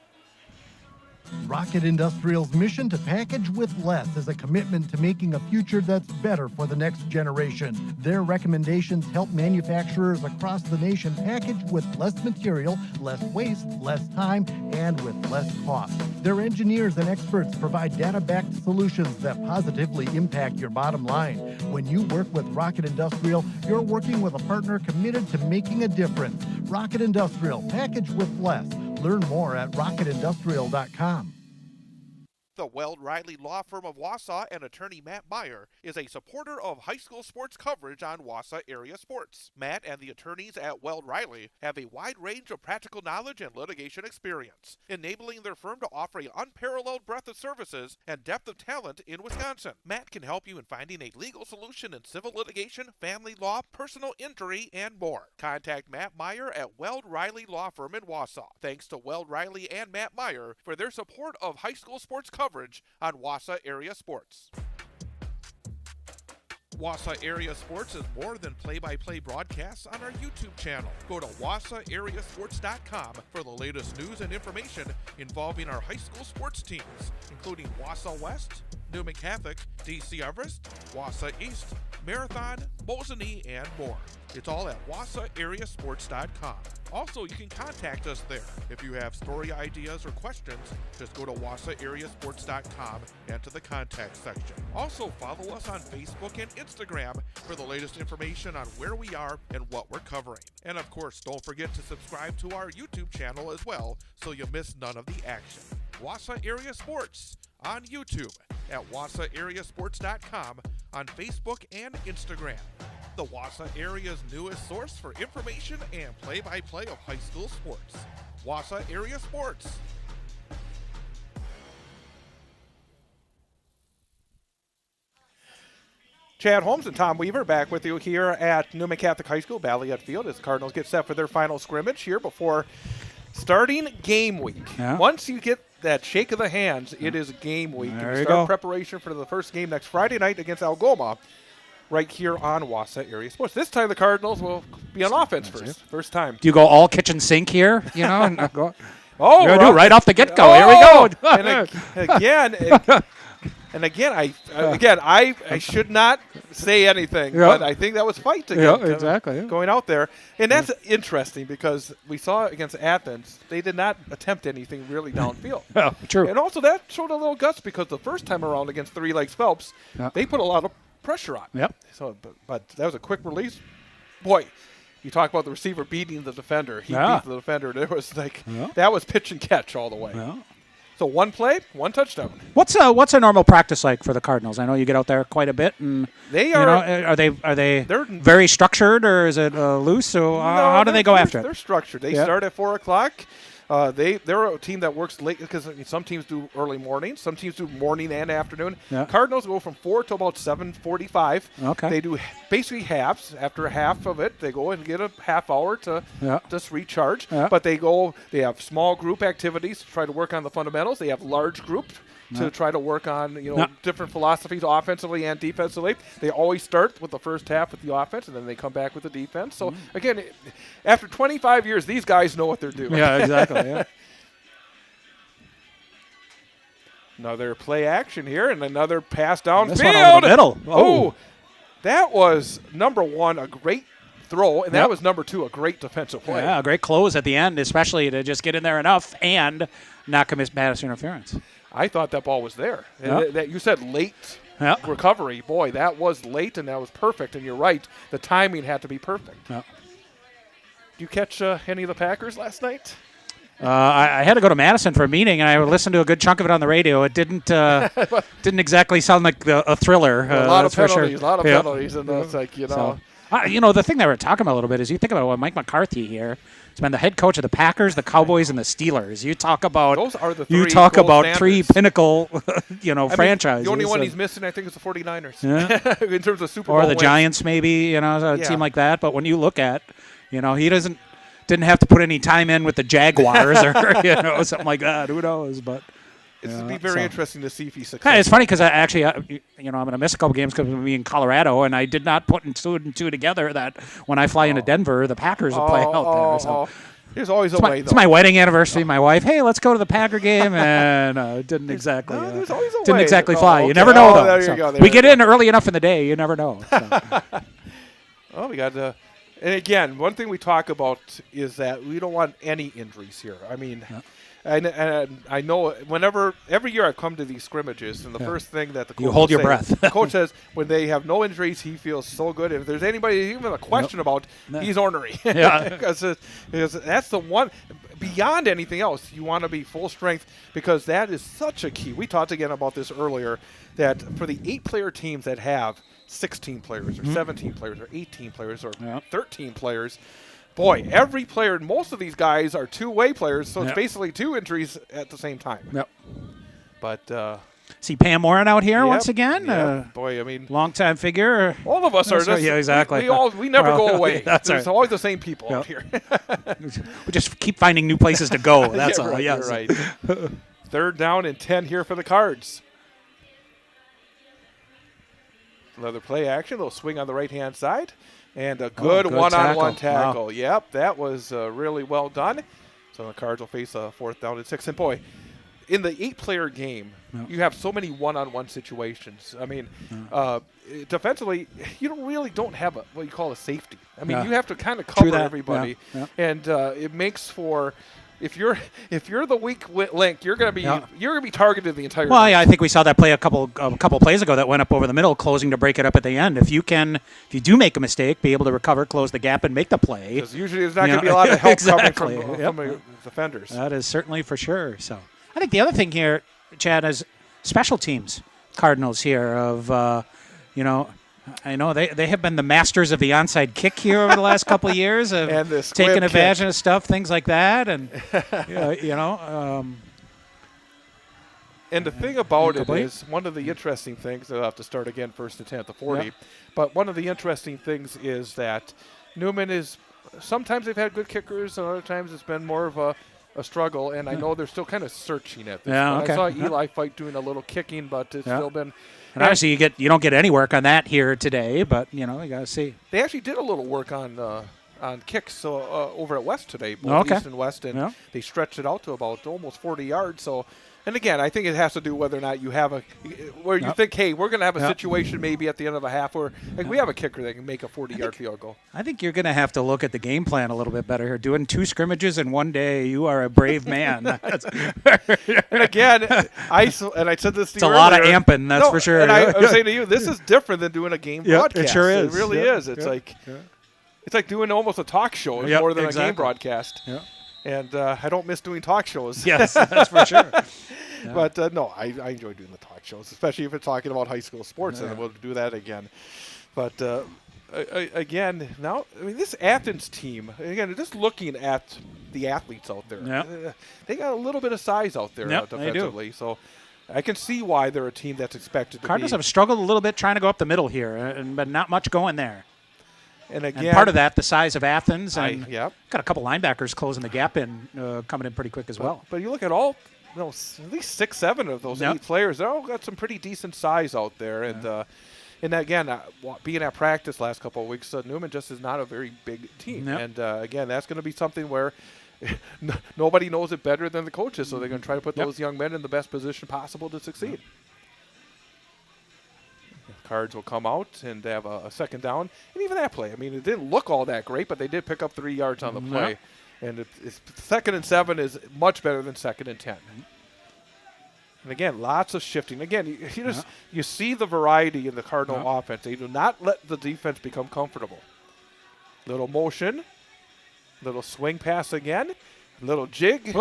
Rocket Industrial's mission to package with less is a commitment to making a future that's better for the next generation. Their recommendations help manufacturers across the nation package with less material, less waste, less time, and with less cost. Their engineers and experts provide data-backed solutions that positively impact your bottom line. When you work with Rocket Industrial, you're working with a partner committed to making a difference. Rocket Industrial, package with less. Learn more at rocketindustrial.com. The Weld Riley Law Firm of Wausau and attorney Matt Meyer is a supporter of high school sports coverage on Wausau Area Sports. Matt and the attorneys at Weld Riley have a wide range of practical knowledge and litigation experience, enabling their firm to offer an unparalleled breadth of services and depth of talent in Wisconsin. Matt can help you in finding a legal solution in civil litigation, family law, personal injury, and more. Contact Matt Meyer at Weld Riley Law Firm in Wausau. Thanks to Weld Riley and Matt Meyer for their support of high school sports coverage on Wausau Area Sports. Wausau Area Sports is more than play-by-play broadcasts on our YouTube channel. Go to wausauareasports.com for the latest news and information involving our high school sports teams, including Wausau West, Newman Catholic, DC Everest, Wausau East, Marathon, Mosinee, and more. It's all at wausauareasports.com. Also, you can contact us there. If you have story ideas or questions, just go to wausauareasports.com and to the contact section. Also, follow us on Facebook and Instagram for the latest information on where we are and what we're covering. And of course, don't forget to subscribe to our YouTube channel as well so you miss none of the action. Wausau Area Sports on YouTube, at wausauareasports.com, on Facebook and Instagram. The Wausau area's newest source for information and play-by-play of high school sports. Wausau Area Sports. Chad Holmes and Tom Weaver back with you here at Newman Catholic High School, Valley Field, as the Cardinals get set for their final scrimmage here before starting game week. Yeah. Once you get that shake of the hands, it is game week. There you you start go. preparation for the first game next Friday night against Algoma, right here on Wausau Area Sports. This time the Cardinals will be on offense first time. Do you go all kitchen sink here? You know, and go, Oh, you're gonna do it right off the get-go. Here we go. And again, And again, I should not say anything, Yeah. but I think that was fight again. Yeah, exactly, yeah. Going out there. And that's interesting because we saw against Athens, they did not attempt anything really downfield. Oh, true. And also that showed a little guts because the first time around against Three Lakes Phelps, Yeah. they put a lot of pressure on. Yep. So, but that was a quick release. Boy, you talk about the receiver beating the defender. He Yeah. beat the defender. There was Yeah. that was pitch and catch all the way. Yeah. So one play, one touchdown. What's a normal practice like for the Cardinals? I know you get out there quite a bit, and They are. are they They're very structured, or is it loose? So how do they go after it? They're structured. They Yeah. start at 4:00. They're a team that works late because some teams do early morning, some teams do morning and afternoon. Yeah. Cardinals go from 4 to about 7:45. Okay. They do basically halves. After half of it, they go and get a half hour to Yeah. just recharge. Yeah. But they have small group activities to try to work on the fundamentals. They have large group to try to work on Yeah. different philosophies offensively and defensively. They always start with the first half with the offense, and then they come back with the defense. So again, after 25 years, these guys know what they're doing. Yeah, exactly. Yeah. Another play action here, and another pass downfield. This one over the middle. Oh, that was number one, a great throw, and that Yep. was number two, a great defensive play. Yeah, a great close at the end, especially to just get in there enough and not commit pass interference. I thought that ball was there. And Yep. that you said late Yep. recovery. Boy, that was late, and that was perfect. And you're right, the timing had to be perfect. Yep. Did you catch any of the Packers last night? I had to go to Madison for a meeting, and I listened to a good chunk of it on the radio. It didn't exactly sound like a thriller. A lot of that's for sure. penalties, a lot of Yeah. penalties, and it's like So, the thing that we're talking about a little bit is you think about what Mike McCarthy here. He's been the head coach of the Packers, the Cowboys, and the Steelers. You talk about those are the you three talk gold about standards. three pinnacle, I mean, franchises. the only one and- he's missing, I think, is the 49ers. Yeah. In terms of Super Bowl or the wins. Giants, maybe, a Yeah. team like that. But when you look at, he didn't have to put any time in with the Jaguars or something like that. Who knows? But It's be very so- interesting to see if he's Hey, successful. it's funny because I'm going to miss a couple games because I'm in Colorado, and I did not put two and two together that when I fly into Denver, the Packers will play out there. So. There's always a It's way, it's though. my wedding anniversary. My wife, hey, let's go to the Packer game, and it didn't exactly there's always a didn't way. exactly Oh, fly. You okay. never know, Oh, though. there you So go, there we you get go. in early enough in the day. You never know. So. Oh, we got and again, one thing we talk about is that we don't want any injuries here. I mean, and I know every year I come to these scrimmages, and the first thing that the coach You hold will your say- breath. the coach says when they have no injuries, he feels so good. If there's anybody even a question about, he's ornery. Yeah. because that's the one. Beyond anything else, you want to be full strength because that is such a key. We talked again about this earlier, that for the 8-player teams that have 16 players or 17 players or 18 players or 13 players, boy, every player, most of these guys are two-way players, so it's basically two injuries at the same time. Yep. But See Pam Warren out here yep, once again. yep. Boy, I mean, Longtime figure. all of us are That's right, just, yeah, exactly. we never Well, go away. that's There's right. always the same people out Yep. here. We just keep finding new places to go. That's Yeah, all. right, Yes. you're right. 3rd down and 10 here for the Cards. Another play action, little swing on the right-hand side, and a good one-on-one tackle. Wow. Yep, that was really well done. So the Cards will face a 4th down and 6. And boy, in the 8-player game, you have so many one-on-one situations. I mean, defensively, you don't have what you call a safety. I mean, Yeah. you have to kind of True cover that. everybody, Yeah. and it makes for. If you're the weak link, you're gonna be Yeah. targeted the entire. Well, time. yeah, I think we saw that play a couple plays ago that went up over the middle, closing to break it up at the end. If you do make a mistake, be able to recover, close the gap, and make the play. Because usually there's not You going to know, be a lot of help exactly. coming Yep. from defenders. That is certainly for sure. So I think the other thing here, Chad, is special teams. Cardinals here of, I know they have been the masters of the onside kick here over the last couple of years of And the squib taking advantage kick. of stuff, things like that, and And the thing about it Incomplete. is, one of the interesting things, I'll have to start again first and 10 at the 40, but one of the interesting things is that Newman is, sometimes they've had good kickers, and other times it's been more of a struggle, and I know they're still kind of searching at this. Yeah, point. okay. I saw Yeah. Eli Fight doing a little kicking, but it's still been. And obviously you don't get any work on that here today, but you got to see. They actually did a little work on kicks over at West today, both Okay. East and West, and Yeah. they stretched it out to about almost 40 yards. So And again, I think it has to do whether or not you have where you think, hey, we're going to have a situation maybe at the end of a half where we have a kicker that can make a 40-yard field goal. I think you're going to have to look at the game plan a little bit better here. Doing 2 scrimmages in one day, you are a brave man. And again, I said this to it's you a lot of earlier. amping, that's for sure. And I was saying to you, this is different than doing a game broadcast. It sure is. It really is. It's it's like doing almost a talk show more than a game broadcast. Yeah. And I don't miss doing talk shows. Yes, that's for sure. Yeah. But no, I enjoy doing the talk shows, especially if it's talking about high school sports, and we'll do that again. But again, now, I mean, this Athens team, again, just looking at the athletes out there, they got a little bit of size out there defensively. They do. So I can see why they're a team that's expected to Cardinals be. have struggled a little bit trying to go up the middle here, but not much going there. And again, and part of that, the size of Athens, and got a couple linebackers closing the gap coming in pretty quick as well. But you look at all, at least 6, 7 of those 8 players, they all got some pretty decent size out there. And again, being at practice last couple of weeks, Newman just is not a very big team. And again, that's going to be something where nobody knows it better than the coaches, so they're going to try to put those young men in the best position possible to succeed. Cards will come out and have a second down. And even that play, I mean, it didn't look all that great, but they did pick up 3 yards on the play. And it's 2nd and 7 is much better than 2nd and 10. And again, lots of shifting. Again, you see the variety in the Cardinal offense. They do not let the defense become comfortable. Little motion, little swing pass again, little jig.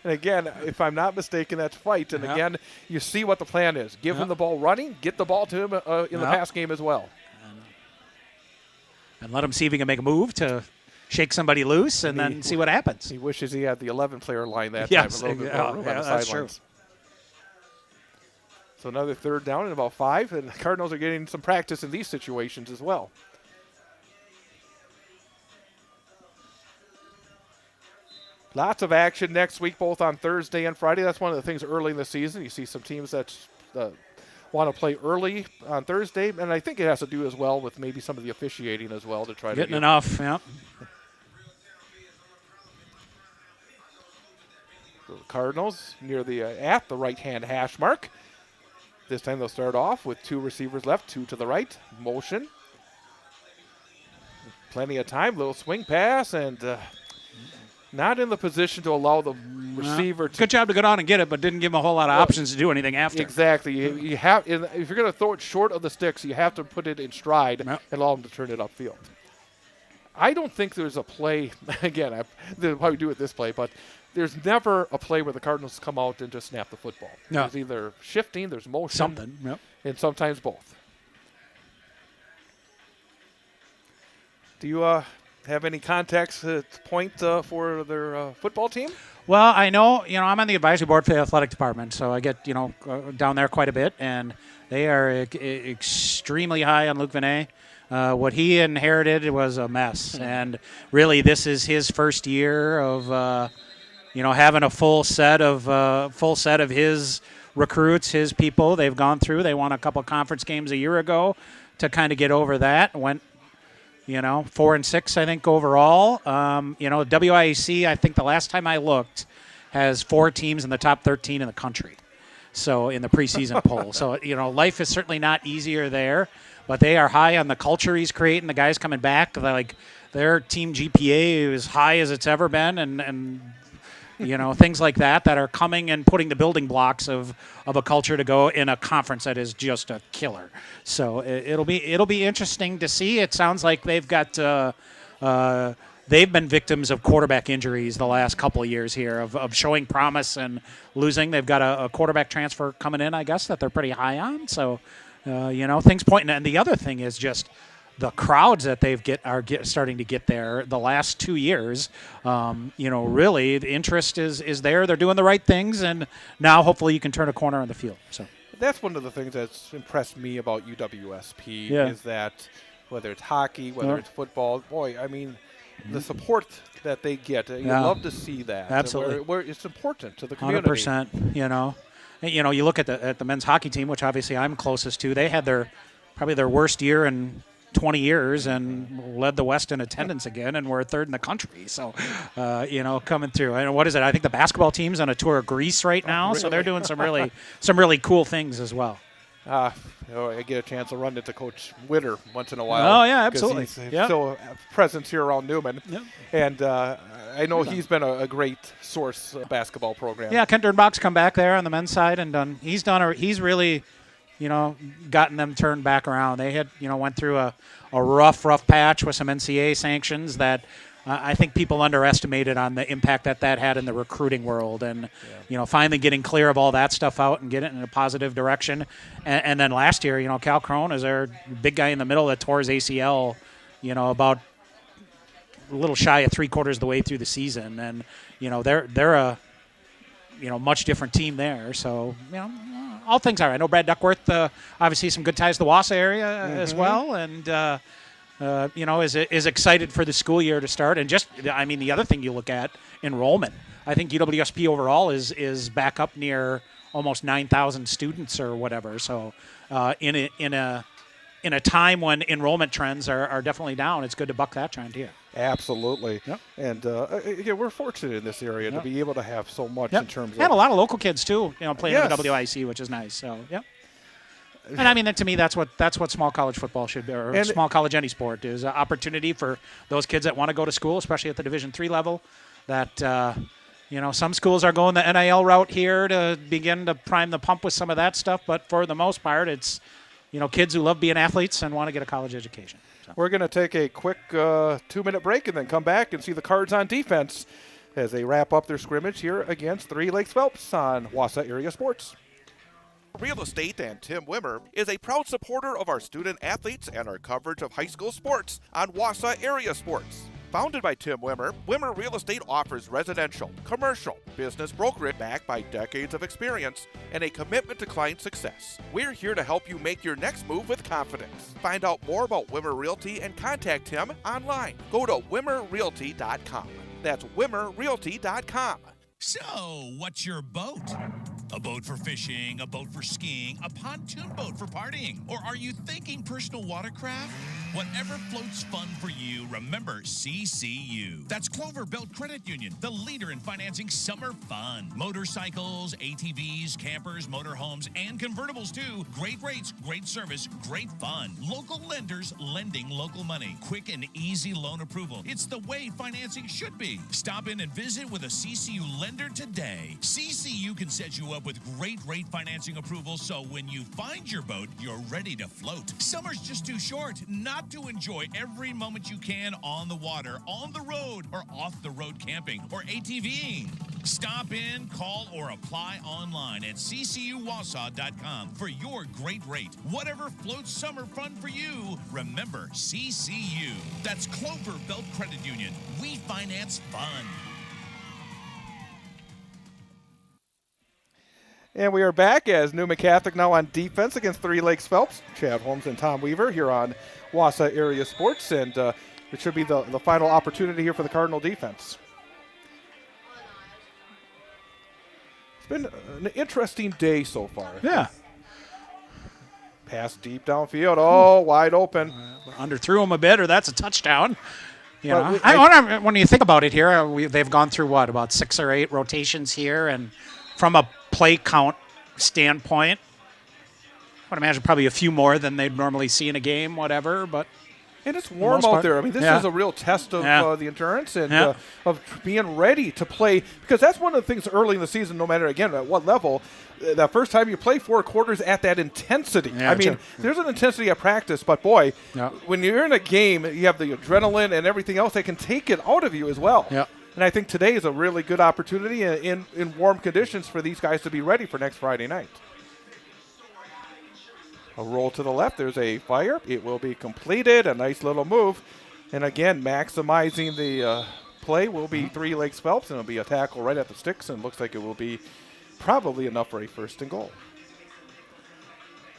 And again, if I'm not mistaken, that's fight. And again, you see what the plan is. Give him the ball running, get the ball to him in the pass game as well. And let him see if he can make a move to shake somebody loose and then see what happens. He wishes he had the 11-player line that time. A little bit more room on the that's sidelines. true. So another 3rd down and about 5, and the Cardinals are getting some practice in these situations as well. Lots of action next week, both on Thursday and Friday. That's one of the things early in the season. You see some teams that want to play early on Thursday, and I think it has to do as well with maybe some of the officiating as well to try to get enough. Yeah. The Cardinals near the at the right-hand hash mark. This time they'll start off with 2 receivers left, 2 to the right. Motion. Plenty of time. Little swing pass, and not in the position to allow the receiver to. Good job to get on and get it, but didn't give him a whole lot of options to do anything after. Exactly. You have, if you're going to throw it short of the sticks, you have to put it in stride and allow him to turn it upfield. I don't think there's a play, again, they'll probably do it this play, but there's never a play where the Cardinals come out and just snap the football. No. There's either shifting, there's motion. Something, and sometimes both. Do you have any context to point for their football team? Well, I know, I'm on the advisory board for the athletic department, so I get, down there quite a bit, and they are extremely high on Luc Vinet. What he inherited was a mess, and really this is his first year of, having a full set of his recruits, his people. They've gone through. They won a couple conference games a year ago to kind of get over that. Went 4-6, I think, overall. WIAC, I think the last time I looked, has 4 teams in the top 13 in the country. So in the preseason poll. So, life is certainly not easier there, but they are high on the culture he's creating. The guys coming back, their team GPA is high as it's ever been, and things like that are coming and putting the building blocks of a culture to go in a conference that is just a killer. So it'll be interesting to see. It sounds like they've got they've been victims of quarterback injuries the last couple of years here of showing promise and losing. They've got a quarterback transfer coming in, I guess, that they're pretty high on. So things pointing. And the other thing is just the crowds that are starting to get there the last 2 years. Really the interest is there. They're doing the right things, and now hopefully you can turn a corner on the field. So that's one of the things that's impressed me about UWSP is that whether it's hockey, whether it's football, boy, I mean, the support that they get, you love to see that. Absolutely, where it's important to the community. 100%. You look at the men's hockey team, which obviously I'm closest to. They had probably their worst year in 20 years and led the West in attendance again, and we're third in the country. So, coming through. And what is it? I think the basketball team's on a tour of Greece right now, so they're doing some really cool things as well. I get a chance to run into Coach Witter once in a while. Oh, yeah, absolutely. He's still a presence here around Newman. Yep. And I know he's been a great source basketball program. Yeah, Kent Dernbach's come back there on the men's side and done. He's really, gotten them turned back around. They had, went through a rough patch with some NCAA sanctions that I think people underestimated on the impact that had in the recruiting world. And, finally getting clear of all that stuff out and getting it in a positive direction. And then last year, Cal Crone is their big guy in the middle that tore his ACL, about a little shy of 3/4 of the way through the season. And, they're a, much different team there. So, all things are. I know Brad Duckworth, obviously some good ties to the Wausau area as well. And, is excited for the school year to start. And the other thing you look at, enrollment. I think UWSP overall is back up near almost 9,000 students or whatever. So in a time when enrollment trends are definitely down, it's good to buck that trend here. Absolutely. Yep. And we're fortunate in this area to be able to have so much in terms of. And a lot of local kids too, playing in the WIC, which is nice. So, yep. And to me, that's what small college football should be, or small college any sport is an opportunity for those kids that want to go to school, especially at the Division III level. That some schools are going the NIL route here to begin to prime the pump with some of that stuff, but for the most part, it's kids who love being athletes and want to get a college education. So. We're going to take a quick 2-minute break and then come back and see the Cards on defense as they wrap up their scrimmage here against 3 Lakes Phelps on Wausau Area Sports. Real Estate and Tim Wimmer is a proud supporter of our student athletes and our coverage of high school sports on Wausau Area Sports. Founded by Tim Wimmer, Wimmer Real Estate offers residential, commercial, business brokerage backed by decades of experience and a commitment to client success. We're here to help you make your next move with confidence. Find out more about Wimmer Realty and contact him online. Go to wimmerrealty.com. That's wimmerrealty.com. So, what's your boat? A boat for fishing, a boat for skiing, a pontoon boat for partying? Or are you thinking personal watercraft? Whatever floats fun for you, remember CCU. That's Clover Belt Credit Union, the leader in financing summer fun. Motorcycles, ATVs, campers, motorhomes, and convertibles too. Great rates, great service, great fun. Local lenders lending local money. Quick and easy loan approval. It's the way financing should be. Stop in and visit with a CCU lender today. CCU can set you up with great rate financing approval, so when you find your boat, you're ready to float. Summer's just too short not to enjoy every moment you can on the water, on the road, or off the road camping or ATVing. Stop in, call, or apply online at ccuwausau.com for your great rate. Whatever floats summer fun for you, remember CCU. That's Clover Belt Credit Union. We finance fun. And we are back as Newman Catholic now on defense against 3 Lakes Phelps. Chad Holmes and Tom Weaver here on Wausau Area Sports, and it should be the final opportunity here for the Cardinal defense. It's been an interesting day so far. Yeah. Pass deep downfield, wide open. Underthrew him a bit, or that's a touchdown. I wonder, when you think about it here, they've gone through about 6 or 8 rotations here, and from a play count standpoint, I would imagine probably a few more than they'd normally see in a game, whatever. But and it's warm out there. I mean, this is a real test of the endurance and of being ready to play, because that's one of the things early in the season, no matter, again, at what level, that first time you play 4 quarters at that intensity. Yeah, I mean, there's an intensity at practice, but boy, when you're in a game, you have the adrenaline and everything else that can take it out of you as well. Yeah. And I think today is a really good opportunity in warm conditions for these guys to be ready for next Friday night. A roll to the left. There's a fire. It will be completed. A nice little move. And again, maximizing the play will be 3 Lakes Phelps, and it'll be a tackle right at the sticks, and looks like it will be probably enough for a 1st and goal.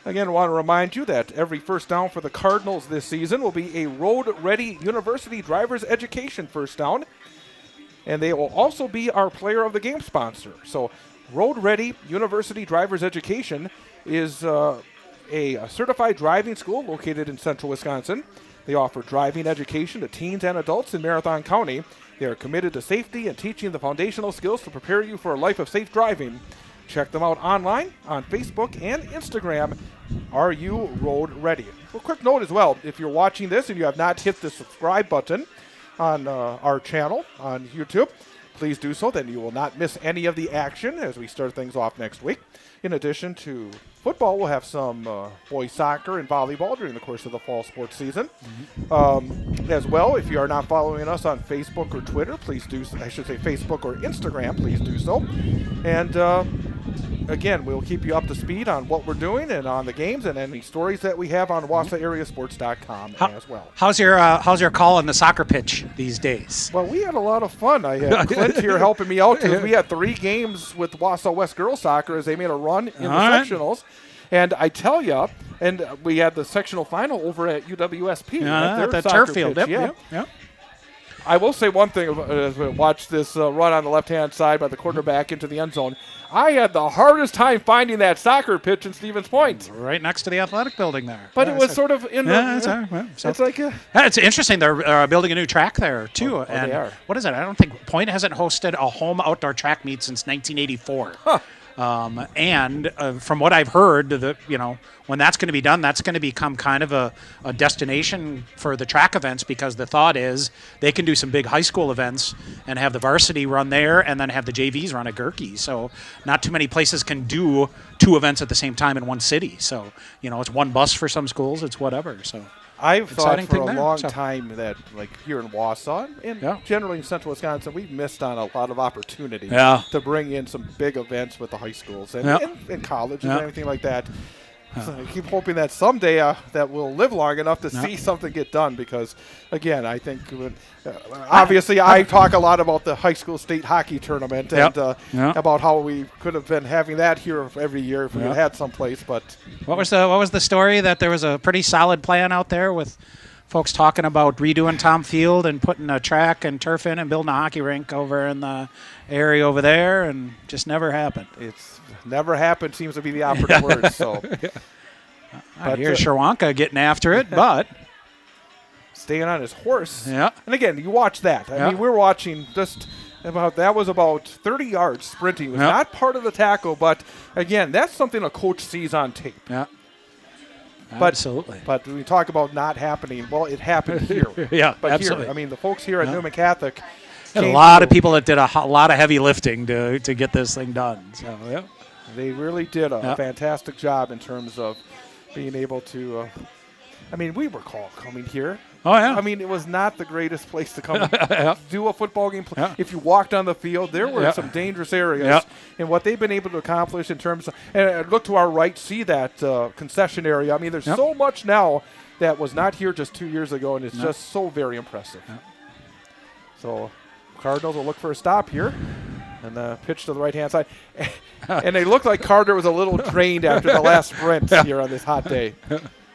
Again, I want to remind you that every first down for the Cardinals this season will be a road-ready University driver's education first down. And they will also be our player of the game sponsor. So Road Ready University Driver's Education is a certified driving school located in central Wisconsin. They offer driving education to teens and adults in Marathon County. They are committed to safety and teaching the foundational skills to prepare you for a life of safe driving. Check them out online on Facebook and Instagram. Are you road ready? A quick note as well, if you're watching this and you have not hit the subscribe button on our channel on YouTube, please do so. Then you will not miss any of the action as we start things off next week. In addition to football, we'll have some boys soccer and volleyball during the course of the fall sports season. As well, if you are not following us on Facebook or Twitter, please do so. I should say Facebook or Instagram, please do so. And again, we'll keep you up to speed on what we're doing and on the games and any stories that we have on WausauAreaSports.com as well. How's your call on the soccer pitch these days? Well, we had a lot of fun. I had Clint here helping me out. We had 3 games with Wausau West Girls Soccer as they made a run in the sectionals. And I tell you, and we had the sectional final over at UWSP. At the turf field. Yep. I will say one thing as we watch this run on the left-hand side by the quarterback into the end zone. I had the hardest time finding that soccer pitch in Stevens Point. Right next to the athletic building there. But it was sort of in it's like it's interesting. They're building a new track there, too. They are. What is it? I don't think Point hasn't hosted a home outdoor track meet since 1984. Huh. And from what I've heard, when that's going to be done, that's going to become kind of a destination for the track events, because the thought is they can do some big high school events and have the varsity run there and then have the JVs run at Gerke. So not too many places can do 2 events at the same time in one city. So, it's one bus for some schools. It's whatever. So I've thought for a long time that, like here in Wausau and generally in central Wisconsin, we've missed on a lot of opportunity to bring in some big events with the high schools and colleges and everything like that. So I keep hoping that someday that we'll live long enough to see something get done, because, again, I think obviously I talk a lot about the high school state hockey tournament and about how we could have been having that here every year if we had someplace. But what was the story that there was a pretty solid plan out there with folks talking about redoing Tom Field and putting a track and turf in and building a hockey rink over in the area over there, and just never happened. It's never happened seems to be the operative word. So, but here's Sherwanka getting after it, but staying on his horse. Yeah. And again, you watch that. I mean, we're watching just about 30 yards sprinting. It was not part of the tackle, but again, that's something a coach sees on tape. Yeah. But, absolutely. But when we talk about not happening, well, it happened here. But absolutely. Here, I mean, the folks here at Newman Catholic. And a lot of people that did a lot of heavy lifting to get this thing done. So, they really did a fantastic job in terms of being able to. We recall coming here. Oh, yeah. I mean, it was not the greatest place to come do a football game. If you walked on the field, there were some dangerous areas. And what they've been able to accomplish in terms of, and look to our right, see that concession area. I mean, there's so much now that was not here just 2 years ago, and it's just so very impressive. So Cardinals will look for a stop here. And pitch to the right-hand side. And they looked like Carter was a little drained after the last sprint here on this hot day.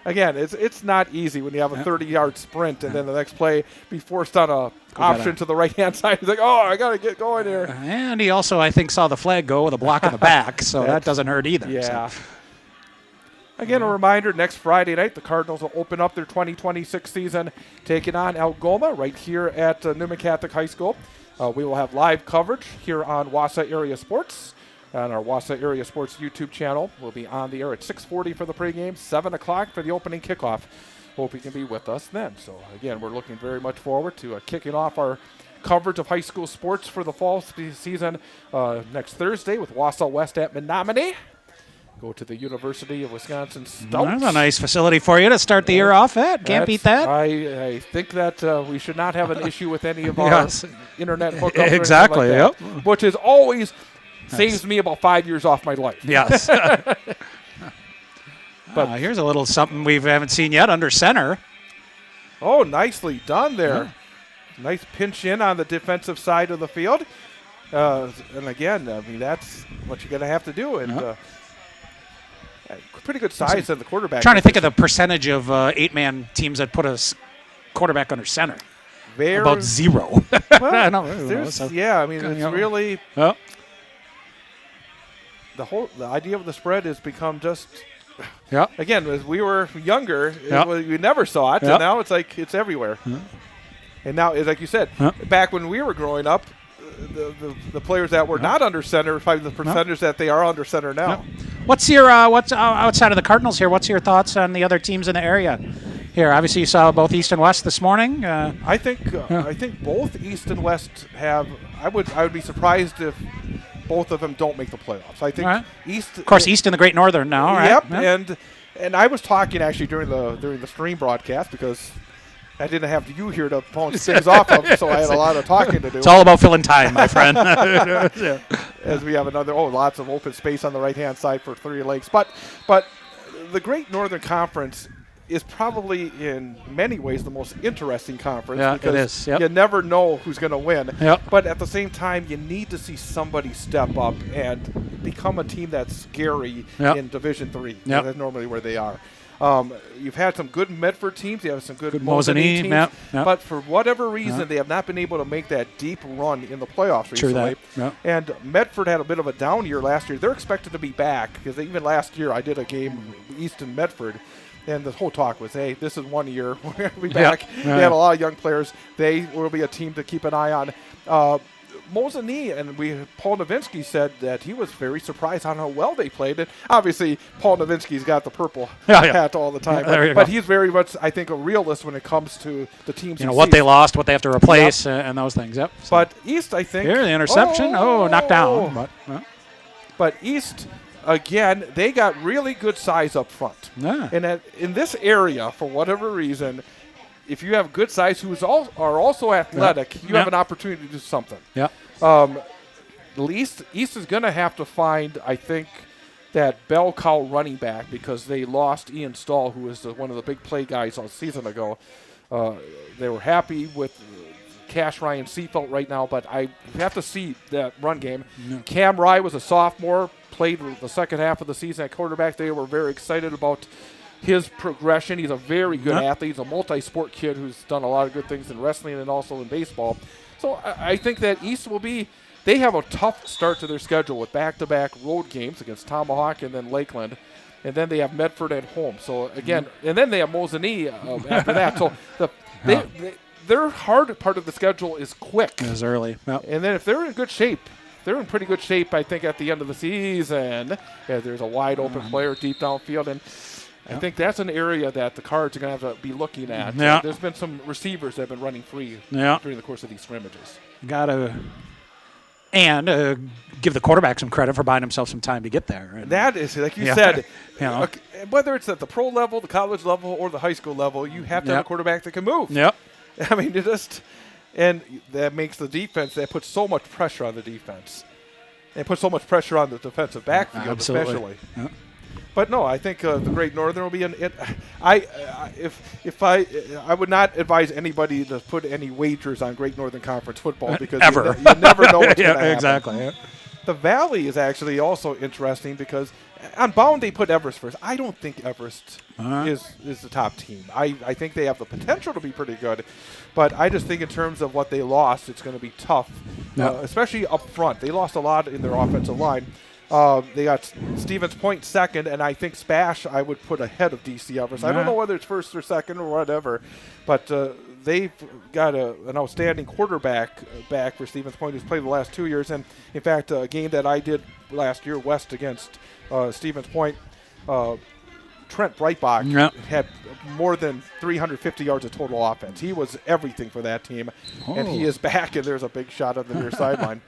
Again, it's not easy when you have a 30-yard sprint and then the next play be forced on a option to the right-hand side. He's like, I got to get going here. And he also, I think, saw the flag go with a block in the back, so that doesn't hurt either. Yeah. So. Again, a reminder, next Friday night, the Cardinals will open up their 2026 season, taking on Algoma right here at Newman Catholic High School. We will have live coverage here on Wausau Area Sports. On our Wausau Area Sports YouTube channel. We'll be on the air at 6:40 for the pregame, 7 o'clock for the opening kickoff. Hope you can be with us then. So, again, we're looking very much forward to kicking off our coverage of high school sports for the fall season next Thursday with Wausau West at Menominee. Go to the University of Wisconsin Stouts. That's a nice facility for you to start the year off at. Can't beat that. I think that we should not have an issue with any of our internet hookups. Exactly, like that, which is always saves me about 5 years off my life. Yes. But here's a little something we haven't seen yet under center. Oh, nicely done there. Nice pinch in on the defensive side of the field. And again, that's what you're going to have to do. And pretty good size in the quarterback. Trying to think of the percentage of 8-man teams that put a quarterback under center. About 0. Well, it's really the idea of the spread has become just again, as we were younger, Yep. we never saw it, Yep. and now it's like it's everywhere. And now, like you said, back when we were growing up, the players that were not under center, probably the percentage that they are under center now. What's your what's outside of the Cardinals here? What's your thoughts on the other teams in the area? Here, obviously, you saw both East and West this morning. I think both East and West have. I would be surprised if both of them don't make the playoffs. I think East, of course, East and the Great Northern now, right? Yep, and I was talking actually during the stream broadcast because I didn't have you here to bounce things off of, so I had a lot of talking to do. It's all about filling time, my friend. As we have lots of open space on the right-hand side for Three Lakes. But the Great Northern Conference is probably in many ways the most interesting conference because it is. Yep. You never know who's going to win. Yep. But at the same time, you need to see somebody step up and become a team that's scary in Division III. Yep. That's normally where they are. You've had some good Medford teams. You have some good Mosinee teams. yep. But for whatever reason, they have not been able to make that deep run in the playoffs recently. And Medford had a bit of a down year last year. They're expected to be back because even last year I did a game East and Medford. And the whole talk was, hey, this is 1 year. We're going to be back. They had a lot of young players. They will be a team to keep an eye on. Mosinee, and Paul Novinsky said that he was very surprised on how well they played. And obviously, Paul Novinsky's got the purple hat all the time. But he's very much, I think, a realist when it comes to the teams. You know, what they lost, what they have to replace, and those things. Yep. So. But East, I think. Here, the interception. Knocked down. But East, again, they got really good size up front. Yeah. And in this area, for whatever reason, if you have good size who are also athletic, you have an opportunity to do something. Yeah. East is going to have to find, I think, that bell cow running back because they lost Ian Stahl, who was one of the big play guys a season ago. They were happy with Cash Ryan Seafelt right now, but I have to see that run game. Yeah. Cam Rye was a sophomore, played the second half of the season at quarterback. They were very excited about his progression. He's a very good athlete. He's a multi-sport kid who's done a lot of good things in wrestling and also in baseball. So I think that East will be – they have a tough start to their schedule with back-to-back road games against Tomahawk and then Lakeland. And then they have Medford at home. So, again – and then they have Mosinee after that. So their hard part of the schedule is quick. It's early. Yep. And then if they're in good shape – they're in pretty good shape, I think, at the end of the season. Yeah, there's a wide-open player deep downfield. And I think that's an area that the Cards are going to have to be looking at. Yeah. There's been some receivers that have been running free during the course of these scrimmages. Got to give the quarterback some credit for buying himself some time to get there. And that is, like you said, whether it's at the pro level, the college level, or the high school level, you have to have a quarterback that can move. Yep. I mean, and that makes the defense, that puts so much pressure on the defense. It puts so much pressure on the defensive backfield, especially. Yep. But no, I think the Great Northern will be I would not advise anybody to put any wagers on Great Northern Conference football because you never know what's going to happen. Exactly. Yeah. The Valley is actually also interesting because on Bound they put Everest first. I don't think Everest is the top team. I think they have the potential to be pretty good, but I just think in terms of what they lost, it's going to be tough, especially up front. They lost a lot in their offensive line. They got Stevens Point second, and I think Spash I would put ahead of DC Everest. I don't know whether it's first or second or whatever, but they've got an outstanding quarterback back for Stevens Point who's played the last 2 years. And, in fact, a game that I did last year, West against Stevens Point, Trent Breitbach had more than 350 yards of total offense. He was everything for that team, and he is back, and there's a big shot on the near sideline.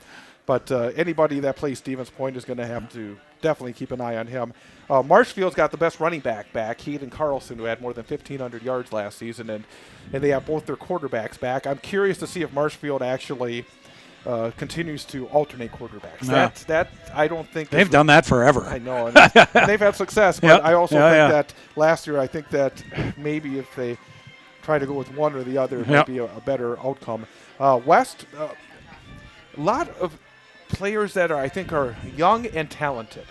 But anybody that plays Stevens Point is going to have to definitely keep an eye on him. Marshfield's got the best running back. Hayden Carlson, who had more than 1,500 yards last season, and they have both their quarterbacks back. I'm curious to see if Marshfield actually continues to alternate quarterbacks. That I don't think they've done that forever. I know, and they've had success. But I also think that last year, I think that maybe if they try to go with one or the other, it might be a better outcome. West, a lot of players that are young and talented.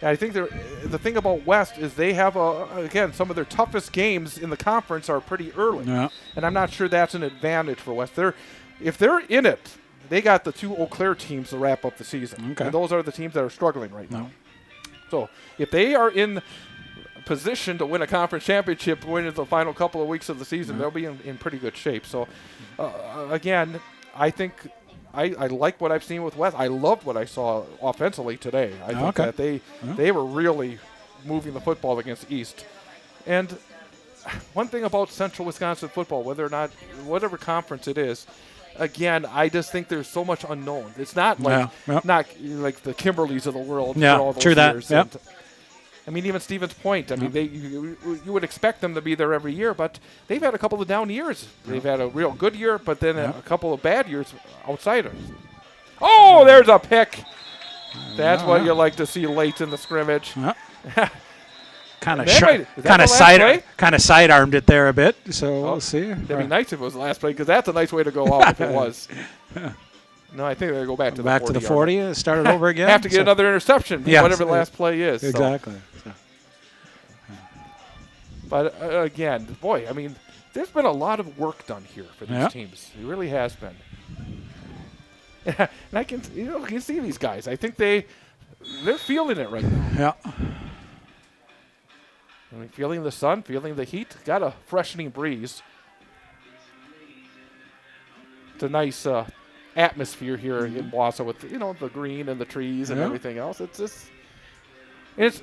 And I think the thing about West is they have again some of their toughest games in the conference are pretty early, and I'm not sure that's an advantage for West. If they're in it, they got the two Eau Claire teams to wrap up the season, and those are the teams that are struggling right now. So if they are in a position to win a conference championship going into the final couple of weeks of the season, they'll be in pretty good shape. So, again, I think I like what I've seen with West. I loved what I saw offensively today. I think that they were really moving the football against East. And one thing about Central Wisconsin football, whether or not, whatever conference it is, again, I just think there's so much unknown. It's not like not like the Kimberleys of the world for all those years. Yep. And, I mean, even Stevens Point. I mean, you would expect them to be there every year, but they've had a couple of down years. They've had a real good year, but then a couple of bad years outsiders. Oh, there's a pick. That's what you like to see late in the scrimmage. Kind of sidearmed it there a bit, so we'll see. That'd be nice if it was the last play, because that's a nice way to go out if it was. No, I think they're going to go back to the 40. Back to the 40, start it over again. Have to get another interception, whatever the last play is. Exactly. So. But, again, boy, I mean, there's been a lot of work done here for these teams. It really has been. And I can, you can see these guys. I think they're feeling it right now. Yeah. I mean, feeling the sun, feeling the heat. Got a freshening breeze. It's a nice atmosphere here in Wausau with, the green and the trees and everything else. It's just,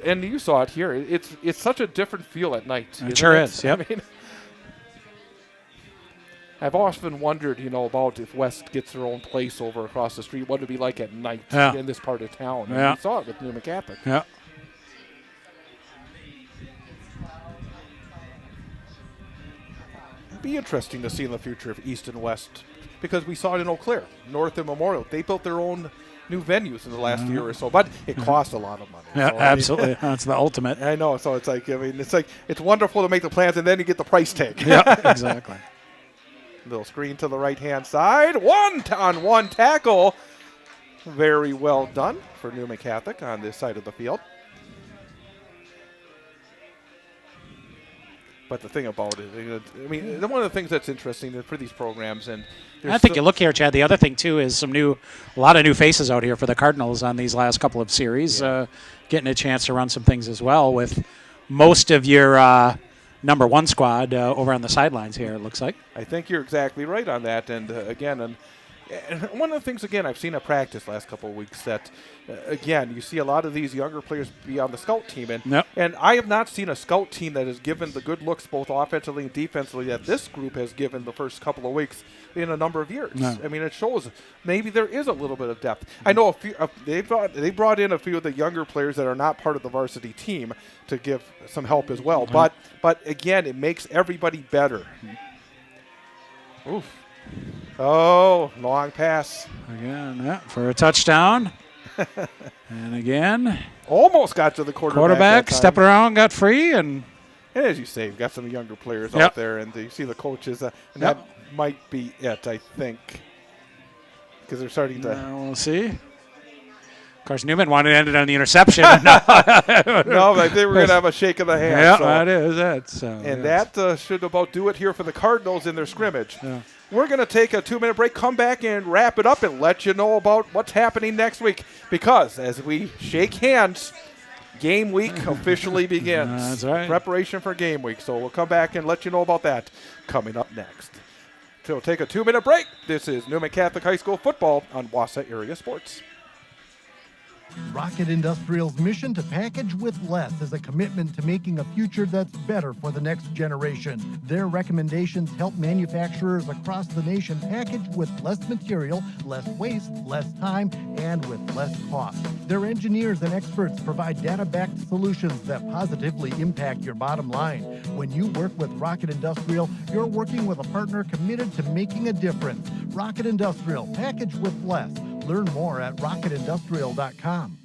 and you saw it here. It's such a different feel at night. It sure is. Yep. I mean, I've often wondered, about if West gets their own place over across the street, what it'd be like at night in this part of town. Yeah. We saw it with Newman Catholic. Yeah. It'd be interesting to see in the future if East and West, because we saw it in Eau Claire, North and Memorial. They built their own new venues in the last year or so, but it cost a lot of money. Yeah, so, absolutely. That's the ultimate. I know. So it's like, it's wonderful to make the plans, and then you get the price tag. Yeah, exactly. Little screen to the right-hand side. One-on-one tackle. Very well done for Newman Catholic on this side of the field. But the thing about it, I mean, one of the things that's interesting for these programs, and I think you look here, Chad. The other thing too is a lot of new faces out here for the Cardinals on these last couple of series, getting a chance to run some things as well with most of your number one squad over on the sidelines here. It looks like. I think you're exactly right on that, and again, and one of the things again I've seen at practice last couple of weeks that again you see a lot of these younger players be on the scout team, and I have not seen a scout team that has given the good looks both offensively and defensively that this group has given the first couple of weeks in a number of years. No. I mean, it shows maybe there is a little bit of depth. I know a few they brought in a few of the younger players that are not part of the varsity team to give some help as well. But again, it makes everybody better. Oof. Oh, long pass. Again, for a touchdown. And again. Almost got to the quarterback. Stepping around, got free. And as you say, you've got some younger players out there, and you see the coaches. And that might be it, I think. Because they're starting to. We'll see. Of course, Newman wanted to end it on the interception. No, but I think we're going to have a shake of the hand. Yeah, so. that is it. And that should about do it here for the Cardinals in their scrimmage. Yeah. We're going to take a 2-minute break, come back and wrap it up and let you know about what's happening next week. Because as we shake hands, game week officially begins. That's right. Preparation for game week. So we'll come back and let you know about that coming up next. So we'll take a 2-minute break. This is Newman Catholic High School football on Wausau Area Sports. Rocket Industrial's mission to package with less is a commitment to making a future that's better for the next generation. Their recommendations help manufacturers across the nation package with less material, less waste, less time, and with less cost. Their engineers and experts provide data-backed solutions that positively impact your bottom line. When you work with Rocket Industrial, you're working with a partner committed to making a difference. Rocket Industrial, package with less. Learn more at rocketindustrial.com.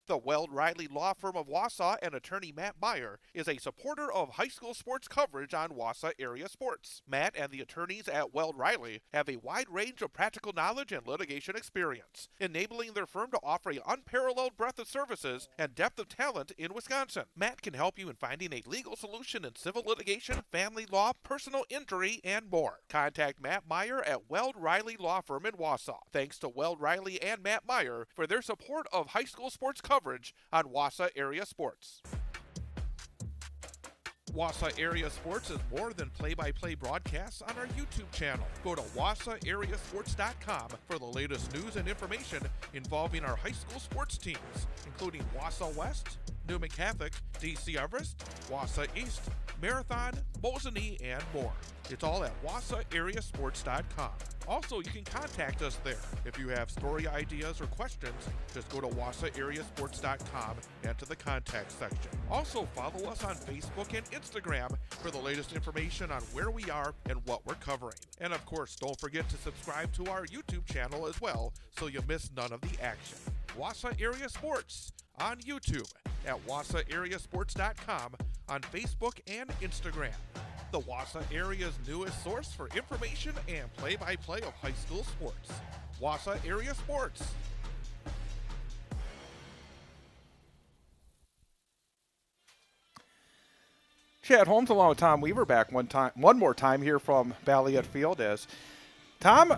The Weld Riley Law Firm of Wausau and attorney Matt Meyer is a supporter of high school sports coverage on Wausau Area Sports. Matt and the attorneys at Weld Riley have a wide range of practical knowledge and litigation experience, enabling their firm to offer an unparalleled breadth of services and depth of talent in Wisconsin. Matt can help you in finding a legal solution in civil litigation, family law, personal injury, and more. Contact Matt Meyer at Weld Riley Law Firm in Wausau. Thanks to Weld Riley and Matt Meyer for their support of high school sports coverage on Wausau Area Sports. Wausau Area Sports is more than play-by-play broadcasts on our YouTube channel. Go to wausauareasports.com for the latest news and information involving our high school sports teams, including Wausau West, Newman Catholic, DC Everest, Wausau East, Marathon, Mosinee, and more. It's all at wausauareasports.com. Also, you can contact us there. If you have story ideas or questions, just go to wausauareasports.com and to the contact section. Also, follow us on Facebook and Instagram for the latest information on where we are and what we're covering. And of course, don't forget to subscribe to our YouTube channel as well so you miss none of the action. Wausau Area Sports on YouTube, at wausauareasports.com, on Facebook and Instagram. The Wausau area's newest source for information and play-by-play of high school sports. Wausau Area Sports. Chad Holmes along with Tom Weaver back one more time here from Balliet Field as Tom,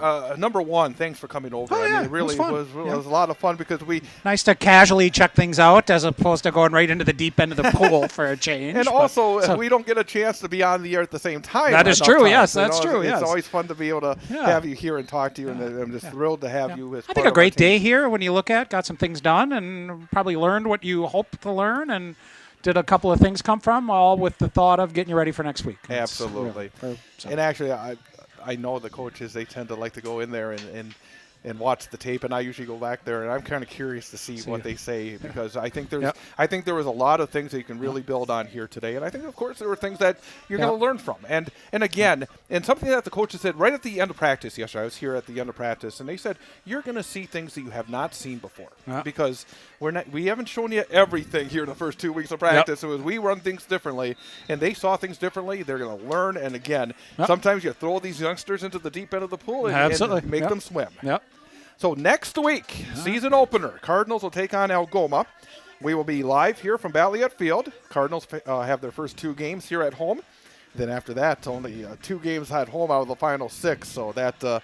number one, thanks for coming over. Oh, yeah, I mean, it really was a lot of fun because nice to casually check things out as opposed to going right into the deep end of the pool for a change. And also, we don't get a chance to be on the air at the same time. That is true, yes, that's true, yes. It's always fun to be able to have you here and talk to you, and I'm just thrilled to have you as I think a great day here when you look at, got some things done and probably learned what you hoped to learn and did a couple of things come from, all with the thought of getting you ready for next week. Absolutely. And actually, I know the coaches, they tend to like to go in there and watch the tape, and I usually go back there, and I'm kind of curious to see what they say because I think there was a lot of things that you can really build on here today, and I think, of course, there were things that you're going to learn from. And again, and something that the coaches said right at the end of practice yesterday, I was here at the end of practice, and they said, you're going to see things that you have not seen before because we haven't shown you everything here in the first 2 weeks of practice. So as we run things differently, and they saw things differently, they're going to learn. And again, sometimes you throw these youngsters into the deep end of the pool and make them swim. So next week, season opener, Cardinals will take on Algoma. We will be live here from Balliet Field. Cardinals have their first 2 games here at home. Then after that, only 2 games at home out of the final 6. So that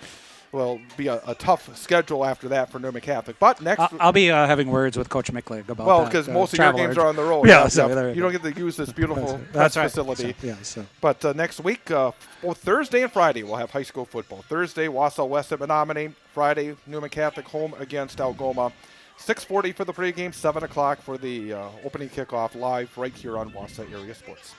will be a tough schedule after that for Newman Catholic. But next, I'll be having words with Coach Micklig about that. Well, because most of your games are on the road. You don't get to use this beautiful facility. But next week, both Thursday and Friday, we'll have high school football. Thursday, Wausau West at Menominee. Friday, Newman Catholic home against Algoma. 6:40 for the pregame, 7 o'clock for the opening kickoff live right here on Wausau Area Sports.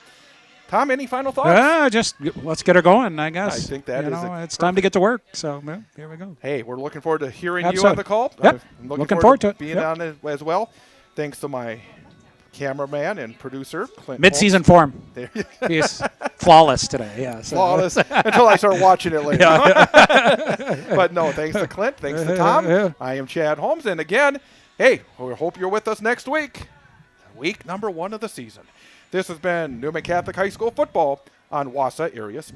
Tom, any final thoughts? Just let's get her going, I guess. I think that it's time to get to work. So here we go. Hey, we're looking forward to hearing you on the call. Yep. I'm looking forward to being on it as well. Thanks to my cameraman and producer, Clint. Mid-season form. He's flawless today. Flawless until I start watching it later. But no, thanks to Clint. Thanks to Tom. I am Chad Holmes. And again, hey, we hope you're with us next week. Week number 1 of the season. This has been Newman Catholic High School football on Wausau Area Sports.